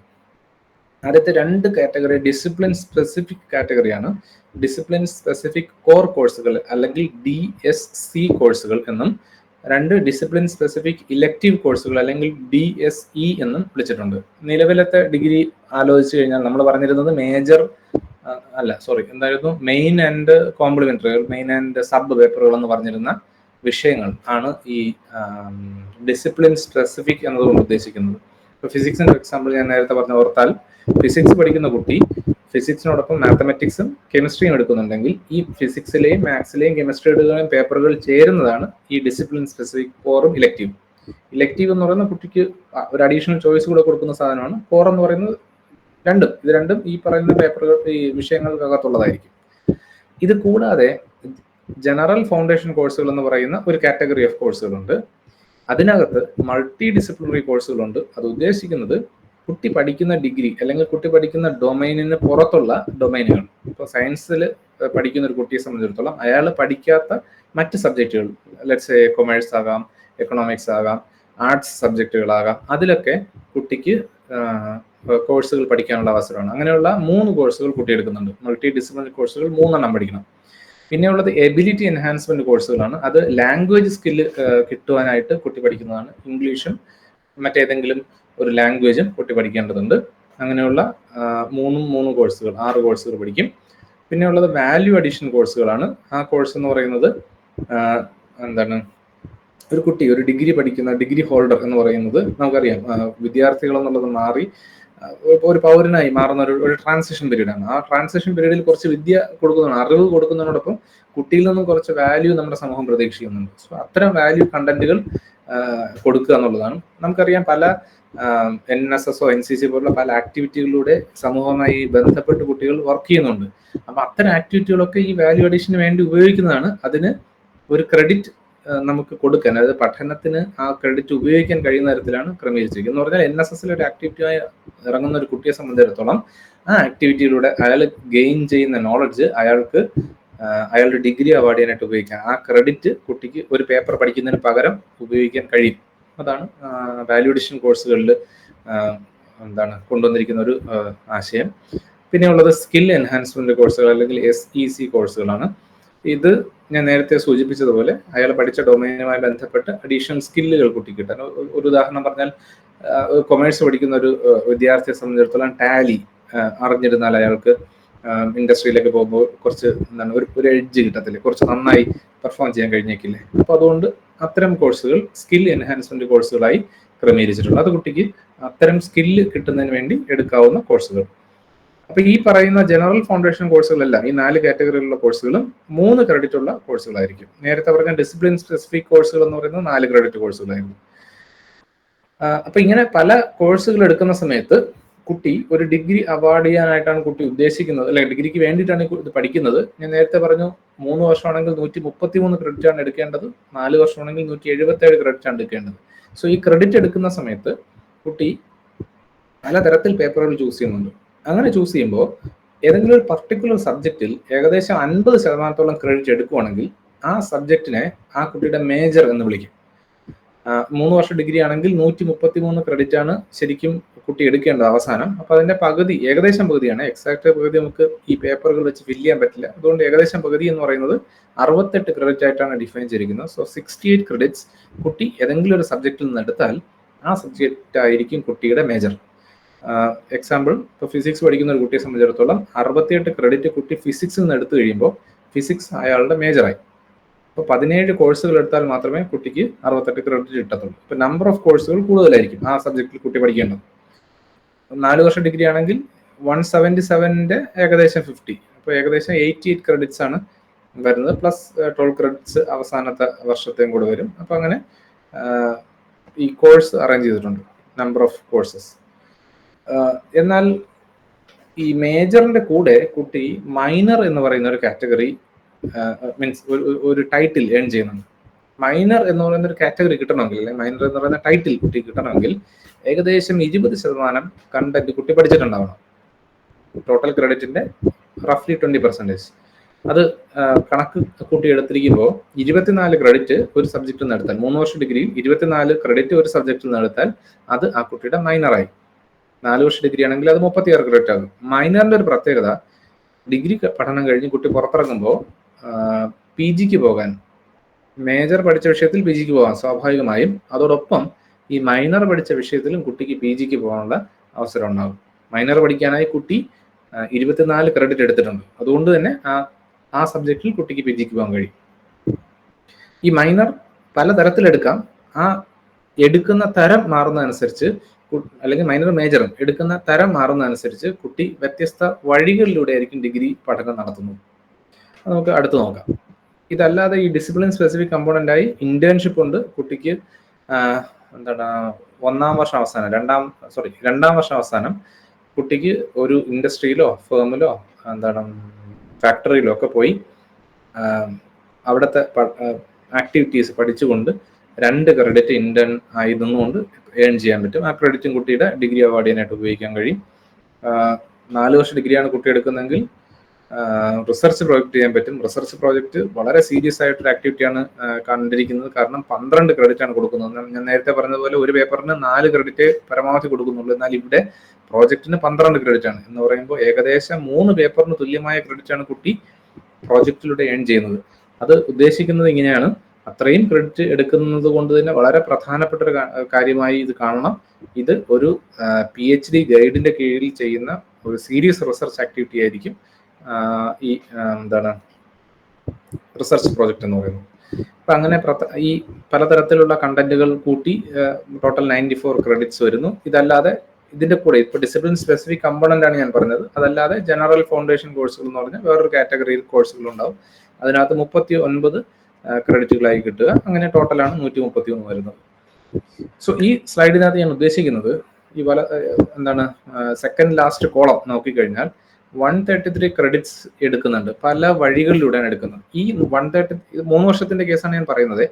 ആദ്യത്തെ 2 കാറ്റഗറി ഡിസിപ്ലിൻ സ്പെസിഫിക് കാറ്റഗറിയാണ്. ഡിസിപ്ലിൻ സ്പെസിഫിക് കോർ കോഴ്സുകൾ അല്ലെങ്കിൽ DSC കോഴ്സുകൾ എന്നും 2 ഡിസിപ്ലിൻ സ്പെസിഫിക് ഇലക്റ്റീവ് കോഴ്സുകൾ അല്ലെങ്കിൽ DSE എന്നും വിളിച്ചിട്ടുണ്ട്. നിലവിലത്തെ ഡിഗ്രി ആലോചിച്ച് കഴിഞ്ഞാൽ നമ്മൾ പറഞ്ഞിരുന്നത് മെയിൻ ആൻഡ് കോംപ്ലിമെന്ററികൾ, മെയിൻ ആൻഡ് സബ് പേപ്പറുകൾ എന്ന് പറഞ്ഞിരുന്ന വിഷയങ്ങൾ ആണ് ഈ ഡിസിപ്ലിൻ സ്പെസിഫിക് എന്നതുകൊണ്ട് ഉദ്ദേശിക്കുന്നത്. ഇപ്പോൾ ഫിസിക്സിന്റെ എക്സാമ്പിൾ ഞാൻ നേരത്തെ ഓർത്താൽ, ഫിസിക്സ് പഠിക്കുന്ന കുട്ടി ഫിസിക്സിനോടൊപ്പം മാത്തമാറ്റിക്സും കെമിസ്ട്രിയും എടുക്കുന്നുണ്ടെങ്കിൽ ഈ ഫിസിക്സിലെയും മാത്സിലെയും കെമിസ്ട്രിയുടെയും പേപ്പറുകൾ ചേരുന്നതാണ് ഈ ഡിസിപ്ലിൻ സ്പെസിഫിക് കോറും ഇലക്റ്റീവ്. ഇലക്റ്റീവ് എന്ന് പറയുന്ന കുട്ടിക്ക് ഒരു അഡീഷണൽ ചോയ്സ് കൂടെ കൊടുക്കുന്ന സാധനമാണ്. കോർ എന്ന് പറയുന്നത് ഇത് രണ്ടും ഈ പറയുന്ന പേപ്പറുകൾ, ഈ വിഷയങ്ങൾക്കകത്തുള്ളതായിരിക്കും. ഇത് കൂടാതെ ജനറൽ ഫൗണ്ടേഷൻ കോഴ്സുകൾ എന്ന് പറയുന്ന ഒരു കാറ്റഗറി ഓഫ് കോഴ്സുകളുണ്ട്. അതിനകത്ത് മൾട്ടി ഡിസിപ്ലിനറി കോഴ്സുകളുണ്ട്. അത് ഉദ്ദേശിക്കുന്നത് കുട്ടി പഠിക്കുന്ന ഡിഗ്രി അല്ലെങ്കിൽ കുട്ടി പഠിക്കുന്ന ഡൊമൈനിന് പുറത്തുള്ള ഡൊമൈനുകൾ. ഇപ്പോൾ സയൻസിൽ പഠിക്കുന്ന ഒരു കുട്ടിയെ സംബന്ധിച്ചിടത്തോളം അയാൾ പഠിക്കാത്ത മറ്റ് സബ്ജക്റ്റുകൾ, ലെറ്റ്സ് കൊമേഴ്സ് ആകാം, എക്കണോമിക്സ് ആകാം, ആർട്സ് സബ്ജക്റ്റുകളാകാം, അതിലൊക്കെ കുട്ടിക്ക് കോഴ്സുകൾ പഠിക്കാനുള്ള അവസരമാണ്. അങ്ങനെയുള്ള 3 കോഴ്സുകൾ കുട്ടി എടുക്കുന്നുണ്ട്. മൾട്ടി ഡിസിപ്ലിനറി കോഴ്സുകൾ 3 പഠിക്കണം. പിന്നെയുള്ളത് എബിലിറ്റി എൻഹാൻസ്മെന്റ് കോഴ്സുകളാണ്. അത് ലാംഗ്വേജ് സ്കില്ല് കിട്ടുവാനായിട്ട് കുട്ടി പഠിക്കുന്നതാണ്. ഇംഗ്ലീഷും മറ്റേതെങ്കിലും ഒരു ലാംഗ്വേജും കുട്ടി പഠിക്കേണ്ടതുണ്ട്. അങ്ങനെയുള്ള 3 കോഴ്സുകൾ, 6 കോഴ്സുകൾ പഠിക്കും. പിന്നെയുള്ളത് വാല്യൂ അഡീഷൻ കോഴ്സുകളാണ്. ആ കോഴ്സ് എന്ന് പറയുന്നത് ഒരു കുട്ടി ഒരു ഡിഗ്രി പഠിക്കുന്ന ഡിഗ്രി ഹോൾഡർ എന്ന് പറയുന്നത് നമുക്കറിയാം, വിദ്യാർത്ഥികൾ എന്നുള്ളത് മാറി ഒരു പൗരനായി മാറുന്ന ഒരു ട്രാൻസിഷൻ പീരീഡാണ്. ആ ട്രാൻസിഷൻ പീരീഡിൽ കുറച്ച് വിദ്യ കൊടുക്കുന്നതാണ്, അറിവ് കൊടുക്കുന്നതിനോടൊപ്പം കുട്ടിയിൽ നിന്നും കുറച്ച് വാല്യൂ നമ്മുടെ സമൂഹം പ്രതീക്ഷിക്കുന്നുണ്ട്. സോ അത്തരം വാല്യൂ കണ്ടന്റുകൾ കൊടുക്കുക എന്നുള്ളതാണ്. നമുക്കറിയാം പല NSS NCC പോലുള്ള പല ആക്ടിവിറ്റികളിലൂടെ സമൂഹവുമായി ബന്ധപ്പെട്ട് കുട്ടികൾ വർക്ക് ചെയ്യുന്നുണ്ട്. അപ്പൊ അത്തരം ആക്ടിവിറ്റികളൊക്കെ ഈ വാല്യൂ അഡീഷന് വേണ്ടി ഉപയോഗിക്കുന്നതാണ്. അതിന് ഒരു ക്രെഡിറ്റ് നമുക്ക് കൊടുക്കാൻ, അതായത് പഠനത്തിന് ആ ക്രെഡിറ്റ് ഉപയോഗിക്കാൻ കഴിയുന്ന തരത്തിലാണ് ക്രമീകരിച്ചിരിക്കുന്നത്. എന്ന് പറഞ്ഞാൽ NSSൽ ഒരു ആക്ടിവിറ്റിയായി ഇറങ്ങുന്ന ഒരു കുട്ടിയെ സംബന്ധിച്ചിടത്തോളം ആ ആക്ടിവിറ്റിയിലൂടെ അയാൾ ഗെയിൻ ചെയ്യുന്ന നോളജ് അയാളുടെ ഡിഗ്രി അവാർഡ് ചെയ്യാനായിട്ട് ഉപയോഗിക്കാം. ആ ക്രെഡിറ്റ് കുട്ടിക്ക് ഒരു പേപ്പർ പഠിക്കുന്നതിന് പകരം ഉപയോഗിക്കാൻ കഴിയും. അതാണ് വാല്യൂ അഡീഷൻ കോഴ്സുകളിൽ കൊണ്ടുവന്നിരിക്കുന്ന ഒരു ആശയം. പിന്നെ ഉള്ളത് സ്കിൽ എൻഹാൻസ്മെന്റ് കോഴ്സുകൾ അല്ലെങ്കിൽ SEC കോഴ്സുകളാണ്. ഇത് ഞാൻ നേരത്തെ സൂചിപ്പിച്ചതുപോലെ അയാൾ പഠിച്ച ഡൊമൈനുമായി ബന്ധപ്പെട്ട് അഡീഷണൽ സ്കില്ലുകൾ കുട്ടിക്ക് കിട്ടാൻ. ഒരു ഉദാഹരണം പറഞ്ഞാൽ, കൊമേഴ്സ് പഠിക്കുന്ന ഒരു വിദ്യാർത്ഥിയെ സംബന്ധിച്ചിടത്തോളം ടാലി അറിഞ്ഞിരുന്നാൽ അയാൾക്ക് ഇൻഡസ്ട്രിയിലേക്ക് പോകുമ്പോൾ കുറച്ച് എന്താണ് ഒരു എഡ്ജ് കിട്ടത്തില്ലേ, കുറച്ച് നന്നായി പെർഫോം ചെയ്യാൻ കഴിഞ്ഞേക്കില്ലേ. അപ്പൊ അതുകൊണ്ട് അത്തരം കോഴ്സുകൾ സ്കിൽ എൻഹാൻസ്മെന്റ് കോഴ്സുകളായി ക്രമീകരിച്ചിട്ടുണ്ട്. അത് കുട്ടിക്ക് അത്തരം സ്കില്ല് കിട്ടുന്നതിന് വേണ്ടി എടുക്കാവുന്ന കോഴ്സുകൾ. അപ്പൊ ഈ പറയുന്ന ജനറൽ ഫൗണ്ടേഷൻ കോഴ്സുകളെല്ലാം, ഈ 4 കാറ്റഗറിയിലുള്ള കോഴ്സുകളും 3 ക്രെഡിറ്റ് ഉള്ള കോഴ്സുകളായിരിക്കും. നേരത്തെ പറഞ്ഞ ഡിസിപ്ലിൻ സ്പെസിഫിക് കോഴ്സുകൾ എന്ന് പറയുന്നത് 4 ക്രെഡിറ്റ് കോഴ്സുകളായിരുന്നു. അപ്പൊ ഇങ്ങനെ പല കോഴ്സുകൾ എടുക്കുന്ന സമയത്ത് കുട്ടി ഒരു ഡിഗ്രി അവാർഡ് ചെയ്യാനായിട്ടാണ് കുട്ടി ഉദ്ദേശിക്കുന്നത്, അല്ലെ ഡിഗ്രിക്ക് വേണ്ടിയിട്ടാണ് ഇത് പഠിക്കുന്നത്. ഞാൻ നേരത്തെ പറഞ്ഞു 3 വർഷമാണെങ്കിൽ 133 ക്രെഡിറ്റ് ആണ് എടുക്കേണ്ടത്, 4 വർഷമാണെങ്കിൽ 177 ക്രെഡിറ്റ് ആണ് എടുക്കേണ്ടത്. സോ ഈ ക്രെഡിറ്റ് എടുക്കുന്ന സമയത്ത് കുട്ടി പലതരത്തിൽ പേപ്പറുകൾ ചൂസ് ചെയ്യുന്നുണ്ട്. അങ്ങനെ ചൂസ് ചെയ്യുമ്പോൾ ഏതെങ്കിലും ഒരു പർട്ടിക്കുലർ സബ്ജക്റ്റിൽ ഏകദേശം 50% ക്രെഡിറ്റ് എടുക്കുവാണെങ്കിൽ ആ സബ്ജക്റ്റിനെ ആ കുട്ടിയുടെ മേജർ എന്ന് വിളിക്കും. 3 വർഷ ഡിഗ്രി ആണെങ്കിൽ 133 ക്രെഡിറ്റ് ആണ് ശരിക്കും കുട്ടി എടുക്കേണ്ടത് അവസാനം. അപ്പൊ അതിന്റെ പകുതി, ഏകദേശം പകുതിയാണ്, എക്സാക്ട് പകുതി നമുക്ക് ഈ പേപ്പറുകൾ വെച്ച് ഫില്ല് ചെയ്യാൻ പറ്റില്ല. അതുകൊണ്ട് ഏകദേശം പകുതി എന്ന് പറയുന്നത് 68 ക്രെഡിറ്റ് ആയിട്ടാണ് ഡിഫൈൻ ചെയ്തിരിക്കുന്നത്. സോ 68 ക്രെഡിറ്റ്സ് കുട്ടി ഏതെങ്കിലും ഒരു സബ്ജക്റ്റിൽ നിന്ന് എടുത്താൽ ആ സബ്ജക്റ്റ് ആയിരിക്കും കുട്ടിയുടെ മേജർ. എക്സാമ്പിൾ, ഇപ്പോൾ ഫിസിക്സ് പഠിക്കുന്ന ഒരു കുട്ടിയെ സംബന്ധിച്ചിടത്തോളം 68 ക്രെഡിറ്റ് കുട്ടി ഫിസിക്സിൽ നിന്ന് എടുത്തു കഴിയുമ്പോൾ ഫിസിക്സ് അയാളുടെ മേജറായി. അപ്പോൾ 17 കോഴ്സുകൾ എടുത്താൽ മാത്രമേ കുട്ടിക്ക് 68 ക്രെഡിറ്റ് കിട്ടത്തുള്ളൂ. ഇപ്പൊ നമ്പർ ഓഫ് കോഴ്സുകൾ കൂടുതലായിരിക്കും ആ സബ്ജക്റ്റിൽ കുട്ടി പഠിക്കേണ്ടത്. 4 വർഷ ഡിഗ്രി ആണെങ്കിൽ 177ന്റെ ഏകദേശം 50, അപ്പോൾ ഏകദേശം 88 ക്രെഡിറ്റ്സ് ആണ് വരുന്നത്. പ്ലസ് 12 ക്രെഡിറ്റ്സ് അവസാനത്തെ വർഷത്തെയും കൂടെ വരും. അപ്പൊ അങ്ങനെ ഈ കോഴ്സ് അറേഞ്ച് ചെയ്തിട്ടുണ്ട്, നമ്പർ ഓഫ് കോഴ്സസ്. എന്നാൽ ഈ മേജറിന്റെ കൂടെ കുട്ടി മൈനർ എന്ന് പറയുന്ന ഒരു കാറ്റഗറി, മീൻസ് ഒരു ടൈറ്റിൽ ഏൺ ചെയ്യുന്നുണ്ട്. മൈനർ എന്ന് പറയുന്ന ഒരു കാറ്റഗറി കിട്ടണമെങ്കിൽ, അല്ലെങ്കിൽ മൈനർ എന്ന് പറയുന്ന ടൈറ്റിൽ കുട്ടി കിട്ടണമെങ്കിൽ ഏകദേശം 20% കണ്ടന്റ് കുട്ടി പഠിച്ചിട്ടുണ്ടാവണം. ടോട്ടൽ ക്രെഡിറ്റിന്റെ റഫ്ലി 20%. അത് കണക്ക് കൂട്ടി എടുത്തിരിക്കുമ്പോൾ 24 ക്രെഡിറ്റ് ഒരു സബ്ജക്റ്റിൽ നിന്ന് എടുത്താൽ, 3 വർഷ ഡിഗ്രിയിൽ 24 ക്രെഡിറ്റ് ഒരു സബ്ജക്റ്റിൽ നിന്ന് എടുത്താൽ അത് ആ കുട്ടിയുടെ മൈനറായി. 4 വർഷ ഡിഗ്രി ആണെങ്കിൽ അത് 36 ക്രെഡിറ്റ് ആകും. മൈനറിന്റെ ഒരു പ്രത്യേകത, ഡിഗ്രി പഠനം കഴിഞ്ഞ് കുട്ടി പുറത്തിറങ്ങുമ്പോൾ PGക്ക് പോകാൻ, മേജർ പഠിച്ച വിഷയത്തിൽ PGക്ക് പോകാൻ സ്വാഭാവികമായും, അതോടൊപ്പം ഈ മൈനർ പഠിച്ച വിഷയത്തിലും കുട്ടിക്ക് PGക്ക് പോകാനുള്ള അവസരം ഉണ്ടാകും. മൈനർ പഠിക്കാനായി കുട്ടി 24 ക്രെഡിറ്റ് എടുത്തിട്ടുണ്ട്. അതുകൊണ്ട് തന്നെ ആ സബ്ജക്റ്റിൽ കുട്ടിക്ക് PGക്ക് പോകാൻ കഴിയും. ഈ മൈനർ പലതരത്തിലെടുക്കാം. ആ എടുക്കുന്ന തരം മാറുന്നതനുസരിച്ച്, അല്ലെങ്കിൽ മൈനർ മേജറും എടുക്കുന്ന തരം മാറുന്നതനുസരിച്ച് കുട്ടി വ്യത്യസ്ത വഴികളിലൂടെ ആയിരിക്കും ഡിഗ്രി പഠനം നടത്തുന്നത്. നമുക്ക് അടുത്ത് നോക്കാം. ഇതല്ലാതെ ഈ ഡിസിപ്ലിൻ സ്പെസിഫിക് കമ്പോണന്റായി ഇന്റേൺഷിപ്പ് ഉണ്ട്. കുട്ടിക്ക് എന്താണ് രണ്ടാം വർഷം അവസാനം കുട്ടിക്ക് ഒരു ഇൻഡസ്ട്രിയിലോ ഫേമിലോ എന്താണ് ഫാക്ടറിയിലോ ഒക്കെ പോയി അവിടുത്തെ ആക്ടിവിറ്റീസ് പഠിച്ചുകൊണ്ട് 2 ക്രെഡിറ്റ് ഇന്റേൺ ആയിരുന്നുകൊണ്ട് ഏൺ ചെയ്യാൻ പറ്റും. ആ ക്രെഡിറ്റും കുട്ടിയുടെ ഡിഗ്രി അവാർഡ് ചെയ്യാനായിട്ട് ഉപയോഗിക്കാൻ കഴിയും. 4 വർഷ ഡിഗ്രിയാണ് കുട്ടി എടുക്കുന്നതെങ്കിൽ റിസർച്ച് പ്രോജക്റ്റ് ചെയ്യാൻ പറ്റും. റിസർച്ച് പ്രോജക്റ്റ് വളരെ സീരിയസ് ആയിട്ടൊരു ആക്ടിവിറ്റിയാണ് കണ്ടിരിക്കുന്നത്. കാരണം 12 ക്രെഡിറ്റ് ആണ് കൊടുക്കുന്നത്. ഞാൻ നേരത്തെ പറഞ്ഞതുപോലെ ഒരു പേപ്പറിന് 4 ക്രെഡിറ്റ് പരമാവധി കൊടുക്കുന്നുള്ളൂ. എന്നാൽ ഇവിടെ പ്രോജക്റ്റിന് 12 ക്രെഡിറ്റ് ആണ് എന്ന് പറയുമ്പോൾ ഏകദേശം 3 പേപ്പറിന് തുല്യമായ ക്രെഡിറ്റ് ആണ് കുട്ടി പ്രോജക്റ്റിലൂടെ ഏൺ ചെയ്യുന്നത്. അത് ഉദ്ദേശിക്കുന്നത് ഇങ്ങനെയാണ്, അത്രയും ക്രെഡിറ്റ് എടുക്കുന്നത് കൊണ്ട് തന്നെ വളരെ പ്രധാനപ്പെട്ട ഒരു കാര്യമായി ഇത് കാണണം. ഇത് ഒരു PhD ഗൈഡിന്റെ കീഴിൽ ചെയ്യുന്ന ഒരു സീരിയസ് റിസർച്ച് ആക്ടിവിറ്റി ആയിരിക്കും ഈ എന്താണ് റിസർച്ച് പ്രോജക്റ്റ് എന്ന് പറയുന്നത്. അപ്പൊ അങ്ങനെ ഈ പലതരത്തിലുള്ള കണ്ടന്റുകൾ കൂട്ടി ടോട്ടൽ 94 ക്രെഡിറ്റ്സ് വരുന്നു. ഇതല്ലാതെ ഇതിന്റെ കൂടെ ഇപ്പൊ ഡിസിപ്ലിൻ സ്പെസിഫിക് കമ്പോണന്റ് ആണ് ഞാൻ പറഞ്ഞത്. അതല്ലാതെ ജനറൽ ഫൗണ്ടേഷൻ കോഴ്സുകൾ എന്ന് പറഞ്ഞാൽ വേറൊരു കാറ്റഗറിയിൽ കോഴ്സുകൾ ഉണ്ടാവും. അതിനകത്ത് 39 ക്രെഡിറ്റുകളായി കിട്ടുക. അങ്ങനെ ടോട്ടലാണ് 133 വരുന്നത്. സോ ഈ സ്ലൈഡിനകത്ത് ഞാൻ ഉദ്ദേശിക്കുന്നത് ഈ എന്താണ് സെക്കൻഡ് ലാസ്റ്റ് കോളം നോക്കിക്കഴിഞ്ഞാൽ 133 ക്രെഡിറ്റ്സ് എടുക്കുന്നുണ്ട്. പല വഴികളിലൂടെയാണ് എടുക്കുന്നത്. ഈ 3 വർഷത്തിന്റെ കേസാണ് ഞാൻ പറയുന്നത്.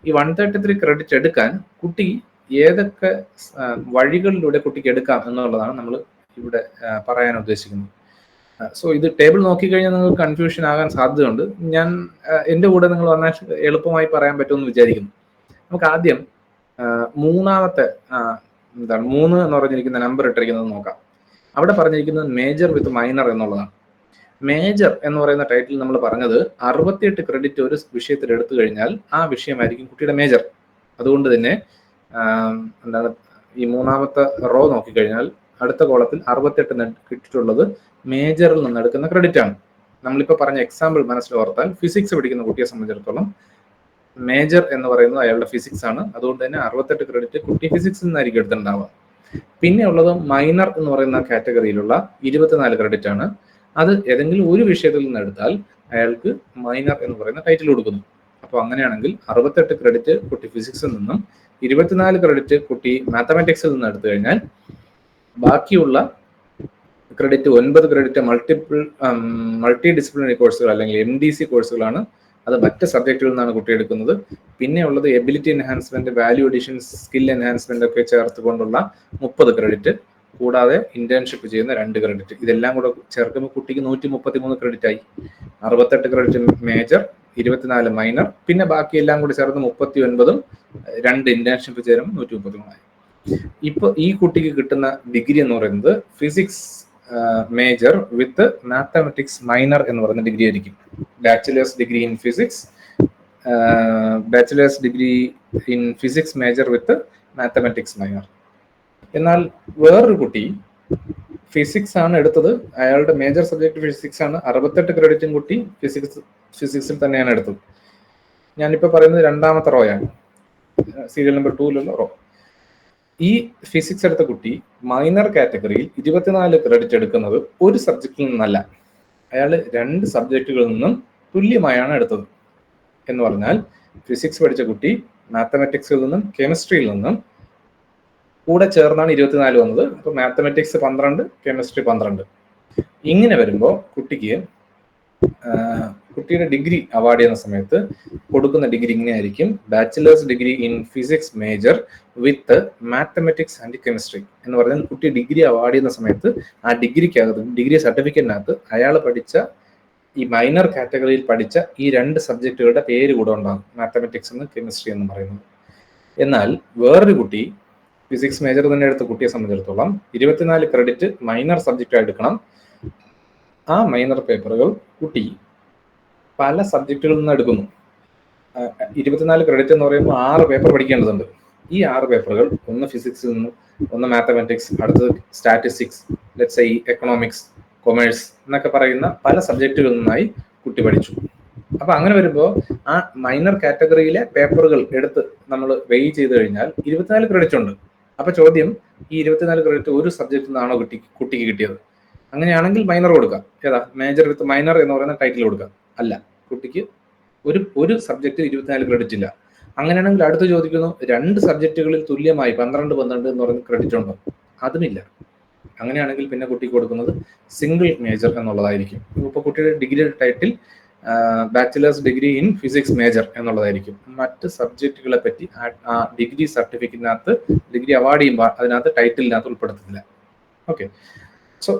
ഈ 133 ക്രെഡിറ്റ് എടുക്കാൻ കുട്ടി ഏതൊക്കെ വഴികളിലൂടെ കുട്ടിക്ക് എടുക്കാം എന്നുള്ളതാണ് നമ്മൾ ഇവിടെ പറയാൻ ഉദ്ദേശിക്കുന്നത്. സോ ഇത് ടേബിൾ നോക്കിക്കഴിഞ്ഞാൽ നിങ്ങൾക്ക് കൺഫ്യൂഷൻ ആകാൻ സാധ്യതയുണ്ട്. ഞാൻ എൻ്റെ കൂടെ നിങ്ങൾ വന്നാൽ എളുപ്പമായി പറയാൻ പറ്റുമെന്ന് വിചാരിക്കുന്നു. നമുക്ക് ആദ്യം മൂന്നാമത്തെ 3 എന്ന് പറഞ്ഞിരിക്കുന്ന നമ്പർ ഇട്ടിരിക്കുന്നത് നോക്കാം. അവിടെ പറഞ്ഞിരിക്കുന്നത് മേജർ വിത്ത് മൈനർ എന്നുള്ളതാണ്. മേജർ എന്ന് പറയുന്ന ടൈറ്റിൽ നമ്മൾ പറഞ്ഞത് 68 ക്രെഡിറ്റ് ഒരു വിഷയത്തിൽ എടുത്തു കഴിഞ്ഞാൽ ആ വിഷയമായിരിക്കും കുട്ടിയുടെ മേജർ. അതുകൊണ്ട് തന്നെ എന്താണ് ഈ മൂന്നാമത്തെ റോ നോക്കിക്കഴിഞ്ഞാൽ അടുത്ത കോളത്തിൽ 68 കിട്ടിയിട്ടുള്ളത് മേജറിൽ നിന്ന് എടുക്കുന്ന ക്രെഡിറ്റ് ആണ്. നമ്മളിപ്പോൾ പറഞ്ഞ എക്സാമ്പിൾ മനസ്സിൽ ഓർത്താൽ ഫിസിക്സ് പഠിക്കുന്ന കുട്ടിയെ സംബന്ധിച്ചിടത്തോളം മേജർ എന്ന് പറയുന്നത് അയാളുടെ ഫിസിക്സ് ആണ്. അതുകൊണ്ട് തന്നെ 68 ക്രെഡിറ്റ് കുട്ടി ഫിസിക്സിൽ നിന്നായിരിക്കും എടുത്തിട്ടുണ്ടാവുക. പിന്നെ ഉള്ളത് മൈനർ എന്ന് പറയുന്ന കാറ്റഗറിയിലുള്ള 24 ക്രെഡിറ്റ് ആണ്. അത് ഏതെങ്കിലും ഒരു വിഷയത്തിൽ നിന്ന് എടുത്താൽ അയാൾക്ക് മൈനർ എന്ന് പറയുന്ന ടൈറ്റിൽ കൊടുക്കുന്നു. അപ്പോൾ അങ്ങനെയാണെങ്കിൽ 68 ക്രെഡിറ്റ് കുട്ടി ഫിസിക്സിൽ നിന്നും 24 ക്രെഡിറ്റ് കുട്ടി മാത്തമാറ്റിക്സിൽ നിന്ന് എടുത്തു കഴിഞ്ഞാൽ ബാക്കിയുള്ള ക്രെഡിറ്റ് 9 ക്രെഡിറ്റ് മൾട്ടി ഡിസിപ്ലിനറി കോഴ്സുകൾ അല്ലെങ്കിൽ MDC കോഴ്സുകളാണ്. അത് മറ്റ് സബ്ജക്റ്റുകളിൽ നിന്നാണ് കുട്ടി എടുക്കുന്നത്. പിന്നെ ഉള്ളത് ability enhancement, value addition, skill enhancement ഒക്കെ ചേർത്തുകൊണ്ടുള്ള 30 ക്രെഡിറ്റ്, കൂടാതെ ഇന്റേൺഷിപ്പ് ചെയ്യുന്ന 2 ക്രെഡിറ്റ്. ഇതെല്ലാം കൂടെ ചേർക്കുമ്പോൾ കുട്ടിക്ക് 133 ക്രെഡിറ്റ് ആയി. 68 ക്രെഡിറ്റ് മേജർ, 24 മൈനർ, പിന്നെ ബാക്കി എല്ലാം കൂടി ചേർന്ന് 39ഉം 2 ഇന്റേൺഷിപ്പ് ചേരുമ്പോൾ 133 ആയി. ഇപ്പൊ ഈ കുട്ടിക്ക് കിട്ടുന്ന ഡിഗ്രി എന്ന് പറയുന്നത് physics major with mathematics minor എന്ന് പറയുന്ന ഡിഗ്രി ആയിരിക്കും. Bachelor's degree in physics, bachelor's degree in physics major with mathematics minor. എന്നാൽ വേറൊരു കുട്ടി ഫിസിക്സ് ആണ് എടുത്തത്, അയാളുടെ മേജർ സബ്ജക്ട് ഫിസിക്സ് ആണ്, 68 ക്രെഡിറ്റും കുട്ടി ഫിസിക്സിൽ തന്നെയാണ് എടുത്തത്. ഞാനിപ്പോൾ പറയുന്നത് രണ്ടാമത്തെ റോയാണ്, സീരിയൽ നമ്പർ 2ലുള്ള റോ. ഈ ഫിസിക്സ് എടുത്ത കുട്ടി മൈനർ കാറ്റഗറിയിൽ 24 ക്രെഡിറ്റ് എടുക്കുന്നത് ഒരു സബ്ജക്റ്റിൽ നിന്നല്ല, അയാൾ 2 സബ്ജക്റ്റുകളിൽ നിന്നും തുല്യമായാണ് എടുത്തത്. എന്ന് പറഞ്ഞാൽ ഫിസിക്സ് പഠിച്ച കുട്ടി മാത്തമാറ്റിക്സിൽ നിന്നും കെമിസ്ട്രിയിൽ നിന്നും കൂടെ ചേർന്നാണ് 24 വന്നത്. അപ്പൊ മാത്തമാറ്റിക്സ് 12, കെമിസ്ട്രി 12. ഇങ്ങനെ വരുമ്പോൾ കുട്ടിയുടെ ഡിഗ്രി അവാർഡ് ചെയ്യുന്ന സമയത്ത് കൊടുക്കുന്ന ഡിഗ്രി ഇങ്ങനെയായിരിക്കും: bachelor's degree in physics major with mathematics and chemistry എന്ന് പറഞ്ഞാൽ കുട്ടി ഡിഗ്രി അവാർഡ് ചെയ്യുന്ന സമയത്ത് ആ ഡിഗ്രിക്കകത്ത്, ഡിഗ്രി സർട്ടിഫിക്കറ്റിനകത്ത് അയാൾ പഠിച്ച ഈ മൈനർ കാറ്റഗറിയിൽ പഠിച്ച ഈ 2 സബ്ജക്റ്റുകളുടെ പേര് കൂടെ ഉണ്ടാകും, മാത്തമാറ്റിക്സ് എന്ന് കെമിസ്ട്രി എന്ന് പറയുന്നത്. എന്നാൽ വേറൊരു കുട്ടി ഫിസിക്സ് മേജർ തന്നെ എടുത്ത കുട്ടിയെ സംബന്ധിച്ചിടത്തോളം 24 ക്രെഡിറ്റ് മൈനർ സബ്ജക്റ്റ് എടുക്കണം. ആ മൈനർ പേപ്പറുകൾ കുട്ടി പല സബ്ജക്റ്റുകളിൽ നിന്ന് എടുക്കുന്നു. 24 ക്രെഡിറ്റ് എന്ന് പറയുമ്പോൾ 6 പേപ്പർ പഠിക്കേണ്ടതുണ്ട്. ഈ 6 പേപ്പറുകൾ ഒന്ന് ഫിസിക്സിൽ നിന്ന്, ഒന്ന് മാത്തമാറ്റിക്സ്, അടുത്തത് statistics, let's say economics, commerce എന്നൊക്കെ പറയുന്ന പല സബ്ജക്റ്റുകളിൽ നിന്നായി കുട്ടി പഠിച്ചു. അപ്പൊ അങ്ങനെ വരുമ്പോൾ ആ മൈനർ കാറ്റഗറിയിലെ പേപ്പറുകൾ എടുത്ത് നമ്മൾ വെയ് ചെയ്ത് കഴിഞ്ഞാൽ 24 ക്രെഡിറ്റ് ഉണ്ട്. അപ്പൊ ചോദ്യം, ഈ 24 ക്രെഡിറ്റ് ഒരു സബ്ജക്റ്റിൽ നിന്നാണോ കുട്ടിക്ക് കിട്ടിയത്? അങ്ങനെയാണെങ്കിൽ മൈനർ കൊടുക്കാം. ഏതാ? മേജർ വിത്ത് മൈനർ എന്ന് പറയുന്ന ടൈറ്റിൽ കൊടുക്കാം. അല്ല, കുട്ടിക്ക് ഒരു സബ്ജക്റ്റ് 24 ക്രെഡിറ്റ് ഇല്ല. അങ്ങനെയാണെങ്കിൽ അടുത്ത് ചോദിക്കുന്നു, 2 സബ്ജക്റ്റുകളിൽ തുല്യമായി 12 എന്ന് പറയുന്ന ക്രെഡിറ്റ് ഉണ്ടോ? അതുമില്ല. അങ്ങനെയാണെങ്കിൽ പിന്നെ കുട്ടിക്ക് കൊടുക്കുന്നത് സിംഗിൾ മേജർ എന്നുള്ളതായിരിക്കും. ഇപ്പൊ കുട്ടിയുടെ ഡിഗ്രിയുടെ title bachelor's degree in physics major എന്നുള്ളതായിരിക്കും. മറ്റ് സബ്ജക്റ്റുകളെ പറ്റി ആ ഡിഗ്രി സർട്ടിഫിക്കറ്റിനകത്ത്, ഡിഗ്രി അവാർഡ് ചെയ്യുമ്പോൾ അതിനകത്ത് ടൈറ്റിലിനകത്ത് ഉൾപ്പെടുത്തുന്നില്ല. ഓക്കെ, സോ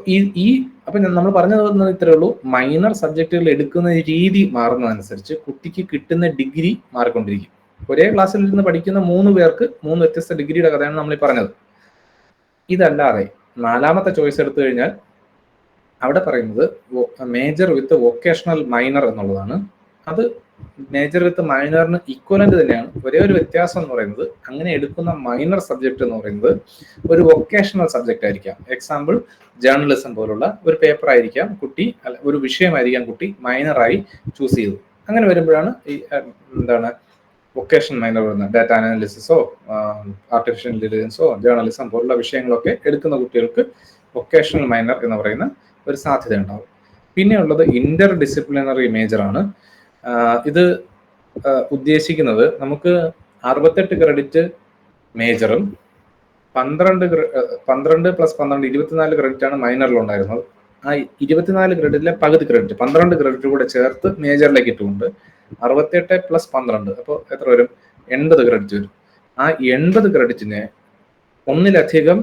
അപ്പൊ നമ്മൾ പറഞ്ഞു തന്നത് ഇത്രേ ഉള്ളൂ. മൈനർ സബ്ജക്റ്റുകൾ എടുക്കുന്ന രീതി മാറുന്നതനുസരിച്ച് കുട്ടിക്ക് കിട്ടുന്ന ഡിഗ്രി മാറിക്കൊണ്ടിരിക്കും. ഒരേ ക്ലാസ്സിൽ ഇരുന്ന് പഠിക്കുന്ന 3 പേർക്ക് 3 വ്യത്യസ്ത ഡിഗ്രിയുടെ കഥയാണ് നമ്മൾ ഈ പറഞ്ഞത്. ഇതല്ലാതെ 4ാമത്തെ ചോയ്സ് എടുത്തു കഴിഞ്ഞാൽ അവിടെ പറയുന്നത് മേജർ വിത്ത് വൊക്കേഷണൽ മൈനർ എന്നുള്ളതാണ്. അത് മേജർ വിത്ത് മൈനറിന് ഈക്വലന്റ് തന്നെയാണ്. ഒരേ ഒരു വ്യത്യാസം എന്ന് പറയുന്നത്, അങ്ങനെ എടുക്കുന്ന മൈനർ സബ്ജക്ട് എന്ന് പറയുന്നത് ഒരു വൊക്കേഷണൽ സബ്ജക്റ്റ് ആയിരിക്കാം. എക്സാമ്പിൾ, ജേർണലിസം പോലുള്ള ഒരു പേപ്പർ ആയിരിക്കാം കുട്ടി, ഒരു വിഷയമായിരിക്കാം കുട്ടി മൈനറായി ചൂസ് ചെയ്തത്. അങ്ങനെ വരുമ്പോഴാണ് ഈ വൊക്കേഷണൽ മൈനർ വരുന്നത്. ഡാറ്റ അനാലിസിസോ ആർട്ടിഫിഷ്യൽ ഇന്റലിജൻസോ ജേർണലിസം പോലുള്ള വിഷയങ്ങളൊക്കെ എടുക്കുന്ന കുട്ടികൾക്ക് വൊക്കേഷണൽ മൈനർ എന്ന് പറയുന്ന ഒരു സാധ്യത ഉണ്ടാവും. പിന്നെ ഉള്ളത് ഇന്റർ ഡിസിപ്ലിനറി മേജർ ആണ്. ഇത് ഉദ്ദേശിക്കുന്നത് നമുക്ക് 68 ക്രെഡിറ്റ് മേജറും 12 + 12 24 ക്രെഡിറ്റ് ആണ് മൈനറിൽ ഉണ്ടായിരുന്നത്. ആ 24 ക്രെഡിറ്റിലെ പകുതി ക്രെഡിറ്റ് 12 ക്രെഡിറ്റ് കൂടെ ചേർത്ത് മേജറിലേക്ക് ഇട്ടുകൊണ്ട് 68 + 12, അപ്പോൾ എത്ര വരും? 80 ക്രെഡിറ്റ് വരും. ആ 80 ക്രെഡിറ്റിനെ ഒന്നിലധികം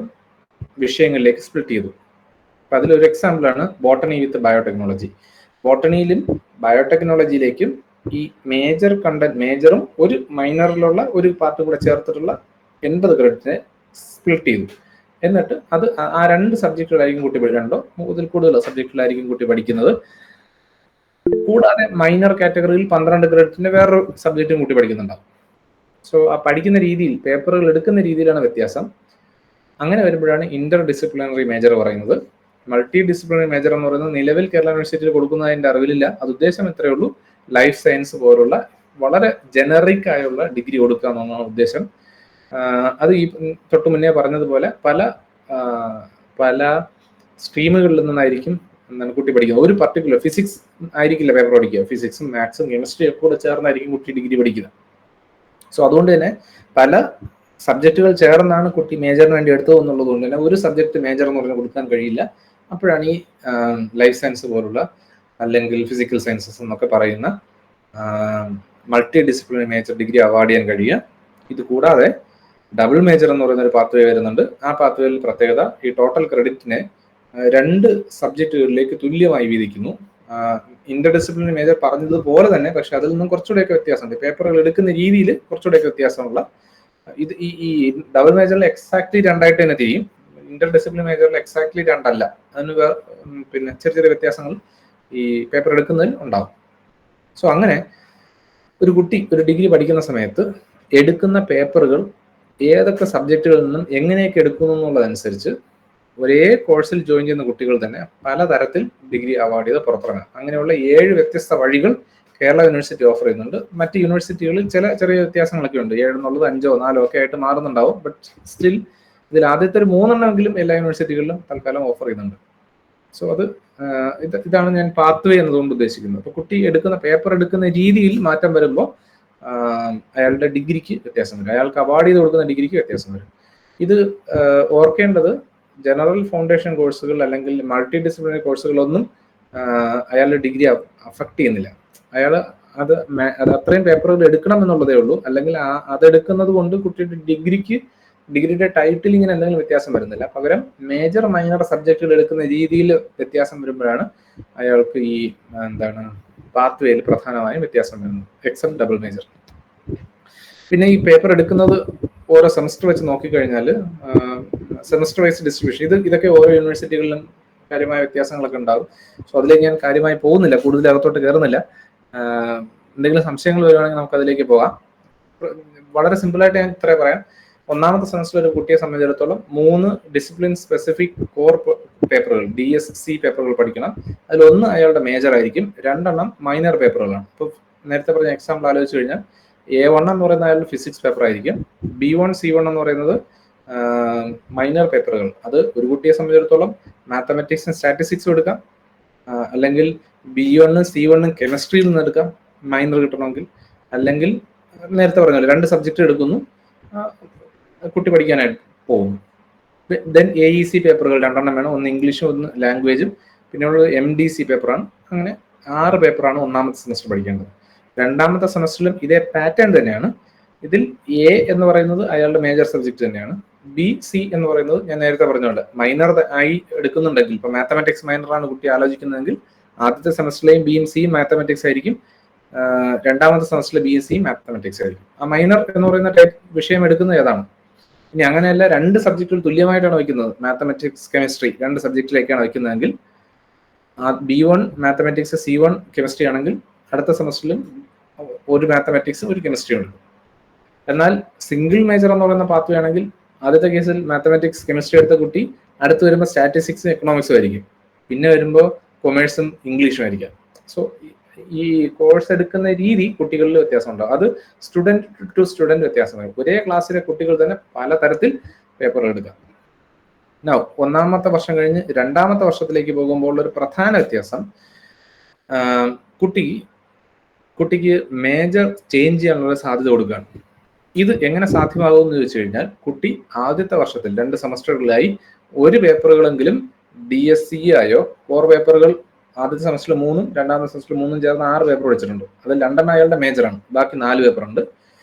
വിഷയങ്ങളിലേക്ക് സ്പ്ലിറ്റ് ചെയ്തു. അപ്പൊ അതിലൊരു എക്സാമ്പിളാണ് ബോട്ടണി വിത്ത് ബയോടെക്നോളജി. ബോട്ടണിയിലും ബയോടെക്നോളജിയിലേക്കും ഈ മേജറും ഒരു മൈനറിലുള്ള ഒരു പാർട്ട് കൂടെ ചേർത്തിട്ടുള്ള 80 ക്രെഡിറ്റിനെ സ്പ്ലിറ്റ് ചെയ്തു. എന്നിട്ട് അത് ആ 2 സബ്ജക്റ്റുകളായിരിക്കും കുട്ടി 2 ഇതിൽ കൂടുതൽ സബ്ജക്റ്റുകളായിരിക്കും കുട്ടി പഠിക്കുന്നത്. കൂടാതെ മൈനർ കാറ്റഗറിയിൽ 12 ക്രെഡിറ്റിന്റെ വേറൊരു സബ്ജക്റ്റും കൂട്ടി പഠിക്കുന്നുണ്ടാവും. സോ ആ പഠിക്കുന്ന രീതിയിൽ, പേപ്പറുകൾ എടുക്കുന്ന രീതിയിലാണ് വ്യത്യാസം. അങ്ങനെ വരുമ്പോഴാണ് ഇന്റർ ഡിസിപ്ലിനറി മേജർ പറയുന്നത്. മൾട്ടി ഡിസിപ്ലിനറി മേജർ എന്ന് പറയുന്നത് നിലവിൽ കേരള യൂണിവേഴ്സിറ്റിയിൽ കൊടുക്കുന്നതിന്റെ അറിവിലില്ല. അത് ഉദ്ദേശം എത്രയേ ഉള്ളൂ, ലൈഫ് സയൻസ് പോലുള്ള വളരെ ജനറിക് ആയുള്ള ഡിഗ്രി കൊടുക്കുക എന്നാണ് ഉദ്ദേശം. അത് ഈ തൊട്ട് മുന്നേ പറഞ്ഞതുപോലെ പല സ്ട്രീമുകളിൽ നിന്നായിരിക്കും എന്താണ് കുട്ടി പഠിക്കുന്നത്. ഒരു പർട്ടിക്കുലർ ഫിസിക്സ് ആയിരിക്കില്ല പേപ്പർ പഠിക്കുക, ഫിസിക്സും മാത്സും കെമിസ്ട്രിയും ഒക്കെ കൂടെ ചേർന്നായിരിക്കും കുട്ടി ഡിഗ്രി പഠിക്കുന്നത്. സോ അതുകൊണ്ട് തന്നെ പല സബ്ജക്റ്റുകൾ ചേർന്നാണ് കുട്ടി മേജറിന് വേണ്ടി എടുത്തത് എന്നുള്ളത് കൊണ്ട് തന്നെ ഒരു സബ്ജക്ട് മേജർ എന്ന് പറഞ്ഞാൽ കൊടുക്കാൻ കഴിയില്ല. അപ്പോഴാണ് ഈ ലൈഫ് സയൻസ് പോലുള്ള അല്ലെങ്കിൽ ഫിസിക്കൽ സയൻസസ് എന്നൊക്കെ പറയുന്ന multi disciplinary major degree award ചെയ്യാൻ കഴിയുക. ഇത് കൂടാതെ ഡബിൾ മേജർ എന്ന് പറയുന്ന ഒരു പാത്വേ വരുന്നുണ്ട്. ആ പാത്വേയിൽ പ്രത്യേകത ഈ ടോട്ടൽ ക്രെഡിറ്റിനെ 2 സബ്ജക്റ്റുകളിലേക്ക് തുല്യമായി വീതിക്കുന്നു. ഇന്റർ ഡിസിപ്ലിനറി മേജർ പറഞ്ഞതുപോലെ തന്നെ, പക്ഷെ അതിൽ നിന്നും കുറച്ചുകൂടെയൊക്കെ വ്യത്യാസമുണ്ട്. പേപ്പറുകൾ എടുക്കുന്ന രീതിയിൽ കുറച്ചുകൂടെയൊക്കെ വ്യത്യാസമുള്ള ഇത് ഈ ഡബിൾ മേജറിൽ എക്സാക്ട്ലി 2ആയിട്ട് തന്നെ തിരിയും. ഇന്റർ ഡിസിപ്ലിനറി മേജറിൽ എക്സാക്ട്ലി 2 അല്ല. അതിന് പിന്നെ ചെറിയ ചെറിയ വ്യത്യാസങ്ങൾ ഈ പേപ്പർ എടുക്കുന്നതിൽ ഉണ്ടാവും. സോ അങ്ങനെ ഒരു കുട്ടി ഒരു ഡിഗ്രി പഠിക്കുന്ന സമയത്ത് എടുക്കുന്ന പേപ്പറുകൾ ഏതൊക്കെ സബ്ജക്റ്റുകളിൽ നിന്നും എങ്ങനെയൊക്കെ എടുക്കുന്നു എന്നുള്ളതനുസരിച്ച് ഒരേ കോഴ്സിൽ ജോയിൻ ചെയ്യുന്ന കുട്ടികൾ തന്നെ പലതരത്തിൽ ഡിഗ്രി അവാർഡ് ചെയ്ത് പുറത്തിറങ്ങാം. അങ്ങനെയുള്ള 7 വ്യത്യസ്ത വഴികൾ കേരള യൂണിവേഴ്സിറ്റി ഓഫർ ചെയ്യുന്നുണ്ട്. മറ്റ് യൂണിവേഴ്സിറ്റികളിൽ ചില ചെറിയ വ്യത്യാസങ്ങളൊക്കെ ഉണ്ട്. 7 എന്നുള്ളത് 5ഓ 4ഓ ഒക്കെ ആയിട്ട് മാറുന്നുണ്ടാവും. ബട്ട് സ്റ്റിൽ ഇതിൽ ആദ്യത്തെ ഒരു 3 എണ്ണമെങ്കിലും എല്ലാ യൂണിവേഴ്സിറ്റികളിലും തൽക്കാലം ഓഫർ ചെയ്യുന്നുണ്ട്. സോ അത് ഇതാണ് ഞാൻ പാത്വേ എന്നതുകൊണ്ട് ഉദ്ദേശിക്കുന്നത്. അപ്പൊ കുട്ടി എടുക്കുന്ന പേപ്പർ എടുക്കുന്ന രീതിയിൽ മാറ്റം വരുമ്പോൾ അയാളുടെ ഡിഗ്രിക്ക് വ്യത്യാസം വരും, അയാൾക്ക് അവാർഡ് ചെയ്ത് കൊടുക്കുന്ന ഡിഗ്രിക്ക് വ്യത്യാസം വരും. ഇത് ഓർക്കേണ്ടത്, ജനറൽ ഫൗണ്ടേഷൻ കോഴ്സുകൾ അല്ലെങ്കിൽ മൾട്ടി ഡിസിപ്ലിനറി കോഴ്സുകളൊന്നും അയാളുടെ ഡിഗ്രി അഫക്ട് ചെയ്യുന്നില്ല. അയാൾ അത് അത്രയും പേപ്പറുകൾ എടുക്കണം എന്നുള്ളതേ ഉള്ളൂ. അല്ലെങ്കിൽ അതെടുക്കുന്നത് കൊണ്ട് കുട്ടിയുടെ ഡിഗ്രിയുടെ ടൈറ്റിലിങ്ങിന് എന്തെങ്കിലും വ്യത്യാസം വരുന്നില്ല. പകരം മേജർ മൈനർ സബ്ജക്റ്റുകൾ എടുക്കുന്ന രീതിയിൽ വ്യത്യാസം വരുമ്പോഴാണ് അയാൾക്ക് ഈ പാത്വേയിൽ പ്രധാനമായും വ്യത്യാസം വരുന്നത്, എക്സെപ്റ്റ് ഡബിൾ മേജർ. പിന്നെ ഈ പേപ്പർ എടുക്കുന്നത് ഓരോ സെമസ്റ്റർ വെച്ച് നോക്കിക്കഴിഞ്ഞാൽ സെമസ്റ്റർ വൈസ് ഡിസ്ട്രിബ്യൂഷൻ, ഇതൊക്കെ ഓരോ യൂണിവേഴ്സിറ്റികളിലും കാര്യമായ വ്യത്യാസങ്ങളൊക്കെ ഉണ്ടാകും. സോ അതിലേക്ക് ഞാൻ കാര്യമായി പോകുന്നില്ല, കൂടുതൽ അകത്തോട്ട് കയറുന്നില്ല. എന്തെങ്കിലും സംശയങ്ങൾ വരുവാണെങ്കിൽ നമുക്ക് അതിലേക്ക് പോകാം. വളരെ സിമ്പിളായിട്ട് ഞാൻ ഇത്രേ പറയാം. ഒന്നാമത്തെ സെമസ്റ്ററിൽ ഒരു കുട്ടിയെ സംബന്ധിച്ചിടത്തോളം 3 ഡിസിപ്ലിൻ സ്പെസിഫിക് കോർ പേപ്പറുകൾ, DSC പേപ്പറുകൾ പഠിക്കണം. അതിലൊന്ന് അയാളുടെ മേജർ ആയിരിക്കും, 2 എണ്ണം മൈനർ പേപ്പറുകളാണ്. ഇപ്പോൾ നേരത്തെ പറഞ്ഞ എക്സാമ്പിൾ ആലോചിച്ച് കഴിഞ്ഞാൽ A1 എന്ന് പറയുന്ന അയാളുടെ ഫിസിക്സ് പേപ്പർ ആയിരിക്കും. B1 C1 എന്ന് പറയുന്നത് മൈനർ പേപ്പറുകൾ. അത് ഒരു കുട്ടിയെ സംബന്ധിച്ചിടത്തോളം മാത്തമാറ്റിക്സും സ്റ്റാറ്റിസ്റ്റിക്സും എടുക്കാം, അല്ലെങ്കിൽ B1 C1 കെമിസ്ട്രിയിൽ നിന്ന് എടുക്കാം മൈനർ കിട്ടണമെങ്കിൽ, അല്ലെങ്കിൽ നേരത്തെ പറഞ്ഞാൽ 2 സബ്ജക്റ്റ് എടുക്കുന്നു, കുട്ടി പഠിക്കാനായിട്ട് പോകുന്നു. ദെൻ AEC പേപ്പറുകൾ 2 എണ്ണം വേണം, ഒന്ന് ഇംഗ്ലീഷും ഒന്ന് ലാംഗ്വേജും. പിന്നെ ഉള്ളത് MDC പേപ്പറാണ്. അങ്ങനെ 6 പേപ്പറാണ് ഒന്നാമത്തെ സെമസ്റ്റർ പഠിക്കേണ്ടത്. രണ്ടാമത്തെ സെമസ്റ്ററിലും ഇതേ പാറ്റേൺ തന്നെയാണ്. ഇതിൽ A എന്ന് പറയുന്നത് അയാളുടെ മേജർ സബ്ജക്ട് തന്നെയാണ്. B, C എന്ന് പറയുന്നത് ഞാൻ നേരത്തെ പറഞ്ഞുകൊണ്ട് മൈനർ ആയി എടുക്കുന്നുണ്ടെങ്കിൽ, ഇപ്പൊ മാത്തമാറ്റിക്സ് മൈനറാണ് കുട്ടി ആലോചിക്കുന്നതെങ്കിൽ ആദ്യത്തെ സെമസ്റ്ററിലെയും Bയും Cയും മാത്തമാറ്റിക്സ് ആയിരിക്കും, രണ്ടാമത്തെ സെമസ്റ്ററിലെ Bയും Cയും മാത്തമാറ്റിക്സ് ആയിരിക്കും. ആ മൈനർ എന്ന് പറയുന്ന വിഷയം എടുക്കുന്നത് ഏതാണ്? ഇനി അങ്ങനെയല്ല, 2 സബ്ജക്റ്റുകൾ തുല്യമായിട്ടാണ് വയ്ക്കുന്നത്, mathematics chemistry 2 സബ്ജക്റ്റിലേക്കാണ് വയ്ക്കുന്നതെങ്കിൽ B1 mathematics C1 chemistry ആണെങ്കിൽ അടുത്ത സെമസ്റ്ററിലും ഒരു മാത്തമാറ്റിക്സും ഒരു കെമിസ്ട്രി ഉണ്ട്. എന്നാൽ സിംഗിൾ മേജർ എന്ന് പറയുന്ന പാത്വേ ആണെങ്കിൽ ആദ്യത്തെ കേസിൽ മാത്തമാറ്റിക്സ് കെമിസ്ട്രി എടുത്ത കുട്ടി അടുത്ത് വരുമ്പോൾ സ്റ്റാറ്റിസ്റ്റിക്സും എക്കണോമിക്സും ആയിരിക്കും, പിന്നെ വരുമ്പോൾ കൊമേഴ്സും ഇംഗ്ലീഷും ആയിരിക്കാം. സോ ഈ കോഴ്സ് എടുക്കുന്ന രീതി കുട്ടികളിൽ വ്യത്യാസം ഉണ്ടാവും. അത് സ്റ്റുഡൻറ് ടു സ്റ്റുഡൻറ് വ്യത്യാസമാകും. ഒരേ ക്ലാസ്സിലെ കുട്ടികൾ തന്നെ പലതരത്തിൽ പേപ്പർ എടുക്കാം. നൗ ഒന്നാമത്തെ വർഷം കഴിഞ്ഞ് രണ്ടാമത്തെ വർഷത്തിലേക്ക് പോകുമ്പോൾ ഒരു പ്രധാന വ്യത്യാസം, കുട്ടിക്ക് മേജർ ചേഞ്ച് ചെയ്യാനുള്ള സാധ്യത കൊടുക്കുകയാണ്. ഇത് എങ്ങനെ സാധ്യമാകും എന്ന് ചോദിച്ചു കഴിഞ്ഞാൽ, കുട്ടി ആദ്യത്തെ വർഷത്തിൽ 2 സെമസ്റ്ററുകളിലായി ഒരു പേപ്പറുകളെങ്കിലും DSC ആയോ കോർ പേപ്പറുകൾ ആദ്യത്തെ സെമസ്റ്ററിൽ 3ഉം രണ്ടാമത്തെ സെമസ്റ്ററിൽ 3ഉം ചേർന്ന് 6 പേപ്പർ വെച്ചിട്ടുണ്ട്. അതിൽ 2 എണ്ണം അയാളുടെ മേജറാണ്, ബാക്കി 4 പേപ്പർ ഉണ്ട്.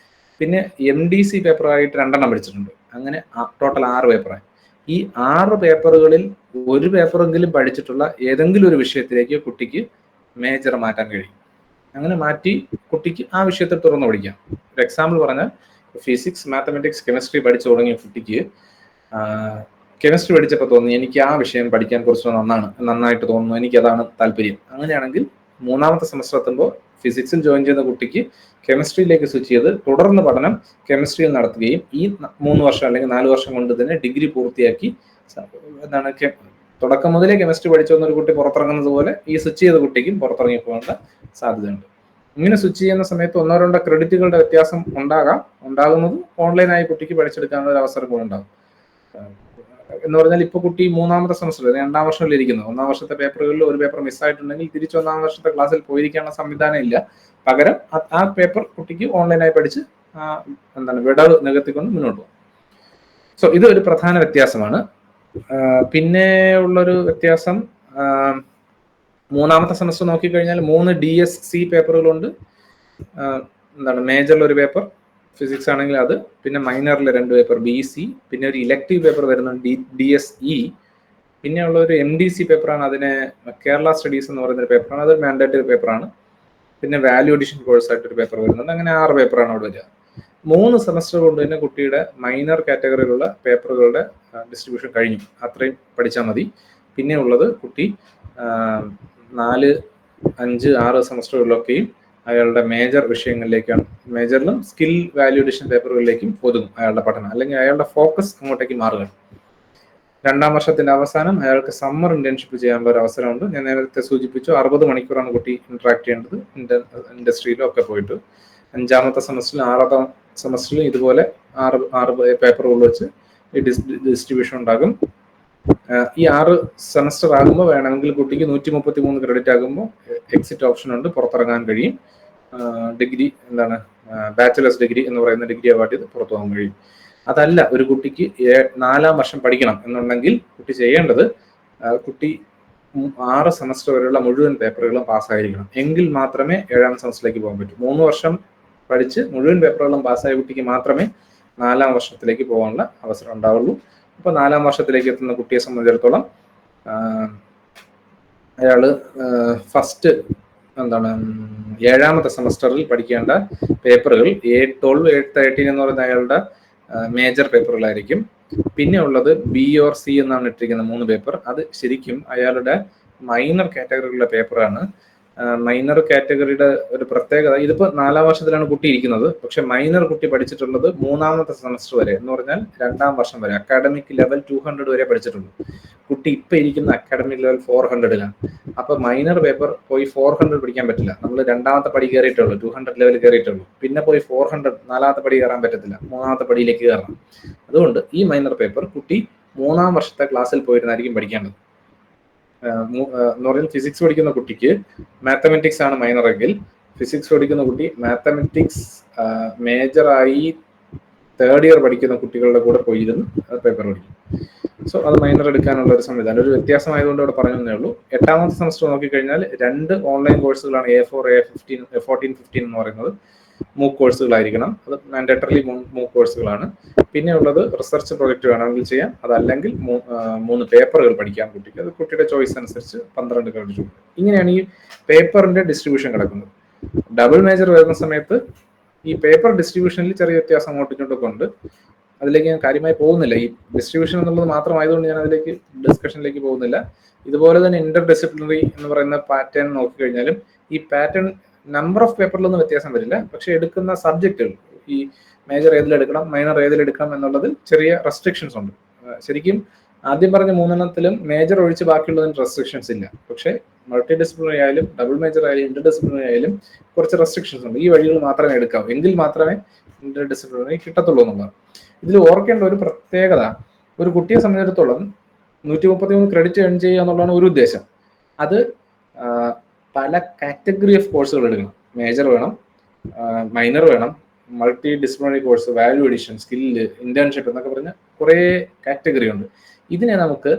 പിന്നെ MDC പേപ്പറായിട്ട് 2 എണ്ണം പഠിച്ചിട്ടുണ്ട്. അങ്ങനെ ടോട്ടൽ 6 പേപ്പറായി. ഈ 6 പേപ്പറുകളിൽ ഒരു പേപ്പറെങ്കിലും പഠിച്ചിട്ടുള്ള ഏതെങ്കിലും ഒരു വിഷയത്തിലേക്ക് കുട്ടിക്ക് മേജർ മാറ്റാൻ കഴിയും. അങ്ങനെ മാറ്റി കുട്ടിക്ക് ആ വിഷയത്തിൽ തുറന്നു പഠിക്കാം. ഒരു എക്സാമ്പിൾ പറഞ്ഞാൽ, ഫിസിക്സ് മാത്തമാറ്റിക്സ് കെമിസ്ട്രി പഠിച്ചു തുടങ്ങിയ കുട്ടിക്ക് കെമിസ്ട്രി പഠിച്ചപ്പോൾ തോന്നി എനിക്ക് ആ വിഷയം പഠിക്കാൻ കുറച്ച് നന്നായിട്ട് തോന്നുന്നു, എനിക്ക് അതാണ് താല്പര്യം. അങ്ങനെയാണെങ്കിൽ മൂന്നാമത്തെ സെമസ്റ്റർ എത്തുമ്പോൾ ഫിസിക്സിൽ ജോയിൻ ചെയ്യുന്ന കുട്ടിക്ക് കെമിസ്ട്രിയിലേക്ക് സ്വിച്ച് ചെയ്ത് തുടർന്ന് പഠനം കെമിസ്ട്രിയിൽ നടത്തുകയും ഈ 3 വർഷം അല്ലെങ്കിൽ 4 വർഷം കൊണ്ട് തന്നെ ഡിഗ്രി പൂർത്തിയാക്കി എന്താണ് തുടക്കം മുതലേ കെമിസ്ട്രി പഠിച്ചു വന്ന ഒരു കുട്ടി പുറത്തിറങ്ങുന്നത് പോലെ ഈ സ്വിച്ച് ചെയ്ത കുട്ടിക്കും പുറത്തിറങ്ങി പോകാനുള്ള സാധ്യതയുണ്ട്. ഇങ്ങനെ സ്വിച്ച് ചെയ്യുന്ന സമയത്ത് 1-2 ക്രെഡിറ്റുകളുടെ വ്യത്യാസം ഉണ്ടാകുന്നത് ഓൺലൈനായി കുട്ടിക്ക് പഠിച്ചെടുക്കാനുള്ള ഒരു അവസരം കൂടെ ഉണ്ടാകും. എന്ന് പറഞ്ഞാൽ ഇപ്പൊ കുട്ടി 3ാമത്തെ സെമസ്റ്റർ 2ാം വർഷത്തിൽ ഇരിക്കുന്നു. 1ാം വർഷത്തെ പേപ്പറുകളിൽ ഒരു പേപ്പർ മിസ്സായിട്ടുണ്ടെങ്കിൽ തിരിച്ച് 1ാം വർഷത്തെ ക്ലാസ്സിൽ പോയിരിക്കാനുള്ള സംവിധാനം ഇല്ല. പകരം ആ പേപ്പർ കുട്ടിക്ക് ഓൺലൈനായി പഠിച്ച് വിടവ് നികത്തിക്കൊണ്ട് മുന്നോട്ട് പോകും. സോ ഇത് ഒരു പ്രധാന വ്യത്യാസമാണ്. പിന്നെ ഉള്ളൊരു വ്യത്യാസം, 3ാമത്തെ സെമസ്റ്റർ നോക്കിക്കഴിഞ്ഞാൽ 3 DSC പേപ്പറുകളുണ്ട്. മേജറിൽ ഒരു പേപ്പർ ഫിസിക്സ് ആണെങ്കിൽ അത്, പിന്നെ മൈനറിൽ 2 പേപ്പർ BC, പിന്നെ ഒരു ഇലക്ടീവ് പേപ്പർ വരുന്നുണ്ട് DSE, പിന്നെ ഉള്ള ഒരു MDC പേപ്പറാണ്, അതിനെ കേരള സ്റ്റഡീസ് എന്ന് പറയുന്ന ഒരു പേപ്പറാണ്, അത് മാൻഡേറ്ററി പേപ്പറാണ്. പിന്നെ വാല്യൂ അഡീഷൻ കോഴ്സ് ആയിട്ടൊരു പേപ്പർ വരുന്നുണ്ട്. അങ്ങനെ 6 പേപ്പറാണ് അവിടെ വരിക. 3 സെമസ്റ്റർ കൊണ്ട് തന്നെ കുട്ടിയുടെ മൈനർ കാറ്റഗറിയിലുള്ള പേപ്പറുകളുടെ ഡിസ്ട്രിബ്യൂഷൻ കഴിഞ്ഞു. അത്രയും പഠിച്ചാൽ മതി. പിന്നെ ഉള്ളത് കുട്ടി 4, 5, 6 സെമസ്റ്ററുകളിലൊക്കെയും അയാളുടെ മേജർ വിഷയങ്ങളിലേക്കാണ്, മേജറിലും സ്കിൽ വാല്യൂ അഡീഷൻ പേപ്പറുകളിലേക്കും ഒതുങ്ങും അയാളുടെ പഠനം. അല്ലെങ്കിൽ അയാളുടെ ഫോക്കസ് അങ്ങോട്ടേക്ക് മാറുക. 2ാം വർഷത്തിന്റെ അവസാനം അയാൾക്ക് സമ്മർ ഇന്റേൺഷിപ്പ് ചെയ്യാനുള്ള ഒരു അവസരമുണ്ട്. ഞാൻ നേരത്തെ സൂചിപ്പിച്ചു, 60 മണിക്കൂറാണ് കുട്ടി ഇന്ററാക്ട് ചെയ്യേണ്ടത് ഇൻഡസ്ട്രിയിലും ഒക്കെ പോയിട്ട്. 5ാമത്തെ സെമസ്റ്ററിലും 6ാം സെമസ്റ്ററിലും ഇതുപോലെ 6 പേപ്പറുകൾ വെച്ച് ഈ ഡിസ്ട്രിബ്യൂഷൻ ഉണ്ടാകും. ഈ 6 സെമസ്റ്റർ ആകുമ്പോൾ വേണമെങ്കിൽ കുട്ടിക്ക് 133 ക്രെഡിറ്റ് ആകുമ്പോൾ എക്സിറ്റ് ഓപ്ഷൻ ഉണ്ട്, പുറത്തിറങ്ങാൻ കഴിയും. ഡിഗ്രി ബാച്ചിലേഴ്സ് ഡിഗ്രി എന്ന് പറയുന്ന ഡിഗ്രി അവാർഡ് ചെയ്ത് പുറത്തു പോകാൻ കഴിയും. അതല്ല, ഒരു കുട്ടിക്ക് 4ാം വർഷം പഠിക്കണം എന്നുണ്ടെങ്കിൽ കുട്ടി ചെയ്യേണ്ടത്, കുട്ടി 6 സെമസ്റ്റർ വരെയുള്ള മുഴുവൻ പേപ്പറുകളും പാസ്സായിരിക്കണം. എങ്കിൽ മാത്രമേ 7ാം സെമസ്റ്ററിലേക്ക് പോകാൻ പറ്റൂ. 3 വർഷം പഠിച്ച് മുഴുവൻ പേപ്പറുകളും പാസ്സായ കുട്ടിക്ക് മാത്രമേ 4ാം വർഷത്തിലേക്ക് പോകാനുള്ള അവസരം ഉണ്ടാവുള്ളൂ. അപ്പോൾ 4ാം വർഷത്തിലേക്ക് എത്തുന്ന കുട്ടിയെ സംബന്ധിച്ചിടത്തോളം അയാള് ഫസ്റ്റ് 7ാമത്തെ സെമസ്റ്ററിൽ പഠിക്കേണ്ട പേപ്പറുകൾ A12, A13 എന്ന് പറയുന്ന അയാളുടെ മേജർ പേപ്പറുകളായിരിക്കും. പിന്നെ ഉള്ളത് B or C എന്നാണ് ഇട്ടിരിക്കുന്ന 3 പേപ്പർ. അത് ശരിക്കും അയാളുടെ മൈനർ കാറ്റഗറിയിലുള്ള പേപ്പറാണ്. മൈനർ കാറ്റഗറിയുടെ ഒരു പ്രത്യേകത, ഇതിപ്പോ 4ാം വർഷത്തിലാണ് കുട്ടി ഇരിക്കുന്നത്, പക്ഷെ മൈനർ കുട്ടി പഠിച്ചിട്ടുള്ളത് 3ാമത്തെ സെമസ്റ്റർ വരെ, എന്ന് പറഞ്ഞാൽ 2ാം വർഷം വരെ, അക്കാഡമിക് ലെവൽ 200 വരെ പഠിച്ചിട്ടുണ്ട്. കുട്ടി ഇപ്പൊ ഇരിക്കുന്ന അക്കാഡമിക് ലെവൽ 400-ലാണ്. അപ്പൊ മൈനർ പേപ്പർ പോയി 400 പഠിക്കാൻ പറ്റില്ല. നമ്മൾ 2ാമത്തെ പടി കയറിയിട്ടുള്ളൂ, 200 ലെവൽ കയറിയിട്ടുള്ളൂ. പിന്നെ പോയി 400 4ാമത്തെ പടി കയറാൻ പറ്റത്തില്ല, 3ാമത്തെ പടിയിലേക്ക് കയറണം. അതുകൊണ്ട് ഈ മൈനർ പേപ്പർ കുട്ടി 3ാം വർഷത്തെ ക്ലാസ്സിൽ പോയിരുന്നായിരിക്കും പഠിക്കേണ്ടത്. എന്ന് പറയുന്നത് ഫിസിക്സ് പഠിക്കുന്ന കുട്ടിക്ക് മാത്തമെറ്റിക്സ് ആണ് മൈനർ എങ്കിൽ, ഫിസിക്സ് പഠിക്കുന്ന കുട്ടി മാത്തമെറ്റിക്സ് മേജറായി 3rd ഇയർ പഠിക്കുന്ന കുട്ടികളുടെ കൂടെ പോയിരുന്നു പേപ്പർ പഠിക്കും. സോ അത് മൈനർ എടുക്കാനുള്ള ഒരു സംവിധാനം, ഒരു വ്യത്യാസമായതുകൊണ്ട് അവിടെ പറഞ്ഞതേ ഉള്ളൂ. 8ാമത്തെ സെമസ്റ്റർ നോക്കിക്കഴിഞ്ഞാൽ 2 ഓൺലൈൻ കോഴ്സുകളാണ്, A4, A14, 15 എന്ന് പറയുന്നത് മൂക്ക് കോഴ്സുകളായിരിക്കണം. അത് മാൻഡേറ്ററി മൂക്ക് കോഴ്സുകളാണ്. പിന്നെ ഉള്ളത് റിസർച്ച് പ്രൊജക്ട് വേണമെങ്കിൽ ചെയ്യാം, അതല്ലെങ്കിൽ 3 പേപ്പറുകൾ പഠിക്കാൻ കുട്ടിക്ക്, അത് കുട്ടിയുടെ ചോയ്സ് അനുസരിച്ച് 12 ക്രെഡിറ്റ്. ഇങ്ങനെയാണ് ഈ പേപ്പറിന്റെ ഡിസ്ട്രിബ്യൂഷൻ കിടക്കുന്നത്. ഡബിൾ മേജർ വരുന്ന സമയത്ത് ഈ പേപ്പർ ഡിസ്ട്രിബ്യൂഷനിൽ ചെറിയ വ്യത്യാസം അങ്ങോട്ടും ഇങ്ങോട്ടൊക്കെ ഉണ്ട്. അതിലേക്ക് ഞാൻ കാര്യമായി പോകുന്നില്ല. ഈ ഡിസ്ട്രിബ്യൂഷൻ എന്നുള്ളത് മാത്രമായതുകൊണ്ട് ഞാൻ അതിലേക്ക് ഡിസ്കഷനിലേക്ക് പോകുന്നില്ല. ഇതുപോലെ തന്നെ ഇന്റർ ഡിസിപ്ലിനറി എന്ന് പറയുന്ന പാറ്റേൺ നോക്കിക്കഴിഞ്ഞാലും ഈ പാറ്റേൺ നമ്പർ ഓഫ് പേപ്പറിലൊന്നും വ്യത്യാസം വരില്ല. പക്ഷെ എടുക്കുന്ന സബ്ജക്റ്റുകൾ, ഈ മേജർ ഏതിലെടുക്കണം, മൈനർ ഏതിലെടുക്കണം എന്നുള്ളതിൽ ചെറിയ റെസ്ട്രിക്ഷൻസ് ഉണ്ട്. ശരിക്കും ആദ്യം പറഞ്ഞ 3 മേജർ ഒഴിച്ച് ബാക്കിയുള്ളതിന് റെസ്ട്രിക്ഷൻസ് ഇല്ല. പക്ഷേ മൾട്ടി ഡിസിപ്ലിനറി ആയാലും ഡബിൾ മേജർ ആയാലും ഇന്റർ ഡിസിപ്ലിനറി ആയാലും കുറച്ച് റെസ്ട്രിക്ഷൻസ് ഉണ്ട്. ഈ വഴികൾ മാത്രമേ എടുക്കാവൂ, എങ്കിൽ മാത്രമേ ഇന്റർ ഡിസിപ്ലിനറി കിട്ടത്തുള്ളൂ എന്നുള്ളതാണ്. ഇതിൽ ഓർക്കേണ്ട ഒരു പ്രത്യേകത, ഒരു കുട്ടിയെ സംബന്ധിച്ചിടത്തോളം 133 ക്രെഡിറ്റ് ഏൺ ചെയ്യുക എന്നുള്ളതാണ് ഒരു ഉദ്ദേശം. അത് പല കാറ്റഗറി ഓഫ് കോഴ്സുകൾ എടുക്കണം. മേജർ വേണം, മൈനർ വേണം, multi disciplinary course, value addition, skill, internship എന്നൊക്കെ പറഞ്ഞ കുറേ കാറ്റഗറി ഉണ്ട്. ഇതിനെ നമുക്ക്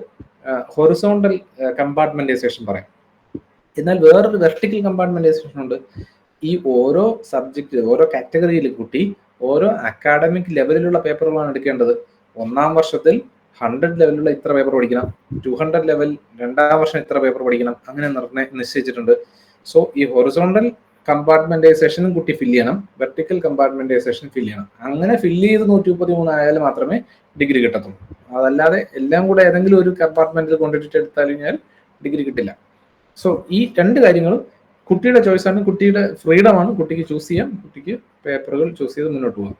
ഹൊറിസോണ്ടൽ കമ്പാർട്ട്മെന്റൈസേഷൻ പറയാം. എന്നാൽ വേറൊരു വെർട്ടിക്കൽ കമ്പാർട്ട്മെന്റൈസേഷൻ ഉണ്ട്. ഈ ഓരോ സബ്ജക്റ്റ്, ഓരോ കാറ്റഗറിയിൽ കുട്ടി ഓരോ അക്കാഡമിക് ലെവലിലുള്ള പേപ്പറുകളാണ് എടുക്കേണ്ടത്. 1ാം വർഷത്തിൽ 100 ലെവലിലുള്ള ഇത്ര പേപ്പർ പഠിക്കണം, 200 ലെവൽ 2ാം വർഷം ഇത്ര പേപ്പർ പഠിക്കണം, അങ്ങനെ നിശ്ചയിച്ചിട്ടുണ്ട്. സോ ഈ ഹൊറിസോണ്ടൽ കമ്പാർട്ട്മെന്റൈസേഷനും കുട്ടി ഫില്ല് ചെയ്യണം, വെർട്ടിക്കൽ കമ്പാർട്ട്മെന്റൈസേഷൻ ഫില്ല് ചെയ്യണം. അങ്ങനെ ഫില്ല് ചെയ്ത് 133 ആയാലും മാത്രമേ ഡിഗ്രി കിട്ടത്തുള്ളൂ. അതല്ലാതെ എല്ലാം കൂടെ ഏതെങ്കിലും ഒരു കമ്പാർട്ട്മെന്റിൽ കൊണ്ടിട്ട് എടുത്താൽ കഴിഞ്ഞാൽ ഡിഗ്രി കിട്ടില്ല. സോ ഈ 2 കാര്യങ്ങളും കുട്ടിയുടെ ചോയ്സാണ്, കുട്ടിയുടെ ഫ്രീഡമാണ്, കുട്ടിക്ക് ചൂസ് ചെയ്യാം, കുട്ടിക്ക് പേപ്പറുകൾ ചൂസ് ചെയ്ത് മുന്നോട്ട് പോകാം.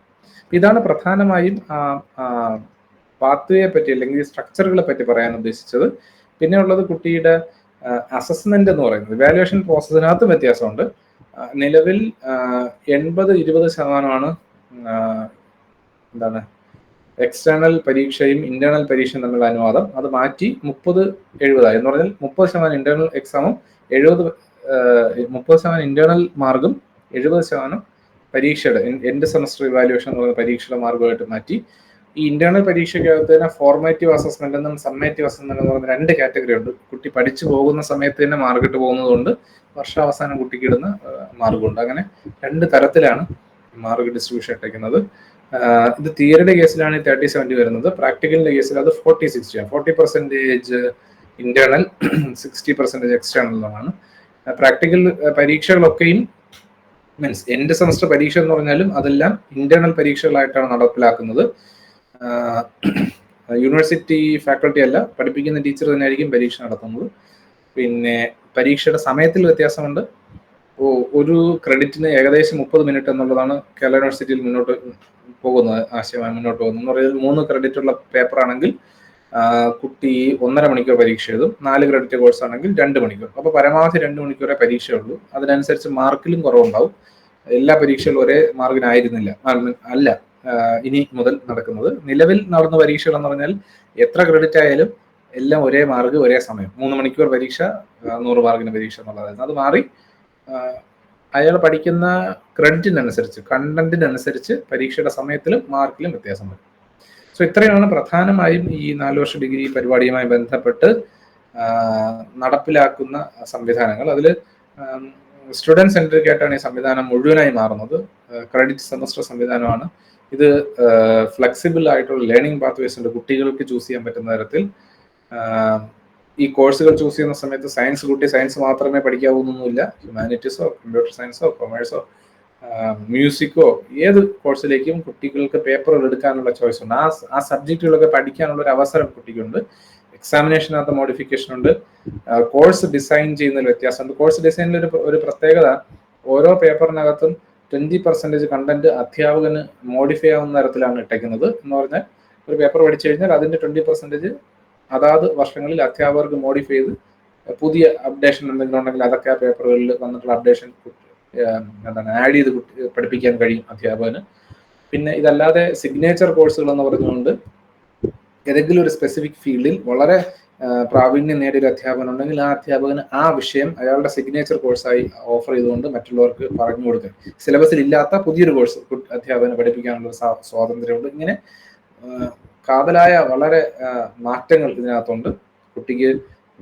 ഇതാണ് പ്രധാനമായും പാത്വേയെ പറ്റി അല്ലെങ്കിൽ സ്ട്രക്ചറുകളെ പറ്റി പറയാൻ ഉദ്ദേശിച്ചത്. പിന്നെ ഉള്ളത് കുട്ടിയുടെ അസസ്മെന്റ് എന്ന് പറയുന്നത്, ഇവാലുവേഷൻ പ്രോസസ്സിനകത്ത് വ്യത്യാസമുണ്ട്. നിലവിൽ 80-20% എന്താണ് എക്സ്റ്റേണൽ പരീക്ഷയും ഇന്റേണൽ പരീക്ഷയും തമ്മിലുള്ള അനുവാദം. അത് മാറ്റി 30-70 എന്ന് പറഞ്ഞാൽ 30% ഇന്റേണൽ എക്സാമും 30% ഇന്റേണൽ മാർക്കും 70% പരീക്ഷയുടെ എൻഡ് സെമസ്റ്റർ ഇവാലുവേഷൻ എന്ന് പറയുന്ന പരീക്ഷയുടെ മാർഗമായിട്ട് മാറ്റി. ഈ ഇന്റേണൽ പരീക്ഷയ്ക്കകത്ത് തന്നെ ഫോർമാറ്റീവ് അസസ്മെന്റ് എന്നും സമ്മേറ്റീവ് അസസ്മെന്റ് എന്ന് പറയുന്ന 2 കാറ്റഗറി ഉണ്ട്. കുട്ടി പഠിച്ചു പോകുന്ന സമയത്ത് തന്നെ മാർക്കിട്ട് പോകുന്നതുകൊണ്ട് വർഷാവസാനം കുട്ടിക്ക് ഇടുന്ന മാർക്കുണ്ട്. അങ്ങനെ 2 തരത്തിലാണ് മാർക്ക് ഡിസ്ട്രിബ്യൂഷൻ ഇട്ടേക്കുന്നത്. ഇത് തിയറിയുടെ കേസിലാണ് 30-70 വരുന്നത്. പ്രാക്ടിക്കലിന്റെ കേസിൽ അത് 40-60 40% ഇന്റേണൽ 60% എക്സ്റ്റേണൽ ആണ്. പ്രാക്ടിക്കൽ പരീക്ഷകളൊക്കെയും മീൻസ് എൻഡ് സെമസ്റ്റർ പരീക്ഷ എന്ന് പറഞ്ഞാലും അതെല്ലാം ഇന്റേണൽ പരീക്ഷകളായിട്ടാണ് നടപ്പിലാക്കുന്നത്. യൂണിവേഴ്സിറ്റി ഫാക്കൾട്ടി അല്ല, പഠിപ്പിക്കുന്ന ടീച്ചർ തന്നെ ആയിരിക്കും പരീക്ഷ നടത്തുന്നത്. പിന്നെ പരീക്ഷയുടെ സമയത്തിൽ വ്യത്യാസമുണ്ട്. ഒരു ക്രെഡിറ്റിന് ഏകദേശം 30 മിനിറ്റ് എന്നുള്ളതാണ് കേരള യൂണിവേഴ്സിറ്റിയിൽ മുന്നോട്ട് പോകുന്നത്, ആശയമായി മുന്നോട്ട് പോകുന്നത്. എന്ന് പറയുന്നത് 3 ക്രെഡിറ്റ് ഉള്ള പേപ്പർ ആണെങ്കിൽ കുട്ടി 1.5 മണിക്കൂർ പരീക്ഷ എഴുതും. 4 ക്രെഡിറ്റ് കോഴ്സ് ആണെങ്കിൽ 2 മണിക്കൂർ. അപ്പോൾ പരമാവധി 2 മണിക്കൂറേ പരീക്ഷയുള്ളൂ. അതിനനുസരിച്ച് മാർക്കിലും കുറവുണ്ടാവും. എല്ലാ പരീക്ഷകളും ഒരേ മാർക്കിനായിരുന്നില്ല അല്ല ഇനി മുതൽ നടക്കുന്നത്. നിലവിൽ നടന്ന പരീക്ഷകൾ എന്ന് പറഞ്ഞാൽ എത്ര ക്രെഡിറ്റ് ആയാലും എല്ലാം ഒരേ മാർക്ക് ഒരേ സമയം. 3 മണിക്കൂർ പരീക്ഷ 100 മാർക്കിന് പരീക്ഷ എന്നുള്ളതായിരുന്നു. അത് മാറി അയാൾ പഠിക്കുന്ന ക്രെഡിറ്റിനനുസരിച്ച് കണ്ടന്റിനനുസരിച്ച് പരീക്ഷയുടെ സമയത്തിലും മാർക്കിലും വ്യത്യാസം വരും. സോ ഇത്രയാണ് പ്രധാനമായും ഈ 4 വർഷ ഡിഗ്രി പരിപാടിയുമായി ബന്ധപ്പെട്ട് നടപ്പിലാക്കുന്ന സംവിധാനങ്ങൾ. അതിൽ സ്റ്റുഡൻറ് സെൻട്രിക് ആയിട്ടാണ് ഈ സംവിധാനം മുഴുവനായി മാറുന്നത്. ക്രെഡിറ്റ് സെമസ്റ്റർ സംവിധാനമാണ് ഇത്. ഫ്ലെക്സിബിൾ ആയിട്ടുള്ള ലേണിംഗ് പാത്വേസ് ഉണ്ട്, കുട്ടികൾക്ക് ചൂസ് ചെയ്യാൻ പറ്റുന്ന തരത്തിൽ. ഈ കോഴ്സുകൾ ചൂസ് ചെയ്യുന്ന സമയത്ത് സയൻസ് കുട്ടി സയൻസ് മാത്രമേ പഠിക്കാവുന്നൊന്നുമില്ല. ഹ്യൂമാനിറ്റീസോ കമ്പ്യൂട്ടർ സയൻസോ കൊമേഴ്സോ മ്യൂസിക്കോ ഏത് കോഴ്സിലേക്കും കുട്ടികൾക്ക് പേപ്പറുകൾ എടുക്കാനുള്ള ചോയ്സ് ഉണ്ട്. ആ സബ്ജക്റ്റുകളൊക്കെ പഠിക്കാനുള്ള ഒരു അവസരം കുട്ടിക്കുണ്ട്. എക്സാമിനേഷനകത്ത് മോഡിഫിക്കേഷൻ ഉണ്ട്. കോഴ്സ് ഡിസൈൻ ചെയ്യുന്നതിൽ വ്യത്യാസമുണ്ട്. കോഴ്സ് ഡിസൈനിൽ ഒരു പ്രത്യേകത, ഓരോ പേപ്പറിനകത്തും 20% കണ്ടന്റ് അധ്യാപകന് മോഡിഫൈ ആവുന്ന തരത്തിലാണ് ഇട്ടേക്കുന്നത്. എന്ന് പറഞ്ഞാൽ ഒരു പേപ്പർ പഠിച്ചു കഴിഞ്ഞാൽ അതിന്റെ 20% അതാത് വർഷങ്ങളിൽ അധ്യാപകർക്ക് മോഡിഫൈ ചെയ്ത് പുതിയ അപ്ഡേഷൻ എന്തെങ്കിലും ഉണ്ടെങ്കിൽ അതൊക്കെ ആ പേപ്പറുകളിൽ വന്നിട്ടുള്ള അപ്ഡേഷൻ ആഡ് ചെയ്ത് പഠിപ്പിക്കാൻ കഴിയും അധ്യാപകന്. പിന്നെ ഇതല്ലാതെ സിഗ്നേച്ചർ കോഴ്സുകൾ എന്ന് പറഞ്ഞുകൊണ്ട് ഏതെങ്കിലും ഒരു സ്പെസിഫിക് ഫീൽഡിൽ വളരെ പ്രാവീണ്യം നേടിയ ഒരു അധ്യാപകൻ ഉണ്ടെങ്കിൽ ആ അധ്യാപകന് ആ വിഷയം അയാളുടെ സിഗ്നേച്ചർ കോഴ്സായി ഓഫർ ചെയ്തുകൊണ്ട് മറ്റുള്ളവർക്ക് പറഞ്ഞു കൊടുക്കുക. സിലബസിൽ ഇല്ലാത്ത പുതിയൊരു കോഴ്സ് അധ്യാപകനെ പഠിപ്പിക്കാനുള്ള സ്വാതന്ത്ര്യമുണ്ട്. ഇങ്ങനെ കാതലായ വളരെ മാറ്റങ്ങൾ ഇതിനകത്തുണ്ട്. കുട്ടിക്ക്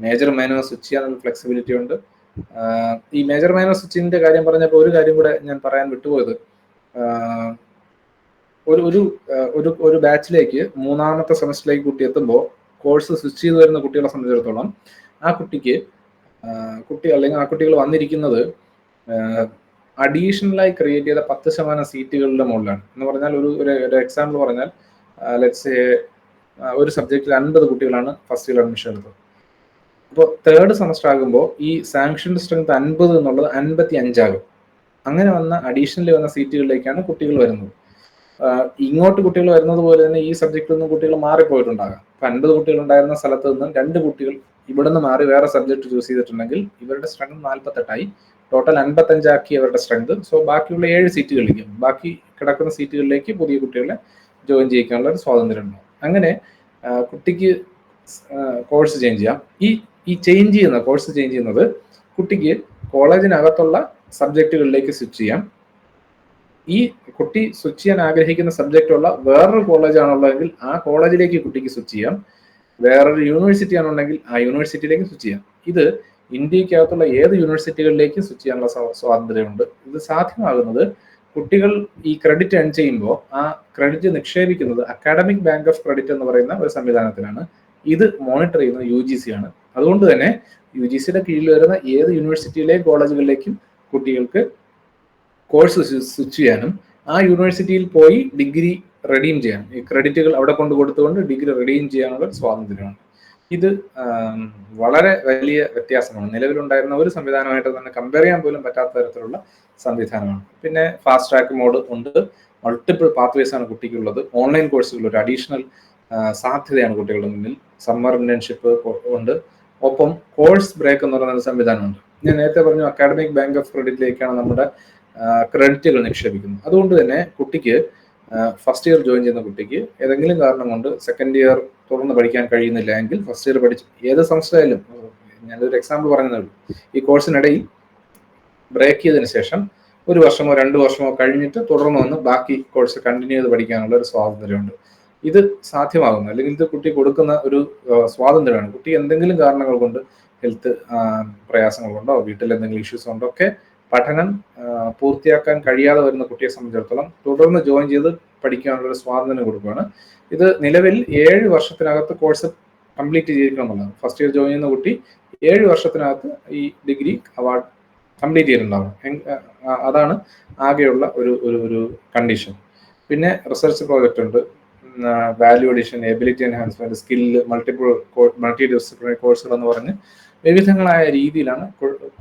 മേജർ മൈനർ സ്വിച്ച് ചെയ്യാനുള്ള ഫ്ലെക്സിബിലിറ്റി ഉണ്ട്. ഈ മേജർ മൈനർ സ്വിച്ചിന്റെ കാര്യം പറഞ്ഞപ്പോൾ ഒരു കാര്യം കൂടെ ഞാൻ പറയാൻ വിട്ടുപോയത്, ഒരു ബാച്ചിലേക്ക് 3ാമത്തെ സെമസ്റ്ററിലേക്ക് കുട്ടി എത്തുമ്പോൾ കോഴ്സ് സ്വിച്ച് ചെയ്ത് വരുന്ന കുട്ടികളെ സംബന്ധിച്ചിടത്തോളം ആ കുട്ടി അല്ലെങ്കിൽ ആ കുട്ടികൾ വന്നിരിക്കുന്നത് അഡീഷണലായി ക്രിയേറ്റ് ചെയ്ത 10% സീറ്റുകളുടെ മുകളിലാണ്. എന്ന് പറഞ്ഞാൽ ഒരു എക്സാമ്പിൾ പറഞ്ഞാൽ ലെറ്റ്സ് ഒരു സബ്ജക്റ്റിൽ 50 കുട്ടികളാണ് ഫസ്റ്റ് ഇയർ അഡ്മിഷൻ എടുത്തത്. അപ്പോൾ 3rd സെമസ്റ്റർ ആകുമ്പോൾ ഈ സാങ്ഷൻഡ് സ്ട്രെങ്ത് 50 എന്നുള്ളത് 55 ആകും. അങ്ങനെ വന്ന അഡീഷണലി വന്ന സീറ്റുകളിലേക്കാണ് കുട്ടികൾ വരുന്നത്. ഇങ്ങോട്ട് കുട്ടികൾ വരുന്നത് പോലെ തന്നെ ഈ സബ്ജക്റ്റിൽ നിന്നും കുട്ടികൾ മാറിപ്പോയിട്ടുണ്ടാകാം. 50 കുട്ടികൾ ഉണ്ടായിരുന്ന സ്ഥലത്ത് നിന്നും 2 കുട്ടികൾ ഇവിടെ നിന്ന് മാറി വേറെ സബ്ജക്ട് ചൂസ് ചെയ്തിട്ടുണ്ടെങ്കിൽ ഇവരുടെ സ്ട്രെങ്ത് 48 ടോട്ടൽ 55 ആക്കി അവരുടെ സ്ട്രെങ്ത്. സോ ബാക്കിയുള്ള 7 സീറ്റുകളിലേക്ക്, ബാക്കി കിടക്കുന്ന സീറ്റുകളിലേക്ക് പുതിയ കുട്ടികളെ ജോയിൻ ചെയ്യിക്കാനുള്ള ഒരു സ്വാതന്ത്ര്യം ഉണ്ടാവും. അങ്ങനെ കുട്ടിക്ക് കോഴ്സ് ചേഞ്ച് ചെയ്യാം. ഈ ചേഞ്ച് ചെയ്യുന്ന കോഴ്സ് ചേഞ്ച് ചെയ്യുന്നത് കുട്ടിക്ക് കോളേജിനകത്തുള്ള സബ്ജക്റ്റുകളിലേക്ക് സ്വിച്ച് ചെയ്യാം. ഈ കുട്ടി സ്വിച്ച് ചെയ്യാൻ ആഗ്രഹിക്കുന്ന സബ്ജക്റ്റ് ഉള്ള വേറൊരു കോളേജ് ആണുള്ളതെങ്കിൽ ആ കോളേജിലേക്ക് കുട്ടിക്ക് സ്വിച്ച് ചെയ്യാം. വേറൊരു യൂണിവേഴ്സിറ്റി ആണുണ്ടെങ്കിൽ ആ യൂണിവേഴ്സിറ്റിയിലേക്ക് സ്വിച്ച് ചെയ്യാം. ഇത് ഇന്ത്യക്കകത്തുള്ള ഏത് യൂണിവേഴ്സിറ്റികളിലേക്കും സ്വിച്ച് ചെയ്യാനുള്ള സ്വാതന്ത്ര്യമുണ്ട്. ഇത് സാധ്യമാകുന്നത് കുട്ടികൾ ഈ ക്രെഡിറ്റ് ഏൺ ചെയ്യുമ്പോൾ ആ ക്രെഡിറ്റ് നിക്ഷേപിക്കുന്നത് അക്കാഡമിക് ബാങ്ക് ഓഫ് ക്രെഡിറ്റ് എന്ന് പറയുന്ന ഒരു സംവിധാനത്തിലാണ്. ഇത് മോണിറ്റർ ചെയ്യുന്നത് UGC ആണ്. അതുകൊണ്ട് തന്നെ UGCയുടെ കീഴിൽ വരുന്ന ഏത് യൂണിവേഴ്സിറ്റിയിലെയും കോളേജുകളിലേക്കും കുട്ടികൾക്ക് കോഴ്സ് സ്വിച്ച് ചെയ്യാനും ആ യൂണിവേഴ്സിറ്റിയിൽ പോയി ഡിഗ്രി റെഡീം ചെയ്യാനും ഈ ക്രെഡിറ്റുകൾ അവിടെ കൊണ്ട് കൊടുത്തുകൊണ്ട് ഡിഗ്രി റെഡീം ചെയ്യാനുള്ള സ്വാതന്ത്ര്യമാണ്. ഇത് വളരെ വലിയ വ്യത്യാസമാണ്. നിലവിലുണ്ടായിരുന്ന ഒരു സംവിധാനമായിട്ട് തന്നെ കമ്പയർ ചെയ്യാൻ പോലും പറ്റാത്ത തരത്തിലുള്ള സംവിധാനമാണ്. പിന്നെ ഫാസ്റ്റ് ട്രാക്ക് മോഡ് ഉണ്ട്, മൾട്ടിപ്പിൾ പാത്വേസ് ആണ് കുട്ടിക്കുള്ളത്, ഓൺലൈൻ കോഴ്സുകൾ ഒരു അഡീഷണൽ സാധ്യതയാണ് കുട്ടികളുടെ മുന്നിൽ, സമ്മർ ഇന്റേൺഷിപ്പ് ഉണ്ട്, ഒപ്പം കോഴ്സ് ബ്രേക്ക് എന്ന് പറയുന്ന സംവിധാനമുണ്ട്. ഞാൻ നേരത്തെ പറഞ്ഞു അക്കാഡമിക് ബാങ്ക് ഓഫ് ക്രെഡിറ്റിലേക്കാണ് നമ്മുടെ ക്രെഡിറ്റുകൾ നിക്ഷേപിക്കുന്നത്. അതുകൊണ്ട് തന്നെ കുട്ടിക്ക് ഫസ്റ്റ് ഇയർ ജോയിൻ ചെയ്യുന്ന കുട്ടിക്ക് ഏതെങ്കിലും കാരണം കൊണ്ട് സെക്കൻഡ് ഇയർ തുടർന്ന് പഠിക്കാൻ കഴിയുന്നില്ല എങ്കിൽ ഫസ്റ്റ് ഇയർ പഠിച്ച് ഏത് സംസ്ഥയായാലും, ഞാനൊരു എക്സാമ്പിൾ പറഞ്ഞതേ ഉള്ളൂ, ഈ കോഴ്സിനിടയിൽ ബ്രേക്ക് ചെയ്തതിന് ശേഷം 1 വർഷമോ 2 വർഷമോ കഴിഞ്ഞിട്ട് തുടർന്ന് വന്ന് ബാക്കി കോഴ്സ് കണ്ടിന്യൂ ചെയ്ത് പഠിക്കാനുള്ള ഒരു സ്വാതന്ത്ര്യമുണ്ട്. ഇത് സാധ്യമാകുന്നു, അല്ലെങ്കിൽ ഇത് കുട്ടി കൊടുക്കുന്ന ഒരു സ്വാതന്ത്ര്യമാണ്. കുട്ടി എന്തെങ്കിലും കാരണങ്ങൾ കൊണ്ട്, ഹെൽത്ത് പ്രയാസങ്ങൾ കൊണ്ടോ വീട്ടിൽ എന്തെങ്കിലും ഇഷ്യൂസ് കൊണ്ടോ ഒക്കെ പഠനം പൂർത്തിയാക്കാൻ കഴിയാതെ വരുന്ന കുട്ടിയെ സംബന്ധിച്ചിടത്തോളം തുടർന്ന് ജോയിൻ ചെയ്ത് പഠിക്കാനുള്ള ഒരു സ്വാതന്ത്ര്യം കൊടുക്കുകയാണ്. ഇത് നിലവിൽ 7 വർഷത്തിനകത്ത് കോഴ്സ് കംപ്ലീറ്റ് ചെയ്തിരിക്കണം എന്നുള്ളതാണ്. ഫസ്റ്റ് ഇയർ ജോയിൻ ചെയ്യുന്ന കുട്ടി 7 വർഷത്തിനകത്ത് ഈ ഡിഗ്രി അവാർഡ് കംപ്ലീറ്റ് ചെയ്തിട്ടുണ്ടാവും. അതാണ് ആകെയുള്ള ഒരു കണ്ടീഷൻ. പിന്നെ റിസർച്ച് പ്രോജക്റ്റ് ഉണ്ട്, value addition, ability enhancement, skill, multi disciplinary കോഴ്സുകൾ എന്ന് പറഞ്ഞ് വിവിധങ്ങളായ രീതിയിലാണ്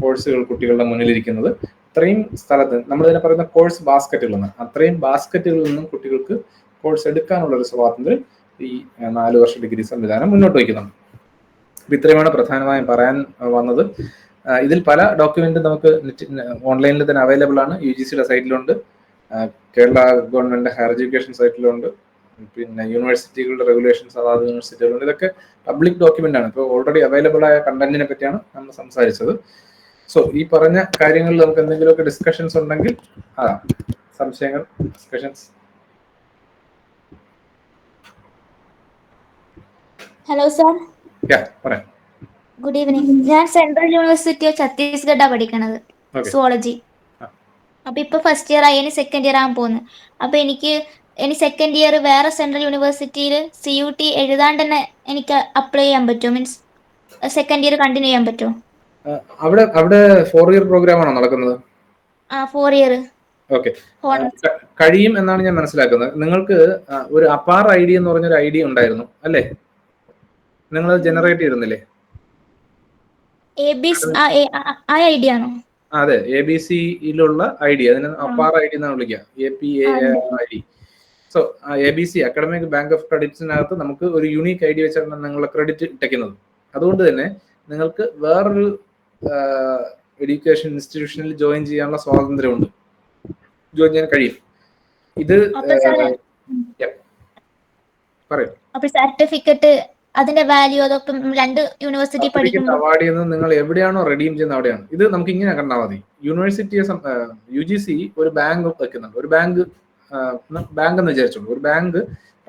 കോഴ്സുകൾ കുട്ടികളുടെ മുന്നിലിരിക്കുന്നത്. അത്രയും സ്ഥലത്ത് നമ്മളിതിനെ പറയുന്ന കോഴ്സ് ബാസ്ക്കറ്റുകൾ എന്ന്, അത്രയും ബാസ്ക്കറ്റുകളിൽ നിന്നും കുട്ടികൾക്ക് കോഴ്സ് എടുക്കാനുള്ള ഒരു സ്വാതന്ത്ര്യം ഈ 4 വർഷ ഡിഗ്രി സംവിധാനം മുന്നോട്ട് വയ്ക്കുന്നുണ്ട്. അപ്പൊ ഇത്രയുമാണ് പ്രധാനമായും പറയാൻ വന്നത്. ഇതിൽ പല ഡോക്യുമെന്റും നമുക്ക് ഓൺലൈനിൽ തന്നെ അവൈലബിൾ ആണ്. UGCയുടെ സൈറ്റിലുണ്ട്, കേരള ഗവൺമെന്റ് ഹയർ എഡ്യൂക്കേഷൻ സൈറ്റിലുണ്ട്, പിന്നെ യൂണിവേഴ്സിറ്റികളുടെ റെഗുലേഷൻസ് അതാത് യൂണിവേഴ്സിറ്റികളുണ്ട്. ഇതൊക്കെ പബ്ലിക് ഡോക്യുമെന്റ് ആണ്. ഇപ്പോൾ ഓൾറെഡി അവൈലബിൾ ആയ കണ്ടന്റിനെ പറ്റിയാണ് നമ്മൾ സംസാരിച്ചത്. സോ ഈ പറഞ്ഞ കാര്യങ്ങളിൽ നമുക്ക് എന്തെങ്കിലുമൊക്കെ ഡിസ്കഷൻസ് ഉണ്ടെങ്കിൽ സംശയങ്ങൾ, ഡിസ്കഷൻസ്. Hello sir. പറയാം. Good evening. ഞാൻ സെൻട്രൽ യൂണിവേഴ്സിറ്റി ഓഫ് ഛത്തീസ്ഗഡാ പഠിക്കണത്, സുവോളജി. അപ്പൊ ഇപ്പൊ ഫസ്റ്റ് ഇയർ ആയി, ഇനി സെക്കൻഡ് ഇയർ ആകാൻ പോകുന്നു. അപ്പൊ എനിക്ക് ഇനി സെക്കൻഡ് ഇയർ വേറെ സെൻട്രൽ യൂണിവേഴ്സിറ്റിയിൽ CUT എഴുതാണ്ട് തന്നെ എനിക്ക് അപ്ലൈ ചെയ്യാൻ പറ്റുമോ? മീൻസ് സെക്കൻഡ് ഇയർ കണ്ടിന്യൂ ചെയ്യാൻ പറ്റുമോ? അവിടെ 4 ഇയർ പ്രോഗ്രാം ആണോ നടക്കുന്നത്? 4 ഇയർ. ഓക്കെ, കഴിയും എന്നാണ് ഞാൻ മനസ്സിലാക്കുന്നത്. നിങ്ങൾക്ക് ഒരു അപ്പാർ ID എന്ന് പറഞ്ഞൊരു ID ഉണ്ടായിരുന്നു അല്ലേ? നിങ്ങൾ ജനറേറ്റ് ചെയ്തിരുന്നില്ലേ? ID ആണോ? അതെ, ABC-യിലുള്ള ID, അതിന് അപ്പാർ ID എന്നാണ് വിളിക്കുക, APAID. So ABC academic bank of ക്രെഡിറ്റ്സിനകത്ത് നമുക്ക് ഒരു യൂണീക്ക് ID വെച്ചാണ് നിങ്ങളുടെ ക്രെഡിറ്റ് ഇട്ടയ്ക്കുന്നത്. അതുകൊണ്ട് തന്നെ നിങ്ങൾക്ക് വേറൊരു എഡ്യൂക്കേഷൻ ഇൻസ്റ്റിറ്റ്യൂഷനിൽ ജോയിൻ ചെയ്യാനുള്ള സ്വാതന്ത്ര്യമുണ്ട്, ജോയിൻ ചെയ്യാൻ കഴിയും. ഇത് പറയും. സർട്ടിഫിക്കറ്റ് അതിന്റെ വാല്യൂ അതൊക്കെ 2 യൂണിവേഴ്സിറ്റി പഠിക്കുമ്പോൾ അവാർഡ് ചെയ്യുന്നത് നിങ്ങൾ എവിടെയാണോ റെഡീം ചെയ്യുന്ന അവിടെയാണ്. ഇത് നമുക്ക് ഇങ്ങനെ കണ്ടാൽ മതി. യൂണിവേഴ്സിറ്റിയെ UGC ഒരു ബാങ്ക് വെക്കുന്നുണ്ട്. ഒരു ബാങ്ക് എന്ന് വിചാരിച്ചോളൂ, ഒരു ബാങ്ക്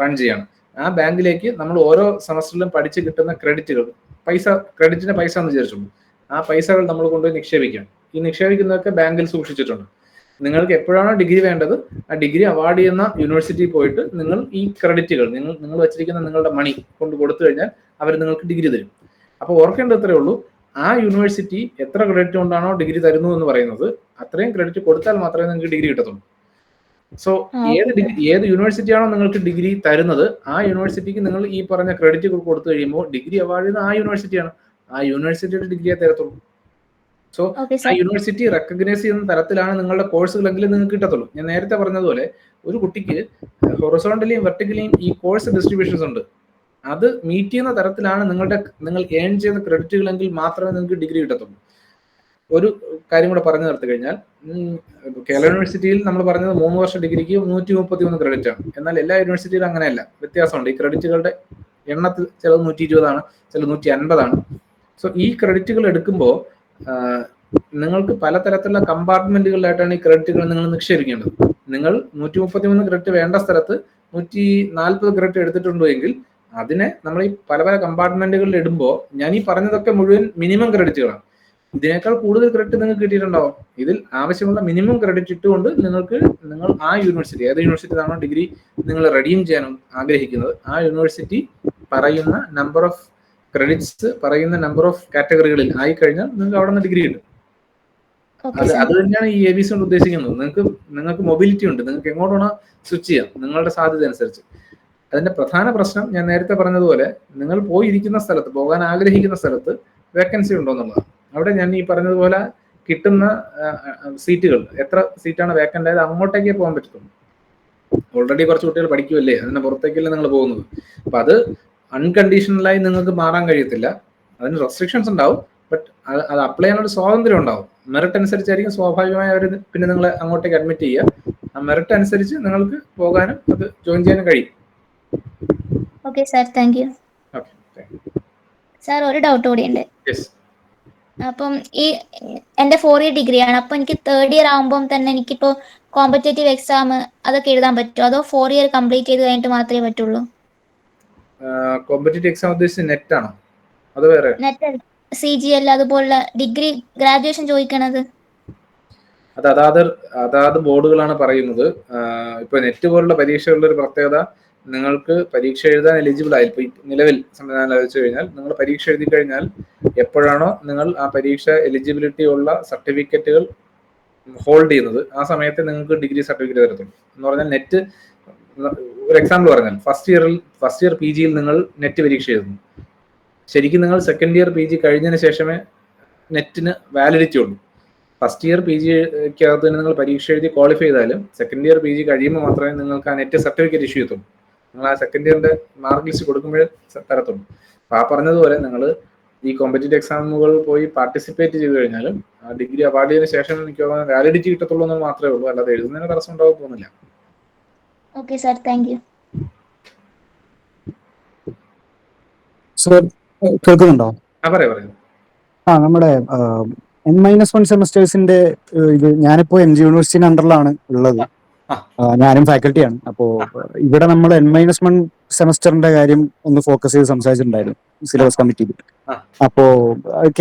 റൺ ചെയ്യാണ്. ആ ബാങ്കിലേക്ക് നമ്മൾ ഓരോ സെമസ്റ്ററിലും പഠിച്ച് കിട്ടുന്ന ക്രെഡിറ്റുകൾ, ക്രെഡിറ്റിന്റെ പൈസ എന്ന് വിചാരിച്ചോളൂ. ആ പൈസകൾ നമ്മൾ കൊണ്ടുപോയി നിക്ഷേപിക്കണം. ഈ നിക്ഷേപിക്കുന്നതൊക്കെ ബാങ്കിൽ സൂക്ഷിച്ചിട്ടുണ്ട്. നിങ്ങൾക്ക് എപ്പോഴാണോ ഡിഗ്രി വേണ്ടത്, ആ ഡിഗ്രി അവാർഡ് ചെയ്യുന്ന യൂണിവേഴ്സിറ്റിയിൽ പോയിട്ട് നിങ്ങൾ ഈ ക്രെഡിറ്റുകൾ, നിങ്ങൾ വെച്ചിരിക്കുന്ന നിങ്ങളുടെ മണി കൊണ്ട് കൊടുത്തു കഴിഞ്ഞാൽ അവർ നിങ്ങൾക്ക് ഡിഗ്രി തരും. അപ്പോൾ ഓർക്കേണ്ടത് ഇത്രയേ ഉള്ളൂ, ആ യൂണിവേഴ്സിറ്റി എത്ര ക്രെഡിറ്റ് കൊണ്ടാണോ ഡിഗ്രി തരുന്നു എന്ന് പറയുന്നത്, അത്രയും ക്രെഡിറ്റ് കൊടുത്താൽ മാത്രമേ നിങ്ങൾക്ക് ഡിഗ്രി കിട്ടത്തുള്ളൂ. സോ ഏത് യൂണിവേഴ്സിറ്റി ആണോ നിങ്ങൾക്ക് ഡിഗ്രി തരുന്നത്, ആ യൂണിവേഴ്സിറ്റിക്ക് നിങ്ങൾ ഈ പറഞ്ഞ ക്രെഡിറ്റ് കൊടുത്തു കഴിയുമ്പോൾ ഡിഗ്രി അവാർഡ് ചെയ്യുന്ന ആ യൂണിവേഴ്സിറ്റിയാണ്, ആ യൂണിവേഴ്സിറ്റിയുടെ ഡിഗ്രിയെ തരത്തുള്ളൂ. സോ ആ യൂണിവേഴ്സിറ്റി റെക്കഗ്നൈസ് ചെയ്യുന്ന തരത്തിലാണ് നിങ്ങളുടെ കോഴ്സുകളെങ്കിലും നിങ്ങൾക്ക് കിട്ടത്തുള്ളൂ. ഞാൻ നേരത്തെ പറഞ്ഞതുപോലെ ഒരു കുട്ടിക്ക് ഹൊറിസോണ്ടലിയും വെർട്ടിക്കലിയും ഈ കോഴ്സ് ഡിസ്ട്രിബ്യൂഷൻസ് ഉണ്ട്. അത് മീറ്റ് ചെയ്യുന്ന തരത്തിലാണ് നിങ്ങൾ ഏൺ ചെയ്യുന്ന ക്രെഡിറ്റുകളെങ്കിൽ മാത്രമേ നിങ്ങൾക്ക് ഡിഗ്രി കിട്ടത്തുള്ളൂ. ഒരു കാര്യം കൂടെ പറഞ്ഞു നിർത്തി കഴിഞ്ഞാൽ, കേരള യൂണിവേഴ്സിറ്റിയിൽ നമ്മൾ പറഞ്ഞത് 3 വർഷ ഡിഗ്രിക്ക് 131 ക്രെഡിറ്റ് ആണ്. എന്നാൽ എല്ലാ യൂണിവേഴ്സിറ്റിയിലും അങ്ങനെയല്ല, വ്യത്യാസമുണ്ട്. ഈ ക്രെഡിറ്റുകളുടെ എണ്ണത്തിൽ ചിലത് 120 ആണ്, ചിലത് 150 ആണ്. സോ ഈ ക്രെഡിറ്റുകൾ എടുക്കുമ്പോൾ നിങ്ങൾക്ക് പലതരത്തിലുള്ള കമ്പാർട്ട്മെന്റുകളിലായിട്ടാണ് ഈ ക്രെഡിറ്റുകൾ നിങ്ങൾ നിക്ഷേപിക്കേണ്ടത്. നിങ്ങൾ 133 ക്രെഡിറ്റ് വേണ്ട സ്ഥലത്ത് 140 ക്രെഡിറ്റ് എടുത്തിട്ടുണ്ടോ എങ്കിൽ അതിനെ നമ്മൾ ഈ പല കമ്പാർട്ട്മെന്റുകളിൽ ഇടുമ്പോൾ, ഞാൻ ഈ പറഞ്ഞതൊക്കെ മുഴുവൻ മിനിമം ക്രെഡിറ്റുകളാണ്. ഇതിനേക്കാൾ കൂടുതൽ ക്രെഡിറ്റ് നിങ്ങൾക്ക് കിട്ടിയിട്ടുണ്ടാവും. ഇതിൽ ആവശ്യമുള്ള മിനിമം ക്രെഡിറ്റ് ഇട്ടുകൊണ്ട് നിങ്ങൾ ആ യൂണിവേഴ്സിറ്റി, ഏത് യൂണിവേഴ്സിറ്റിയിലാണോ ഡിഗ്രി നിങ്ങൾ റെഡീം ചെയ്യാൻ ആഗ്രഹിക്കുന്നത്, ആ യൂണിവേഴ്സിറ്റി പറയുന്ന നമ്പർ ഓഫ് ക്രെഡിറ്റ്സ്, പറയുന്ന നമ്പർ ഓഫ് കാറ്റഗറികളിൽ ആയി കഴിഞ്ഞാൽ നിങ്ങൾക്ക് അവിടെ നിന്ന് ഡിഗ്രി കിട്ടും. അത് തന്നെയാണ് ഈ ABC കൊണ്ട് ഉദ്ദേശിക്കുന്നത്. നിങ്ങൾക്ക് മൊബിലിറ്റി ഉണ്ട്, നിങ്ങൾക്ക് എങ്ങോട്ടാണോ സ്വിച്ച് ചെയ്യാം നിങ്ങളുടെ സാധ്യത അനുസരിച്ച്. അതിന്റെ പ്രധാന പ്രശ്നം ഞാൻ നേരത്തെ പറഞ്ഞതുപോലെ നിങ്ങൾ പോയിരിക്കുന്ന സ്ഥലത്ത്, പോകാൻ ആഗ്രഹിക്കുന്ന സ്ഥലത്ത് വേക്കൻസി ഉണ്ടോ എന്നുള്ളതാണ്. അവിടെ ഞാൻ ഈ പറഞ്ഞതുപോലെ കിട്ടുന്ന സീറ്റുകൾ, എത്ര സീറ്റാണ് വേക്കൻ്റ് ആയത് അങ്ങോട്ടേക്കേ പോകാൻ പറ്റത്തുള്ളൂ. ഓൾറെഡി കുറച്ച് കുട്ടികൾ പഠിക്കുമല്ലേ, അതിന് പുറത്തേക്കല്ലേ നിങ്ങൾ പോകുന്നത്. അപ്പൊ അത് അൺകണ്ടീഷണലായി നിങ്ങൾക്ക് മാറാൻ കഴിയത്തില്ല. അതിന് റെസ്ട്രിക്ഷൻസ് ഉണ്ടാവും, ബട്ട് അത് അപ്ലൈ ചെയ്യാനൊരു സ്വാതന്ത്ര്യം ഉണ്ടാവും. മെറിറ്റ് അനുസരിച്ചായിരിക്കും സ്വാഭാവികമായി അവർ പിന്നെ നിങ്ങളെ അങ്ങോട്ടേക്ക് അഡ്മിറ്റ് ചെയ്യുക. ആ മെറിറ്റ് അനുസരിച്ച് നിങ്ങൾക്ക് പോകാനും അത് ജോയിൻ ചെയ്യാനും കഴിയും. Okay sir, thank U. Okay, sir ഒരു ഡൗട്ട് കൂടിയുണ്ട്. യെസ്. അപ്പം ഈ എൻ്റെ 4 ഇയർ ഡിഗ്രിയാണ്, അപ്പോൾ എനിക്ക് 3rd ഇയർ ആകുമ്പം തന്നെ എനിക്കിപ്പോൾ കോമ്പറ്റേറ്റീവ് എക്സാം അതൊക്കെ എഴുതാൻ പറ്റുമോ, അതോ 4 ഇയർ കംപ്ലീറ്റ് ചെയ്ത് കഴിഞ്ഞിട്ട് മാത്രമേ പറ്റുള്ളൂ? കോമ്പറ്റേറ്റീവ് എക്സാം ഉദ്ദേശിച്ച് നെറ്റ് ആണോ അത് വേറെ? നെറ്റ് CGL അതുപോലുള്ള ഡിഗ്രി ഗ്രാജുവേഷൻ ചോദിക്കണത്. അതാത് ബോർഡുകളാണ് പറയുന്നത്. ഇപ്പൊ നെറ്റ് പോലുള്ള പരീക്ഷകളുടെ ഒരു പ്രത്യേകത, നിങ്ങൾക്ക് പരീക്ഷ എഴുതാൻ എലിജിബിൾ ആയി ഇപ്പൊ നിലവിൽ സംവിധാനം വെച്ച് കഴിഞ്ഞാൽ, നിങ്ങൾ പരീക്ഷ എഴുതി കഴിഞ്ഞാൽ എപ്പോഴാണോ നിങ്ങൾ ആ പരീക്ഷ എലിജിബിലിറ്റി ഉള്ള സർട്ടിഫിക്കറ്റുകൾ ഹോൾഡ് ചെയ്യുന്നത്, ആ സമയത്ത് നിങ്ങൾക്ക് ഡിഗ്രി സർട്ടിഫിക്കറ്റ് തരത്തുള്ളൂ. എന്ന് പറഞ്ഞാൽ നെറ്റ്, ഒരു എക്സാമ്പിൾ പറഞ്ഞാൽ ഫസ്റ്റ് ഇയർ PG നിങ്ങൾ നെറ്റ് പരീക്ഷ എഴുതുന്നു. ശരിക്കും നിങ്ങൾ സെക്കൻഡ് ഇയർ PG കഴിഞ്ഞതിന് ശേഷമേ നെറ്റിന് വാലിഡിറ്റി ഉള്ളൂ. ഫസ്റ്റ് ഇയർ PGക്കകത്ത് തന്നെ നിങ്ങൾ പരീക്ഷ എഴുതി ക്വാളിഫൈ ചെയ്താലും സെക്കൻഡ് ഇയർ PG കഴിയുമ്പോൾ മാത്രമേ നിങ്ങൾക്ക് ആ നെറ്റ് സർട്ടിഫിക്കറ്റ് ഇഷ്യൂ ചെയ്യത്തുള്ളൂ. നിങ്ങൾ ആ സെക്കൻഡ് ഇയറിന്റെ മാർക്ക് ലിസ്റ്റ് കൊടുക്കുമ്പോഴേ തരത്തുള്ളൂ. അപ്പൊ ആ പറഞ്ഞതുപോലെ നിങ്ങൾ ഈ കോമ്പറ്റേറ്റീവ് എക്സാമുകൾ പോയി പാർട്ടിസിപ്പേറ്റ് ചെയ്ത് കഴിഞ്ഞാലും ആ ഡിഗ്രി അവാർഡ് ചെയ്തതിനു ശേഷം എനിക്ക് വാലിഡിറ്റി കിട്ടത്തുള്ളൂ എന്ന് മാത്രമേ ഉള്ളൂ, അല്ലാതെ എഴുതുന്നതിന് തടസ്സം ഉണ്ടാവും തോന്നില്ല. Okay sir, thank U. Sir കേൾക്കുന്നുണ്ടോ? പറയൂ. നമ്മുടെ N-1 സെമസ്റ്റേഴ്സിന്റെ ഇത്, ഞാനിപ്പോ MG യൂണിവേഴ്സിറ്റി അണ്ടറിലാണ് ഉള്ളത്. ഞാനും ഫാക്കൽറ്റിയാണ്. അപ്പോ ഇവിടെ നമ്മൾ N-1 സെമസ്റ്ററിന്റെ കാര്യം ഒന്ന് ഫോക്കസ് ചെയ്ത് സംസാരിച്ചിട്ടുണ്ടായിരുന്നു സിലബസ് കമ്മിറ്റിയിൽ. അപ്പോ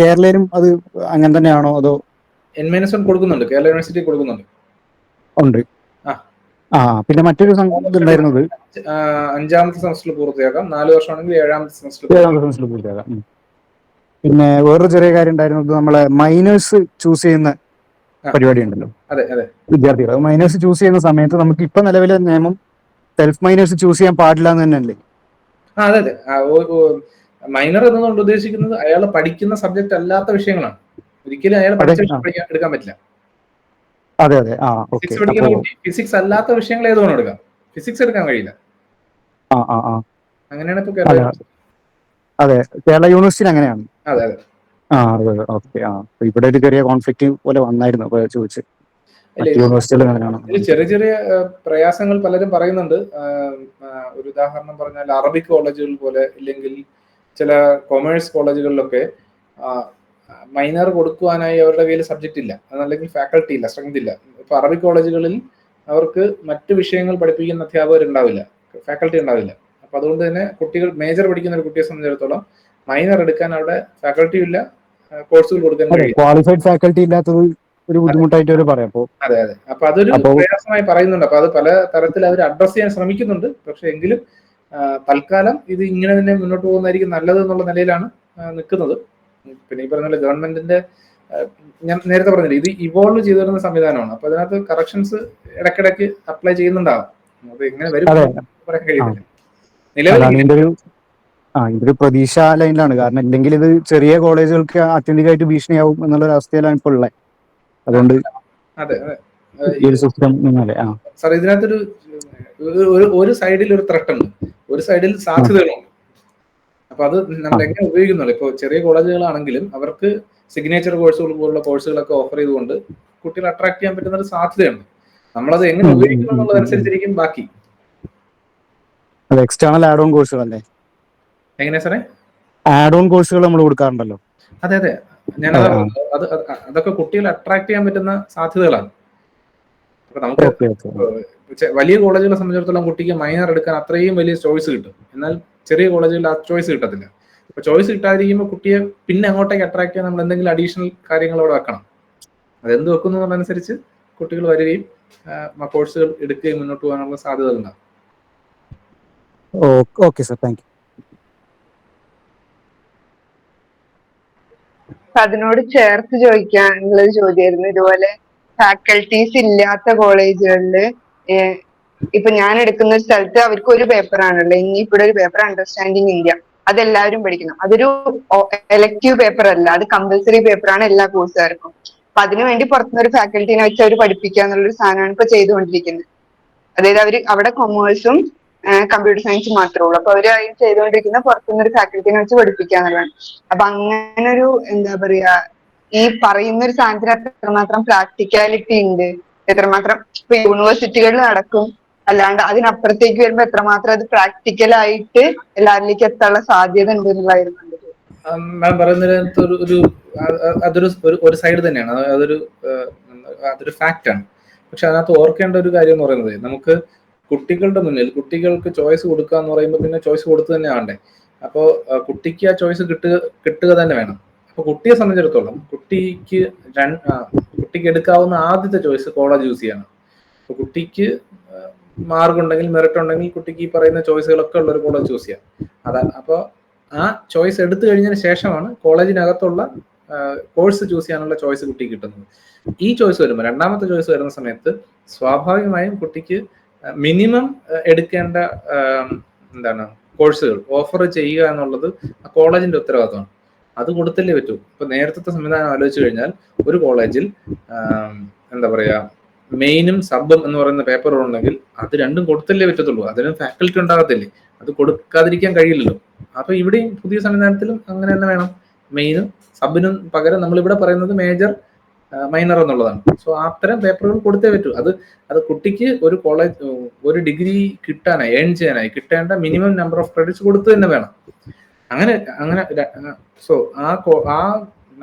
കേരളയിലും അത് അങ്ങനെ തന്നെയാണോ, അതോ? N-1 കൊടുക്കുന്നുണ്ട്, കേരള യൂണിവേഴ്സിറ്റി കൊടുക്കുന്നുണ്ട്. ഉണ്ട്. പിന്നെ മറ്റൊരു ഉണ്ടായിരുന്നത് 5ാമത്തെ സെമസ്റ്ററിൽ പൂർത്തിയാക്കാം, 4 വർഷമാണെങ്കിൽ 7ാമത്തെ സെമസ്റ്ററിൽ പൂർത്തിയാക്കാം. പിന്നെ വേറൊരു ചെറിയ കാര്യം ഉണ്ടായിരുന്നത്, നമ്മളെ മൈനേഴ്സ് ചൂസ് ചെയ്യുന്ന പരിപാടി ഉണ്ടല്ലോ, വിദ്യാർത്ഥികൾ മൈനേഴ്സ് ചൂസ് ചെയ്യുന്ന സമയത്ത് നമുക്ക് ഇപ്പൊ നിലവിലെ നിയമം സെൽഫ് മൈനേഴ്സ് ചൂസ് ചെയ്യാൻ പാടില്ല എന്ന് തന്നെയല്ലേ? അതെ. മൈനർ എന്നതുകൊണ്ട് ഉദ്ദേശിക്കുന്നത് അയാൾ പഠിക്കുന്ന സബ്ജക്ട് അല്ലാത്ത വിഷയങ്ങളാണ്. ഒരിക്കലും അയാൾ എടുക്കാൻ പറ്റില്ല. അതെ. ഫിസിക്സ് അല്ലാത്ത വിഷയങ്ങൾ ഏതുകൊണ്ട് എടുക്കാം, ഫിസിക്സ് എടുക്കാൻ കഴിയില്ല. അങ്ങനെയാണ് ഇപ്പൊ കേരള യൂണിവേഴ്സിറ്റി അങ്ങനെയാണ്. അതെ. ഓക്കെ. ഇവിടെ ഒരു ചെറിയ കോൺഫ്ലിക്റ്റ് പോലെ വന്നായിരുന്നു, അപ്പൊ ചോദിച്ചു. ചെറിയ ചെറിയ പ്രയാസങ്ങൾ പലരും പറയുന്നുണ്ട്. ഒരു ഉദാഹരണം പറഞ്ഞാൽ അറബിക് കോളേജുകൾ പോലെ, ഇല്ലെങ്കിൽ ചില കൊമേഴ്സ് കോളേജുകളിലൊക്കെ മൈനർ കൊടുക്കുവാനായി അവരുടെ കയ്യിൽ സബ്ജക്റ്റ് ഇല്ല, അതല്ലെങ്കിൽ ഫാക്കൽറ്റി ഇല്ല, സ്ട്രെങ്ത് ഇല്ല. ഇപ്പൊ അറബിക് കോളേജുകളിൽ അവർക്ക് മറ്റു വിഷയങ്ങൾ പഠിപ്പിക്കുന്ന അധ്യാപകരുണ്ടാവില്ല, ഫാക്കൽറ്റി ഉണ്ടാവില്ല. അപ്പൊ അതുകൊണ്ട് തന്നെ കുട്ടികൾ മേജർ പഠിക്കുന്ന ഒരു കുട്ടിയെ സംബന്ധിച്ചിടത്തോളം മൈനർ എടുക്കാൻ അവിടെ ഫാക്കൽറ്റി ഇല്ല, കോഴ്സുകൾ കൊടുക്കാൻ കഴിയും. ക്വാളിഫൈഡ് ഫാക്കൽറ്റി ഇല്ലാത്തത് ഒരു ബുദ്ധിമുട്ടായിട്ട് അവർ പറയാം. അതെ. അപ്പൊ അതൊരു പ്രയാസമായി പറയുന്നുണ്ട്. അപ്പൊ അത് പല തരത്തിൽ അവർ അഡ്രസ് ചെയ്യാൻ ശ്രമിക്കുന്നുണ്ട്. പക്ഷെ എങ്കിലും തൽക്കാലം ഇത് ഇങ്ങനെ തന്നെ മുന്നോട്ട് പോകുന്നതായിരിക്കും നല്ലത് എന്നുള്ള നിലയിലാണ് നിൽക്കുന്നത്. പിന്നെ ഈ പറഞ്ഞ ഗവൺമെന്റിന്റെ, ഞാൻ നേരത്തെ പറഞ്ഞില്ല, ഇത് ഇവോൾവ് ചെയ്തു വരുന്ന സംവിധാനമാണ്. അപ്പൊ അതിനകത്ത് കറക്ഷൻസ് ഇടയ്ക്കിടയ്ക്ക് അപ്ലൈ ചെയ്യുന്നുണ്ടാവും. അത് എങ്ങനെ വരും പറയാൻ കഴിയുന്നില്ല. നിലവിൽ ഇതൊരു പ്രതീക്ഷ ലൈനിലാണ്. കാരണം ഇല്ലെങ്കിൽ ഇത് ചെറിയ കോളേജുകൾക്ക് ആത്യന്തികമായിട്ട് ഭീഷണിയാവും എന്നുള്ള അവസ്ഥയിലാണ് ഇപ്പോൾ ഉള്ളത്. അതുകൊണ്ട് സാർ ഇതിനകത്തൊരു ഒരു സൈഡിൽ ഒരു ത്രെട്ട് ഉണ്ട്, ഒരു സൈഡിൽ സാധ്യതകളുണ്ട്. അപ്പൊ അത് നമ്മൾ എങ്ങനെ ഉപയോഗിക്കുന്നുള്ളൂ. ഇപ്പോൾ ചെറിയ കോളേജുകളാണെങ്കിലും അവർക്ക് സിഗ്നേച്ചർ കോഴ്സുകൾ പോലുള്ള കോഴ്സുകളൊക്കെ ഓഫർ ചെയ്തുകൊണ്ട് കുട്ടികളെ അട്രാക്ട് ചെയ്യാൻ പറ്റുന്ന ഒരു സാധ്യതയുണ്ട്. നമ്മളത് എങ്ങനെ ഉപയോഗിക്കുന്നു എന്നുള്ളതനുസരിച്ചിരിക്കും ബാക്കി. എക്സ്റ്റേണൽ ആഡ് ഓൺ കോഴ്സുകൾ അല്ലേ? എങ്ങനെയാ സാറേ? ആഡ് ഓൺ കോഴ്സുകൾ നമ്മൾ കൊടുക്കാറുണ്ടല്ലോ. അതെ. ഞാൻ അതൊക്കെ കുട്ടികളെ അട്രാക്ട് ചെയ്യാൻ പറ്റുന്ന സാധ്യതകളാണ്. അപ്പൊ നമുക്ക് വലിയ കോളേജുകളെ സംബന്ധിച്ചിടത്തോളം കുട്ടിക്ക് മൈനർ എടുക്കാൻ അത്രയും വലിയ ചോയ്സ് കിട്ടും. എന്നാൽ ചെറിയ കോളേജുകളിൽ ആ ചോയ്സ് കിട്ടത്തില്ല. അപ്പൊ ചോയ്സ് കിട്ടാതിരിക്കുമ്പോൾ കുട്ടിയെ പിന്നെ അങ്ങോട്ടേക്ക് അട്രാക്ട് ചെയ്യാൻ നമ്മൾ എന്തെങ്കിലും അഡീഷണൽ കാര്യങ്ങൾ അവിടെ വെക്കണം. അതെന്ത് വെക്കുന്നതനുസരിച്ച് കുട്ടികൾ വരികയും കോഴ്സുകൾ എടുക്കുകയും മുന്നോട്ട് പോകാനുള്ള സാധ്യതകളുണ്ടാകും. Okay sir, thank you. അതിനോട് ചേർത്ത് ചോദിക്കാനുള്ള ചോദ്യമായിരുന്നു. ഇതുപോലെ ഫാക്കൽറ്റീസ് ഇല്ലാത്ത കോളേജുകളില് ഇപ്പൊ ഞാൻ എടുക്കുന്ന ഒരു സ്ഥലത്ത് അവർക്ക് ഒരു പേപ്പറാണുള്ളത്. ഇനി ഇവിടെ ഒരു പേപ്പർ അണ്ടർസ്റ്റാൻഡിങ് ഇന്ത്യ, അതെല്ലാവരും പഠിക്കണം. അതൊരു എലക്റ്റീവ് പേപ്പർ അല്ല, അത് കമ്പൽസറി പേപ്പറാണ് എല്ലാ കോഴ്സുകാർക്കും. അപ്പൊ അതിനുവേണ്ടി പുറത്തുനിന്ന് ഒരു ഫാക്കൽറ്റിനെ വെച്ച് അവർ പഠിപ്പിക്കുക എന്നുള്ളൊരു സാധനമാണ് ഇപ്പൊ ചെയ്തുകൊണ്ടിരിക്കുന്നത്. അതായത് അവര് അവിടെ കൊമേഴ്സും കമ്പ്യൂട്ടർ സയൻസും മാത്രമേ ഉള്ളൂ. അപ്പൊ അവര് ചെയ്തുകൊണ്ടിരിക്കുന്ന പുറത്തുനിന്ന് ഒരു ഫാക്കൽറ്റിനെ വെച്ച് പഠിപ്പിക്കുക എന്നുള്ളതാണ്. അപ്പൊ അങ്ങനെ ഒരു എന്താ പറയാ, ഈ പറയുന്ന ഒരു സാധനത്തിന് എത്രമാത്രം പ്രാക്ടിക്കാലിറ്റി ഉണ്ട്, എത്രമാത്രം ഇപ്പൊ യൂണിവേഴ്സിറ്റികളിൽ നടക്കും, അല്ലാണ്ട് അതിനപ്പുറത്തേക്ക് വരുമ്പോ എത്രമാത്രം അത് പ്രാക്ടിക്കലായിട്ട് എല്ലാവരിലേക്ക് എത്താനുള്ള സാധ്യത ഉണ്ട് എന്നുള്ളതായിരുന്നു. മാം പറയുന്നതിനകത്ത് അതൊരു ഒരു സൈഡ് തന്നെയാണ്, അതൊരു ഫാക്റ്റ് ആണ്. പക്ഷെ അതിനകത്ത് ഓർക്കേണ്ട ഒരു കാര്യം എന്ന് പറയുന്നത്, നമുക്ക് കുട്ടികളുടെ മുന്നിൽ കുട്ടികൾക്ക് ചോയ്സ് കൊടുക്കുക എന്ന് പറയുമ്പോൾ പിന്നെ ചോയ്സ് കൊടുത്തു തന്നെ ആണ്ടേ. അപ്പോൾ കുട്ടിക്ക് ആ ചോയ്സ് കിട്ടുക തന്നെ വേണം. അപ്പൊ കുട്ടിയെ സംബന്ധിച്ചിടത്തോളം കുട്ടിക്ക് എടുക്കാവുന്ന ആദ്യത്തെ ചോയ്സ് കോളേജ് ചൂസ് ചെയ്യണം. അപ്പൊ കുട്ടിക്ക് മാർക്ക് ഉണ്ടെങ്കിൽ, മെറിറ്റ് ഉണ്ടെങ്കിൽ കുട്ടിക്ക് ഈ പറയുന്ന ചോയ്സുകളൊക്കെ ഉള്ള ഒരു കോളേജ് ചൂസ് ചെയ്യാം. അപ്പോൾ ആ ചോയ്സ് എടുത്തു കഴിഞ്ഞതിന് ശേഷമാണ് കോളേജിനകത്തുള്ള കോഴ്സ് ചൂസ് ചെയ്യാനുള്ള ചോയ്സ് കുട്ടിക്ക് കിട്ടുന്നത്. ഈ ചോയ്സ് വരുമ്പോൾ, രണ്ടാമത്തെ ചോയ്സ് വരുന്ന സമയത്ത് സ്വാഭാവികമായും കുട്ടിക്ക് മിനിമം എടുക്കേണ്ട കോഴ്സുകൾ ഓഫർ ചെയ്യുക എന്നുള്ളത് ആ കോളേജിന്റെ ഉത്തരവാദിത്തമാണ്. അത് കൊടുത്തല്ലേ പറ്റൂ. ഇപ്പൊ നേരത്തെ സംവിധാനം ആലോചിച്ചു കഴിഞ്ഞാൽ ഒരു കോളേജിൽ മെയിനും സബും എന്ന് പറയുന്ന പേപ്പറുകൾ ഉണ്ടെങ്കിൽ അത് രണ്ടും കൊടുത്തല്ലേ പറ്റത്തുള്ളൂ. അതിനും ഫാക്കൽറ്റി ഉണ്ടാകത്തില്ലേ, അത് കൊടുക്കാതിരിക്കാൻ കഴിയില്ലല്ലോ. അപ്പൊ ഇവിടെയും പുതിയ സംവിധാനത്തിലും അങ്ങനെ തന്നെ വേണം. മെയിനും സബിനും പകരം നമ്മളിവിടെ പറയുന്നത് മേജർ മൈനർ എന്നുള്ളതാണ്. സോ അത്തരം പേപ്പറുകൾ കൊടുത്തേ പറ്റൂ. അത് കുട്ടിക്ക് ഒരു ഡിഗ്രി കിട്ടാനായി, ഏൺ ചെയ്യാനായി കിട്ടേണ്ട മിനിമം നമ്പർ ഓഫ് ക്രെഡിറ്റ്സ് കൊടുത്തു തന്നെ വേണം. അങ്ങനെ സോ ആ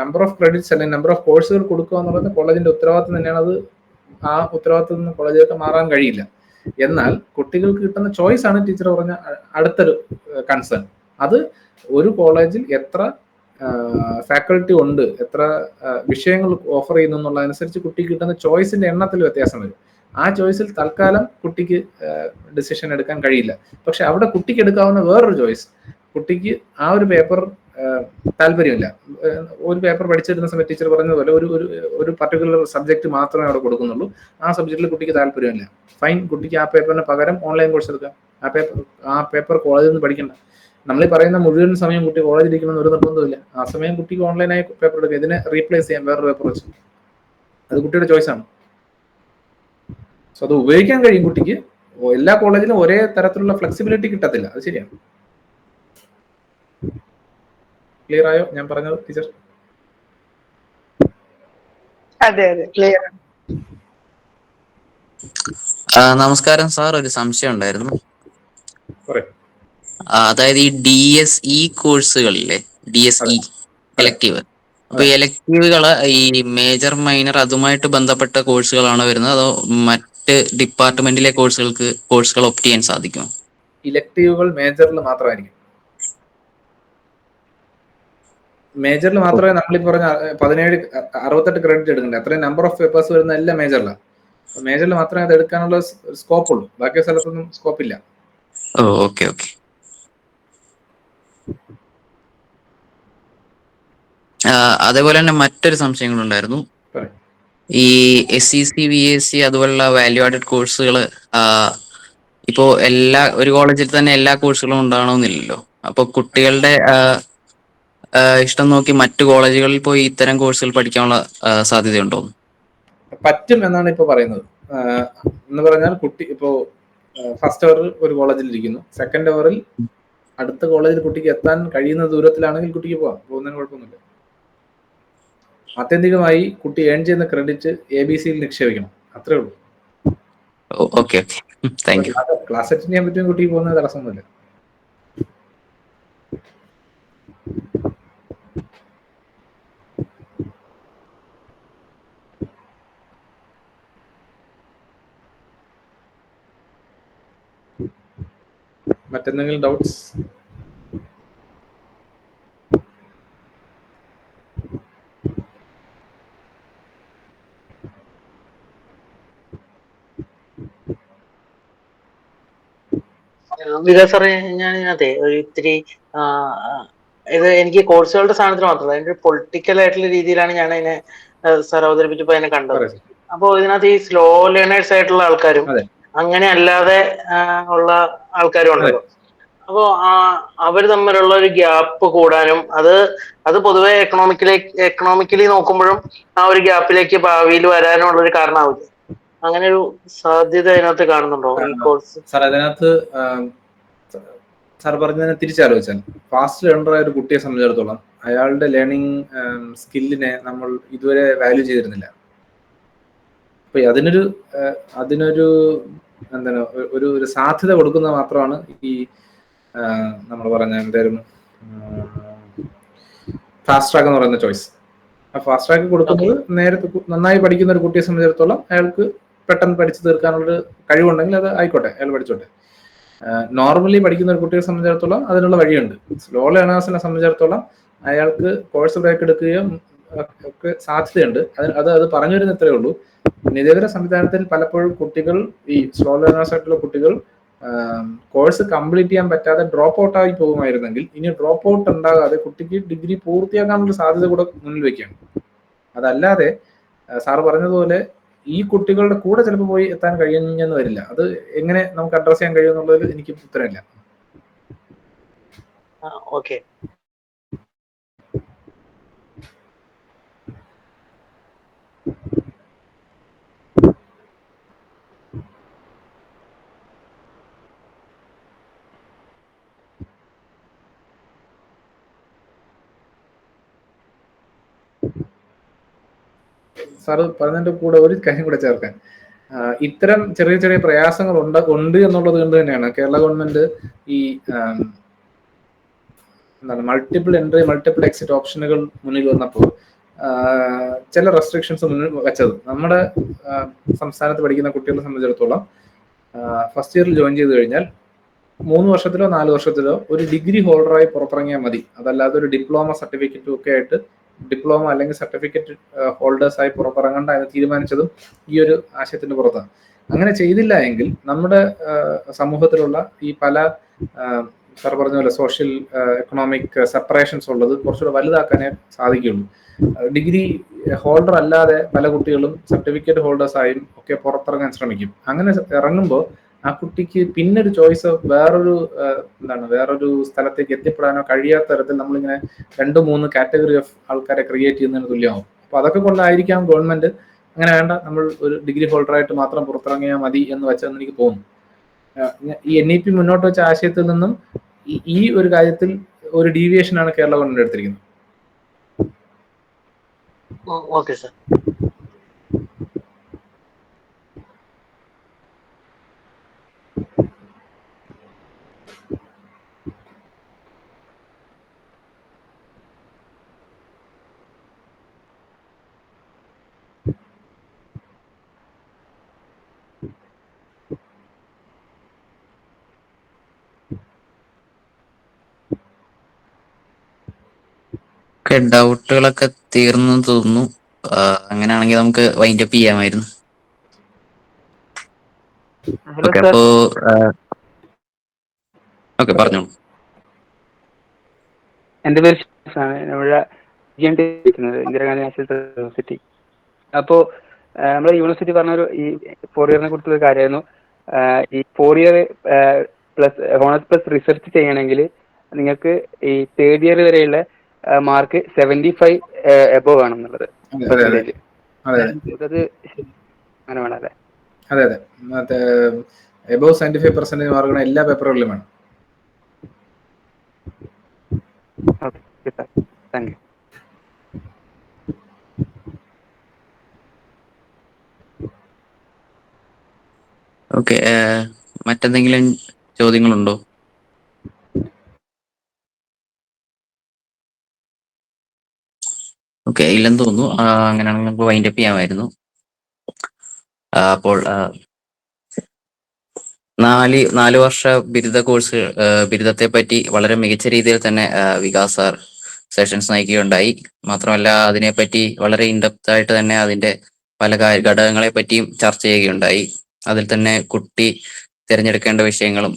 നമ്പർ ഓഫ് ക്രെഡിറ്റ്സ് അല്ലെങ്കിൽ നമ്പർ ഓഫ് കോഴ്സുകൾ കൊടുക്കുക എന്നുള്ളത് കോളേജിന്റെ ഉത്തരവാദിത്തം തന്നെയാണ്. അത് ആ ഉത്തരവാദിത്തത്തിൽ നിന്ന് കോളേജിലേക്ക് മാറാൻ കഴിയില്ല. എന്നാൽ കുട്ടികൾക്ക് കിട്ടുന്ന ചോയ്സ് ആണ് ടീച്ചർ പറഞ്ഞ അടുത്തൊരു കൺസേൺ. അത് ഒരു കോളേജിൽ എത്ര ഫാക്കൽറ്റി ഉണ്ട്, എത്ര വിഷയങ്ങൾ ഓഫർ ചെയ്യുന്നു എന്നുള്ളതനുസരിച്ച് കുട്ടിക്ക് കിട്ടുന്ന ചോയ്സിന്റെ എണ്ണത്തിൽ വ്യത്യാസം വരും. ആ ചോയ്സിൽ തൽക്കാലം കുട്ടിക്ക് ഡിസിഷൻ എടുക്കാൻ കഴിയില്ല. പക്ഷെ അവിടെ കുട്ടിക്ക് എടുക്കാവുന്ന വേറൊരു ചോയ്സ്, കുട്ടിക്ക് ആ ഒരു പേപ്പർ താല്പര്യമില്ല, ഒരു പേപ്പർ പഠിച്ചിരുന്ന സമയത്ത് ടീച്ചർ പറഞ്ഞതുപോലെ ഒരു പർട്ടിക്കുലർ സബ്ജക്ട് മാത്രമേ അവിടെ കൊടുക്കുന്നുള്ളൂ, ആ സബ്ജക്റ്റിൽ കുട്ടിക്ക് താല്പര്യമില്ല, ഫൈൻ, കുട്ടിക്ക് ആ പേപ്പറിന് പകരം ഓൺലൈൻ കോഴ്സ് എടുക്കാം. ആ പേപ്പർ കോളേജിൽ നിന്ന് പഠിക്കണ്ട. നമ്മൾ പറയുന്ന മുഴുവൻ സമയം കുട്ടി കോളേജിൽ ഇരിക്കണമെന്ന് ഒരു നിർബന്ധമില്ല. ആ സമയം കുട്ടിക്ക് ഓൺലൈനായി പേപ്പർ എടുക്കുക, ഇതിനെ റീപ്ലേസ് ചെയ്യാൻ വേറൊരു പേപ്പർ വെച്ച്. അത് കുട്ടിയുടെ ചോയ്സാണ്. സോ അത് ഉപയോഗിക്കാൻ കഴിയും കുട്ടിക്ക്. എല്ലാ കോളേജിലും ഒരേ തരത്തിലുള്ള ഫ്ലെക്സിബിലിറ്റി കിട്ടത്തില്ല, അത് ശരിയാണ്. ക്ലിയർ ആയോ ഞാൻ പറഞ്ഞത് ടീച്ചർ? അതെ അതെ, ക്ലിയർ. നമസ്കാരം സാർ, ഒരു സംശയം ഉണ്ടായിരുന്നു. പറയൂ. അതായത് ഈ DSE കോഴ്സുകളിലെ DSE എലക്റ്റീവ്, അപ്പൊ എലക്റ്റീവുകള് ഈ മേജർ മൈനർ അതുമായിട്ട് ബന്ധപ്പെട്ട കോഴ്സുകളാണോ വരുന്നത്, അതോ മറ്റ് ഡിപ്പാർട്ട്മെന്റിലെ കോഴ്സുകൾ ഒപ്റ്റ് ചെയ്യാൻ സാധിക്കുമോ? ഇലക്ടീവുകൾ മേജറിൽ മാത്രമായിരിക്കും. മേജറിൽ മാത്രമേ നമ്മൾ പറഞ്ഞ 68 ക്രെഡിറ്റ് എടുക്കണ്ടേ, അത്രയും നമ്പർ ഓഫ് പേപ്പേഴ്സ് വരുന്ന എല്ലാം മേജറിലാണ്. മേജറിൽ മാത്രമേ അത് എടുക്കാനുള്ള സ്കോപ്പ് ഉള്ളൂ, ബാക്കി സ്ഥലത്തൊന്നും സ്കോപ്പ് ഇല്ല. ഓക്കെ. അതേപോലെ തന്നെ മറ്റൊരു സംശയങ്ങളുണ്ടായിരുന്നു. ഈ SEC VSC അതുപോലുള്ള വാല്യൂ ആഡഡ് കോഴ്സുകൾ ഇപ്പോ ഒരു കോളേജിൽ തന്നെ എല്ലാ കോഴ്സുകളും ഉണ്ടാവണമെന്നില്ലല്ലോ. അപ്പൊ കുട്ടികളുടെ ഇഷ്ടം നോക്കി മറ്റു കോളേജുകളിൽ പോയി ഇത്തരം കോഴ്സുകൾ പഠിക്കാനുള്ള സാധ്യതയുണ്ടോ? പറ്റും എന്നാണ് ഇപ്പൊ പറയുന്നത്. എന്ന് പറഞ്ഞാൽ കുട്ടി ഇപ്പോ ഫസ്റ്റ് അവറിൽ ഒരു കോളേജിൽ ഇരിക്കുന്നു, സെക്കൻഡ് അവറിൽ അടുത്ത കോളേജിൽ കുട്ടിക്ക് എത്താൻ കഴിയുന്ന ദൂരത്തിലാണെങ്കിൽ കുട്ടിക്ക് പോകുന്നതിന് കുഴപ്പമൊന്നുമില്ല. ആത്യന്തികമായി കുട്ടി ഏൺ ചെയ്യുന്ന ക്രെഡിറ്റ് ABCയിൽ നിക്ഷേപിക്കണം, അത്രേ ഉള്ളൂ. Okay, thank you. Class attend ചെയ്യാൻ പറ്റും കുട്ടിക്ക് പോകുന്നത് തടസ്സമൊന്നുമില്ല. മറ്റെന്തെങ്കിലും ഡൗട്ട്സ്? വികാസ് സാറേ, ഞാൻ അതെ ഒരു ഇത്തിരി ഇത് എനിക്ക് കോഴ്സുകളുടെ സ്ഥാനത്തിൽ മാത്രമല്ല, അതിന്റെ പൊളിറ്റിക്കൽ ആയിട്ടുള്ള രീതിയിലാണ് ഞാൻ അതിനെ സാർ അവതരിപ്പിച്ചപ്പോ അതിനെ കണ്ടത്. അപ്പൊ ഇതിനകത്ത് ഈ സ്ലോ ലേണേഴ്സ് ആയിട്ടുള്ള ആൾക്കാരും അങ്ങനെ അല്ലാതെ ഉള്ള ആൾക്കാരും ഉണ്ടല്ലോ. അപ്പോ അവര് തമ്മിലുള്ള ഒരു ഗ്യാപ്പ് കൂടാനും അത് പൊതുവെ എക്കണോമിക്കലി നോക്കുമ്പോഴും ആ ഒരു ഗ്യാപ്പിലേക്ക് ഭാവിയിൽ വരാനുള്ള ഒരു കാരണമാവില്ല. അങ്ങനെ ഒരു സാധ്യത അതിനകത്ത് കാണുന്നുണ്ടോ ഈ കോഴ്സ്? സാർ അതിനകത്ത് സാർ പറഞ്ഞതിനെ തിരിച്ചാലോചിച്ചാൽ ഫാസ്റ്റ് ലേണറായ ഒരു കുട്ടിയെ സംബന്ധിച്ചിടത്തോളം അയാളുടെ ലേണിംഗ് സ്കില്ലിനെ നമ്മൾ ഇതുവരെ വാല്യൂ ചെയ്തിരുന്നില്ല. അപ്പൊ അതിനൊരു എന്താണ് ഒരു സാധ്യത കൊടുക്കുന്നത് മാത്രമാണ് ഈ നമ്മൾ പറഞ്ഞ എന്തായിരുന്നു ഫാസ്റ്റ് ട്രാക്ക് എന്ന് പറയുന്ന ചോയ്സ്. ആ ഫാസ്റ്റ് ട്രാക്ക് കൊടുക്കുന്നത് നേരത്തെ നന്നായി പഠിക്കുന്ന ഒരു കുട്ടിയെ സംബന്ധിച്ചിടത്തോളം അയാൾക്ക് പെട്ടെന്ന് പഠിച്ചു തീർക്കാനുള്ളൊരു കഴിവുണ്ടെങ്കിൽ അത് ആയിക്കോട്ടെ, അയാൾ പഠിച്ചോട്ടെ. നോർമലി പഠിക്കുന്ന ഒരു കുട്ടിയെ സംബന്ധിച്ചിടത്തോളം അതിനുള്ള വഴിയുണ്ട്. സ്ലോ ലേണേഴ്സിനെ സംബന്ധിച്ചിടത്തോളം അയാൾക്ക് കോഴ്സ് ബ്രേക്ക് എടുക്കുകയും ഒക്കെ സാധ്യതയുണ്ട്. അത് പറഞ്ഞു വരുന്ന ഇത്രയേ ഉള്ളൂ. നിലവിലെ സംവിധാനത്തിൽ പലപ്പോഴും കുട്ടികൾ, ഈ സ്ലോ ലേണേഴ്സ് ആയിട്ടുള്ള കുട്ടികൾ കോഴ്സ് കംപ്ലീറ്റ് ചെയ്യാൻ പറ്റാതെ ഡ്രോപ്പ് ഔട്ട് ആയി പോകുമായിരുന്നെങ്കിൽ ഇനി ഡ്രോപ്പ് ഔട്ട് ഉണ്ടാകാതെ കുട്ടിക്ക് ഡിഗ്രി പൂർത്തിയാക്കാനുള്ള സാധ്യത കൂടെ മുന്നിൽ വെക്കുകയാണ്. അതല്ലാതെ സാറ് പറഞ്ഞതുപോലെ ഈ കുട്ടികളുടെ കൂടെ ചിലപ്പോൾ പോയി എത്താൻ കഴിയുമെന്ന് വരില്ല. അത് എങ്ങനെ നമുക്ക് അഡ്രസ് ചെയ്യാൻ കഴിയുമെന്നുള്ളതിൽ എനിക്ക് ഉത്തരമില്ല. ഓക്കെ. സാറ് പറഞ്ഞതിന്റെ കൂടെ ഒരു കാര്യം കൂടെ ചേർക്കാൻ, ഇത്തരം ചെറിയ ചെറിയ പ്രയാസങ്ങൾ ഉണ്ട് എന്നുള്ളത് കൊണ്ട് തന്നെയാണ് കേരള ഗവൺമെന്റ് ഈ എന്താണ് മൾട്ടിപ്പിൾ എൻട്രി മൾട്ടിപ്പിൾ എക്സിറ്റ് ഓപ്ഷനുകൾ മുന്നിൽ വന്നപ്പോൾ ചില റെസ്ട്രിക്ഷൻസ് മുന്നിൽ വെച്ചത്. നമ്മുടെ സംസ്ഥാനത്ത് പഠിക്കുന്ന കുട്ടികളെ സംബന്ധിച്ചിടത്തോളം ഫസ്റ്റ് ഇയറിൽ ജോയിൻ ചെയ്ത് കഴിഞ്ഞാൽ 3 വർഷത്തിലോ 4 വർഷത്തിലോ ഒരു ഡിഗ്രി ഹോൾഡറായി പുറത്തിറങ്ങിയാൽ മതി. അതല്ലാതെ ഒരു ഡിപ്ലോമ സർട്ടിഫിക്കറ്റും ഒക്കെ ആയിട്ട് ഡിപ്ലോമ അല്ലെങ്കിൽ സർട്ടിഫിക്കറ്റ് ഹോൾഡേഴ്സായി പുറത്തിറങ്ങേണ്ട എന്ന് തീരുമാനിച്ചതും ഈ ഒരു ആശയത്തിന്റെ പുറത്താണ്. അങ്ങനെ ചെയ്തില്ല എങ്കിൽ നമ്മുടെ സമൂഹത്തിലുള്ള ഈ പല സാർ പറഞ്ഞ പോലെ സോഷ്യൽ എക്കണോമിക് സെപ്പറേഷൻസ് ഉള്ളത് കുറച്ചുകൂടെ വലുതാക്കാനേ സാധിക്കുള്ളൂ. ഡിഗ്രി ഹോൾഡർ അല്ലാതെ പല കുട്ടികളും സർട്ടിഫിക്കറ്റ് ഹോൾഡേഴ്സായും ഒക്കെ പുറത്തിറങ്ങാൻ ശ്രമിക്കും. അങ്ങനെ ഇറങ്ങുമ്പോൾ ആ കുട്ടിക്ക് പിന്നൊരു ചോയ്സ് വേറൊരു സ്ഥലത്തേക്ക് എത്തിപ്പെടാനോ കഴിയാത്ത തരത്തിൽ നമ്മളിങ്ങനെ 2-3 കാറ്റഗറി ഓഫ് ആൾക്കാരെ ക്രിയേറ്റ് ചെയ്യുന്നതിന് തുല്യമാവും. അപ്പൊ അതൊക്കെ കൊണ്ടായിരിക്കാം ഗവൺമെന്റ് അങ്ങനെ വേണ്ട, നമ്മൾ ഒരു ഡിഗ്രി ഹോൾഡറായിട്ട് മാത്രം പുറത്തിറങ്ങിയാൽ മതി എന്ന് വെച്ചെന്ന് എനിക്ക് തോന്നുന്നു. ഈ NEP മുന്നോട്ട് വെച്ച ആശയത്തിൽ നിന്നും ഈ ഒരു കാര്യത്തിൽ ഒരു ഡീവിയേഷൻ ആണ് കേരള ഗവൺമെന്റ് എടുത്തിരിക്കുന്നത്. Okay sir. ഡൗട്ടുകളൊക്കെ തീർന്നു തോന്നുന്നു. അങ്ങനെയാണെങ്കിൽ നമുക്ക് വൈൻഡ് അപ്പ് ചെയ്യാമായിരുന്നു. ഓക്കെ, അപ്പോ ഓക്കെ പറഞ്ഞോളൂ. എൻ്റെ പേര് നമ്മുടെ ഇന്ദിരാഗാന്ധി നാഷണൽ യൂണിവേഴ്സിറ്റി. അപ്പോൾ നമ്മുടെ യൂണിവേഴ്സിറ്റി പറഞ്ഞൊരു ഈ 4 ഇയറിനെ കുറിച്ചുള്ള കാര്യമായിരുന്നു. ഈ 4 year plus honours plus research ചെയ്യണമെങ്കിൽ നിങ്ങൾക്ക് ഈ 3rd ഇയർ വരെയുള്ള മാർക്ക് 75 എബോവ് വേണം എന്നുള്ളത്. അത് അങ്ങനെ വേണം അല്ലേ? അതെ അതെ, മറ്റേ എബോവ് 75% മാർക്കാണ് എല്ലാ പേപ്പറുകളിലും വേണം. Okay sir, thank U. Okay, മറ്റെന്തെങ്കിലും ചോദ്യങ്ങളുണ്ടോ? ഓക്കെ, ഇല്ലെന്ന് തോന്നുന്നു. അങ്ങനെയാണെങ്കിൽ നമുക്ക് വൈൻഡ് അപ്പ് ചെയ്യാമായിരുന്നു. അപ്പോൾ 4 വർഷ ബിരുദ കോഴ്സ് ബിരുദത്തെ പറ്റി വളരെ മികച്ച രീതിയിൽ തന്നെ വികാസ് സാർ സെഷൻസ് നയിക്കുകയുണ്ടായി. മാത്രമല്ല അതിനെപ്പറ്റി വളരെ ഇൻഡെപ്ത് ആയിട്ട് തന്നെ അതിന്റെ പല ഘടകങ്ങളെ പറ്റിയും ചർച്ച ചെയ്യുകയുണ്ടായി. അതിൽ തന്നെ കുട്ടി തിരഞ്ഞെടുക്കേണ്ട വിഷയങ്ങളും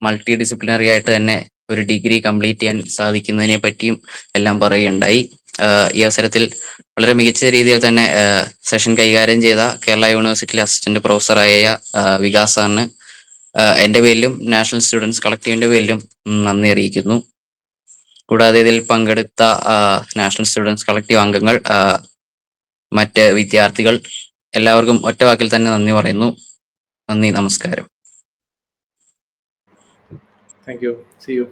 മൾട്ടി ഡിസിപ്ലിനറി ആയിട്ട് തന്നെ ഒരു ഡിഗ്രി കംപ്ലീറ്റ് ചെയ്യാൻ സാധിക്കുന്നതിനെ പറ്റിയും എല്ലാം പറയുകയുണ്ടായി. ഈ അവസരത്തിൽ വളരെ മികച്ച രീതിയിൽ തന്നെ സെഷൻ കൈകാര്യം ചെയ്ത കേരള യൂണിവേഴ്സിറ്റിയിലെ അസിസ്റ്റന്റ് പ്രൊഫസറായ വികാസ് സാറിന് എൻ്റെ പേരിലും നാഷണൽ സ്റ്റുഡൻസ് കളക്റ്റീവിന്റെ പേരിലും നന്ദി അറിയിക്കുന്നു. കൂടാതെ ഇതിൽ പങ്കെടുത്ത നാഷണൽ സ്റ്റുഡൻസ് കളക്റ്റീവ് അംഗങ്ങൾ, മറ്റ് വിദ്യാർത്ഥികൾ എല്ലാവർക്കും ഒറ്റ വാക്കിൽ തന്നെ നന്ദി പറയുന്നു. നന്ദി, നമസ്കാരം. Thank you. See U.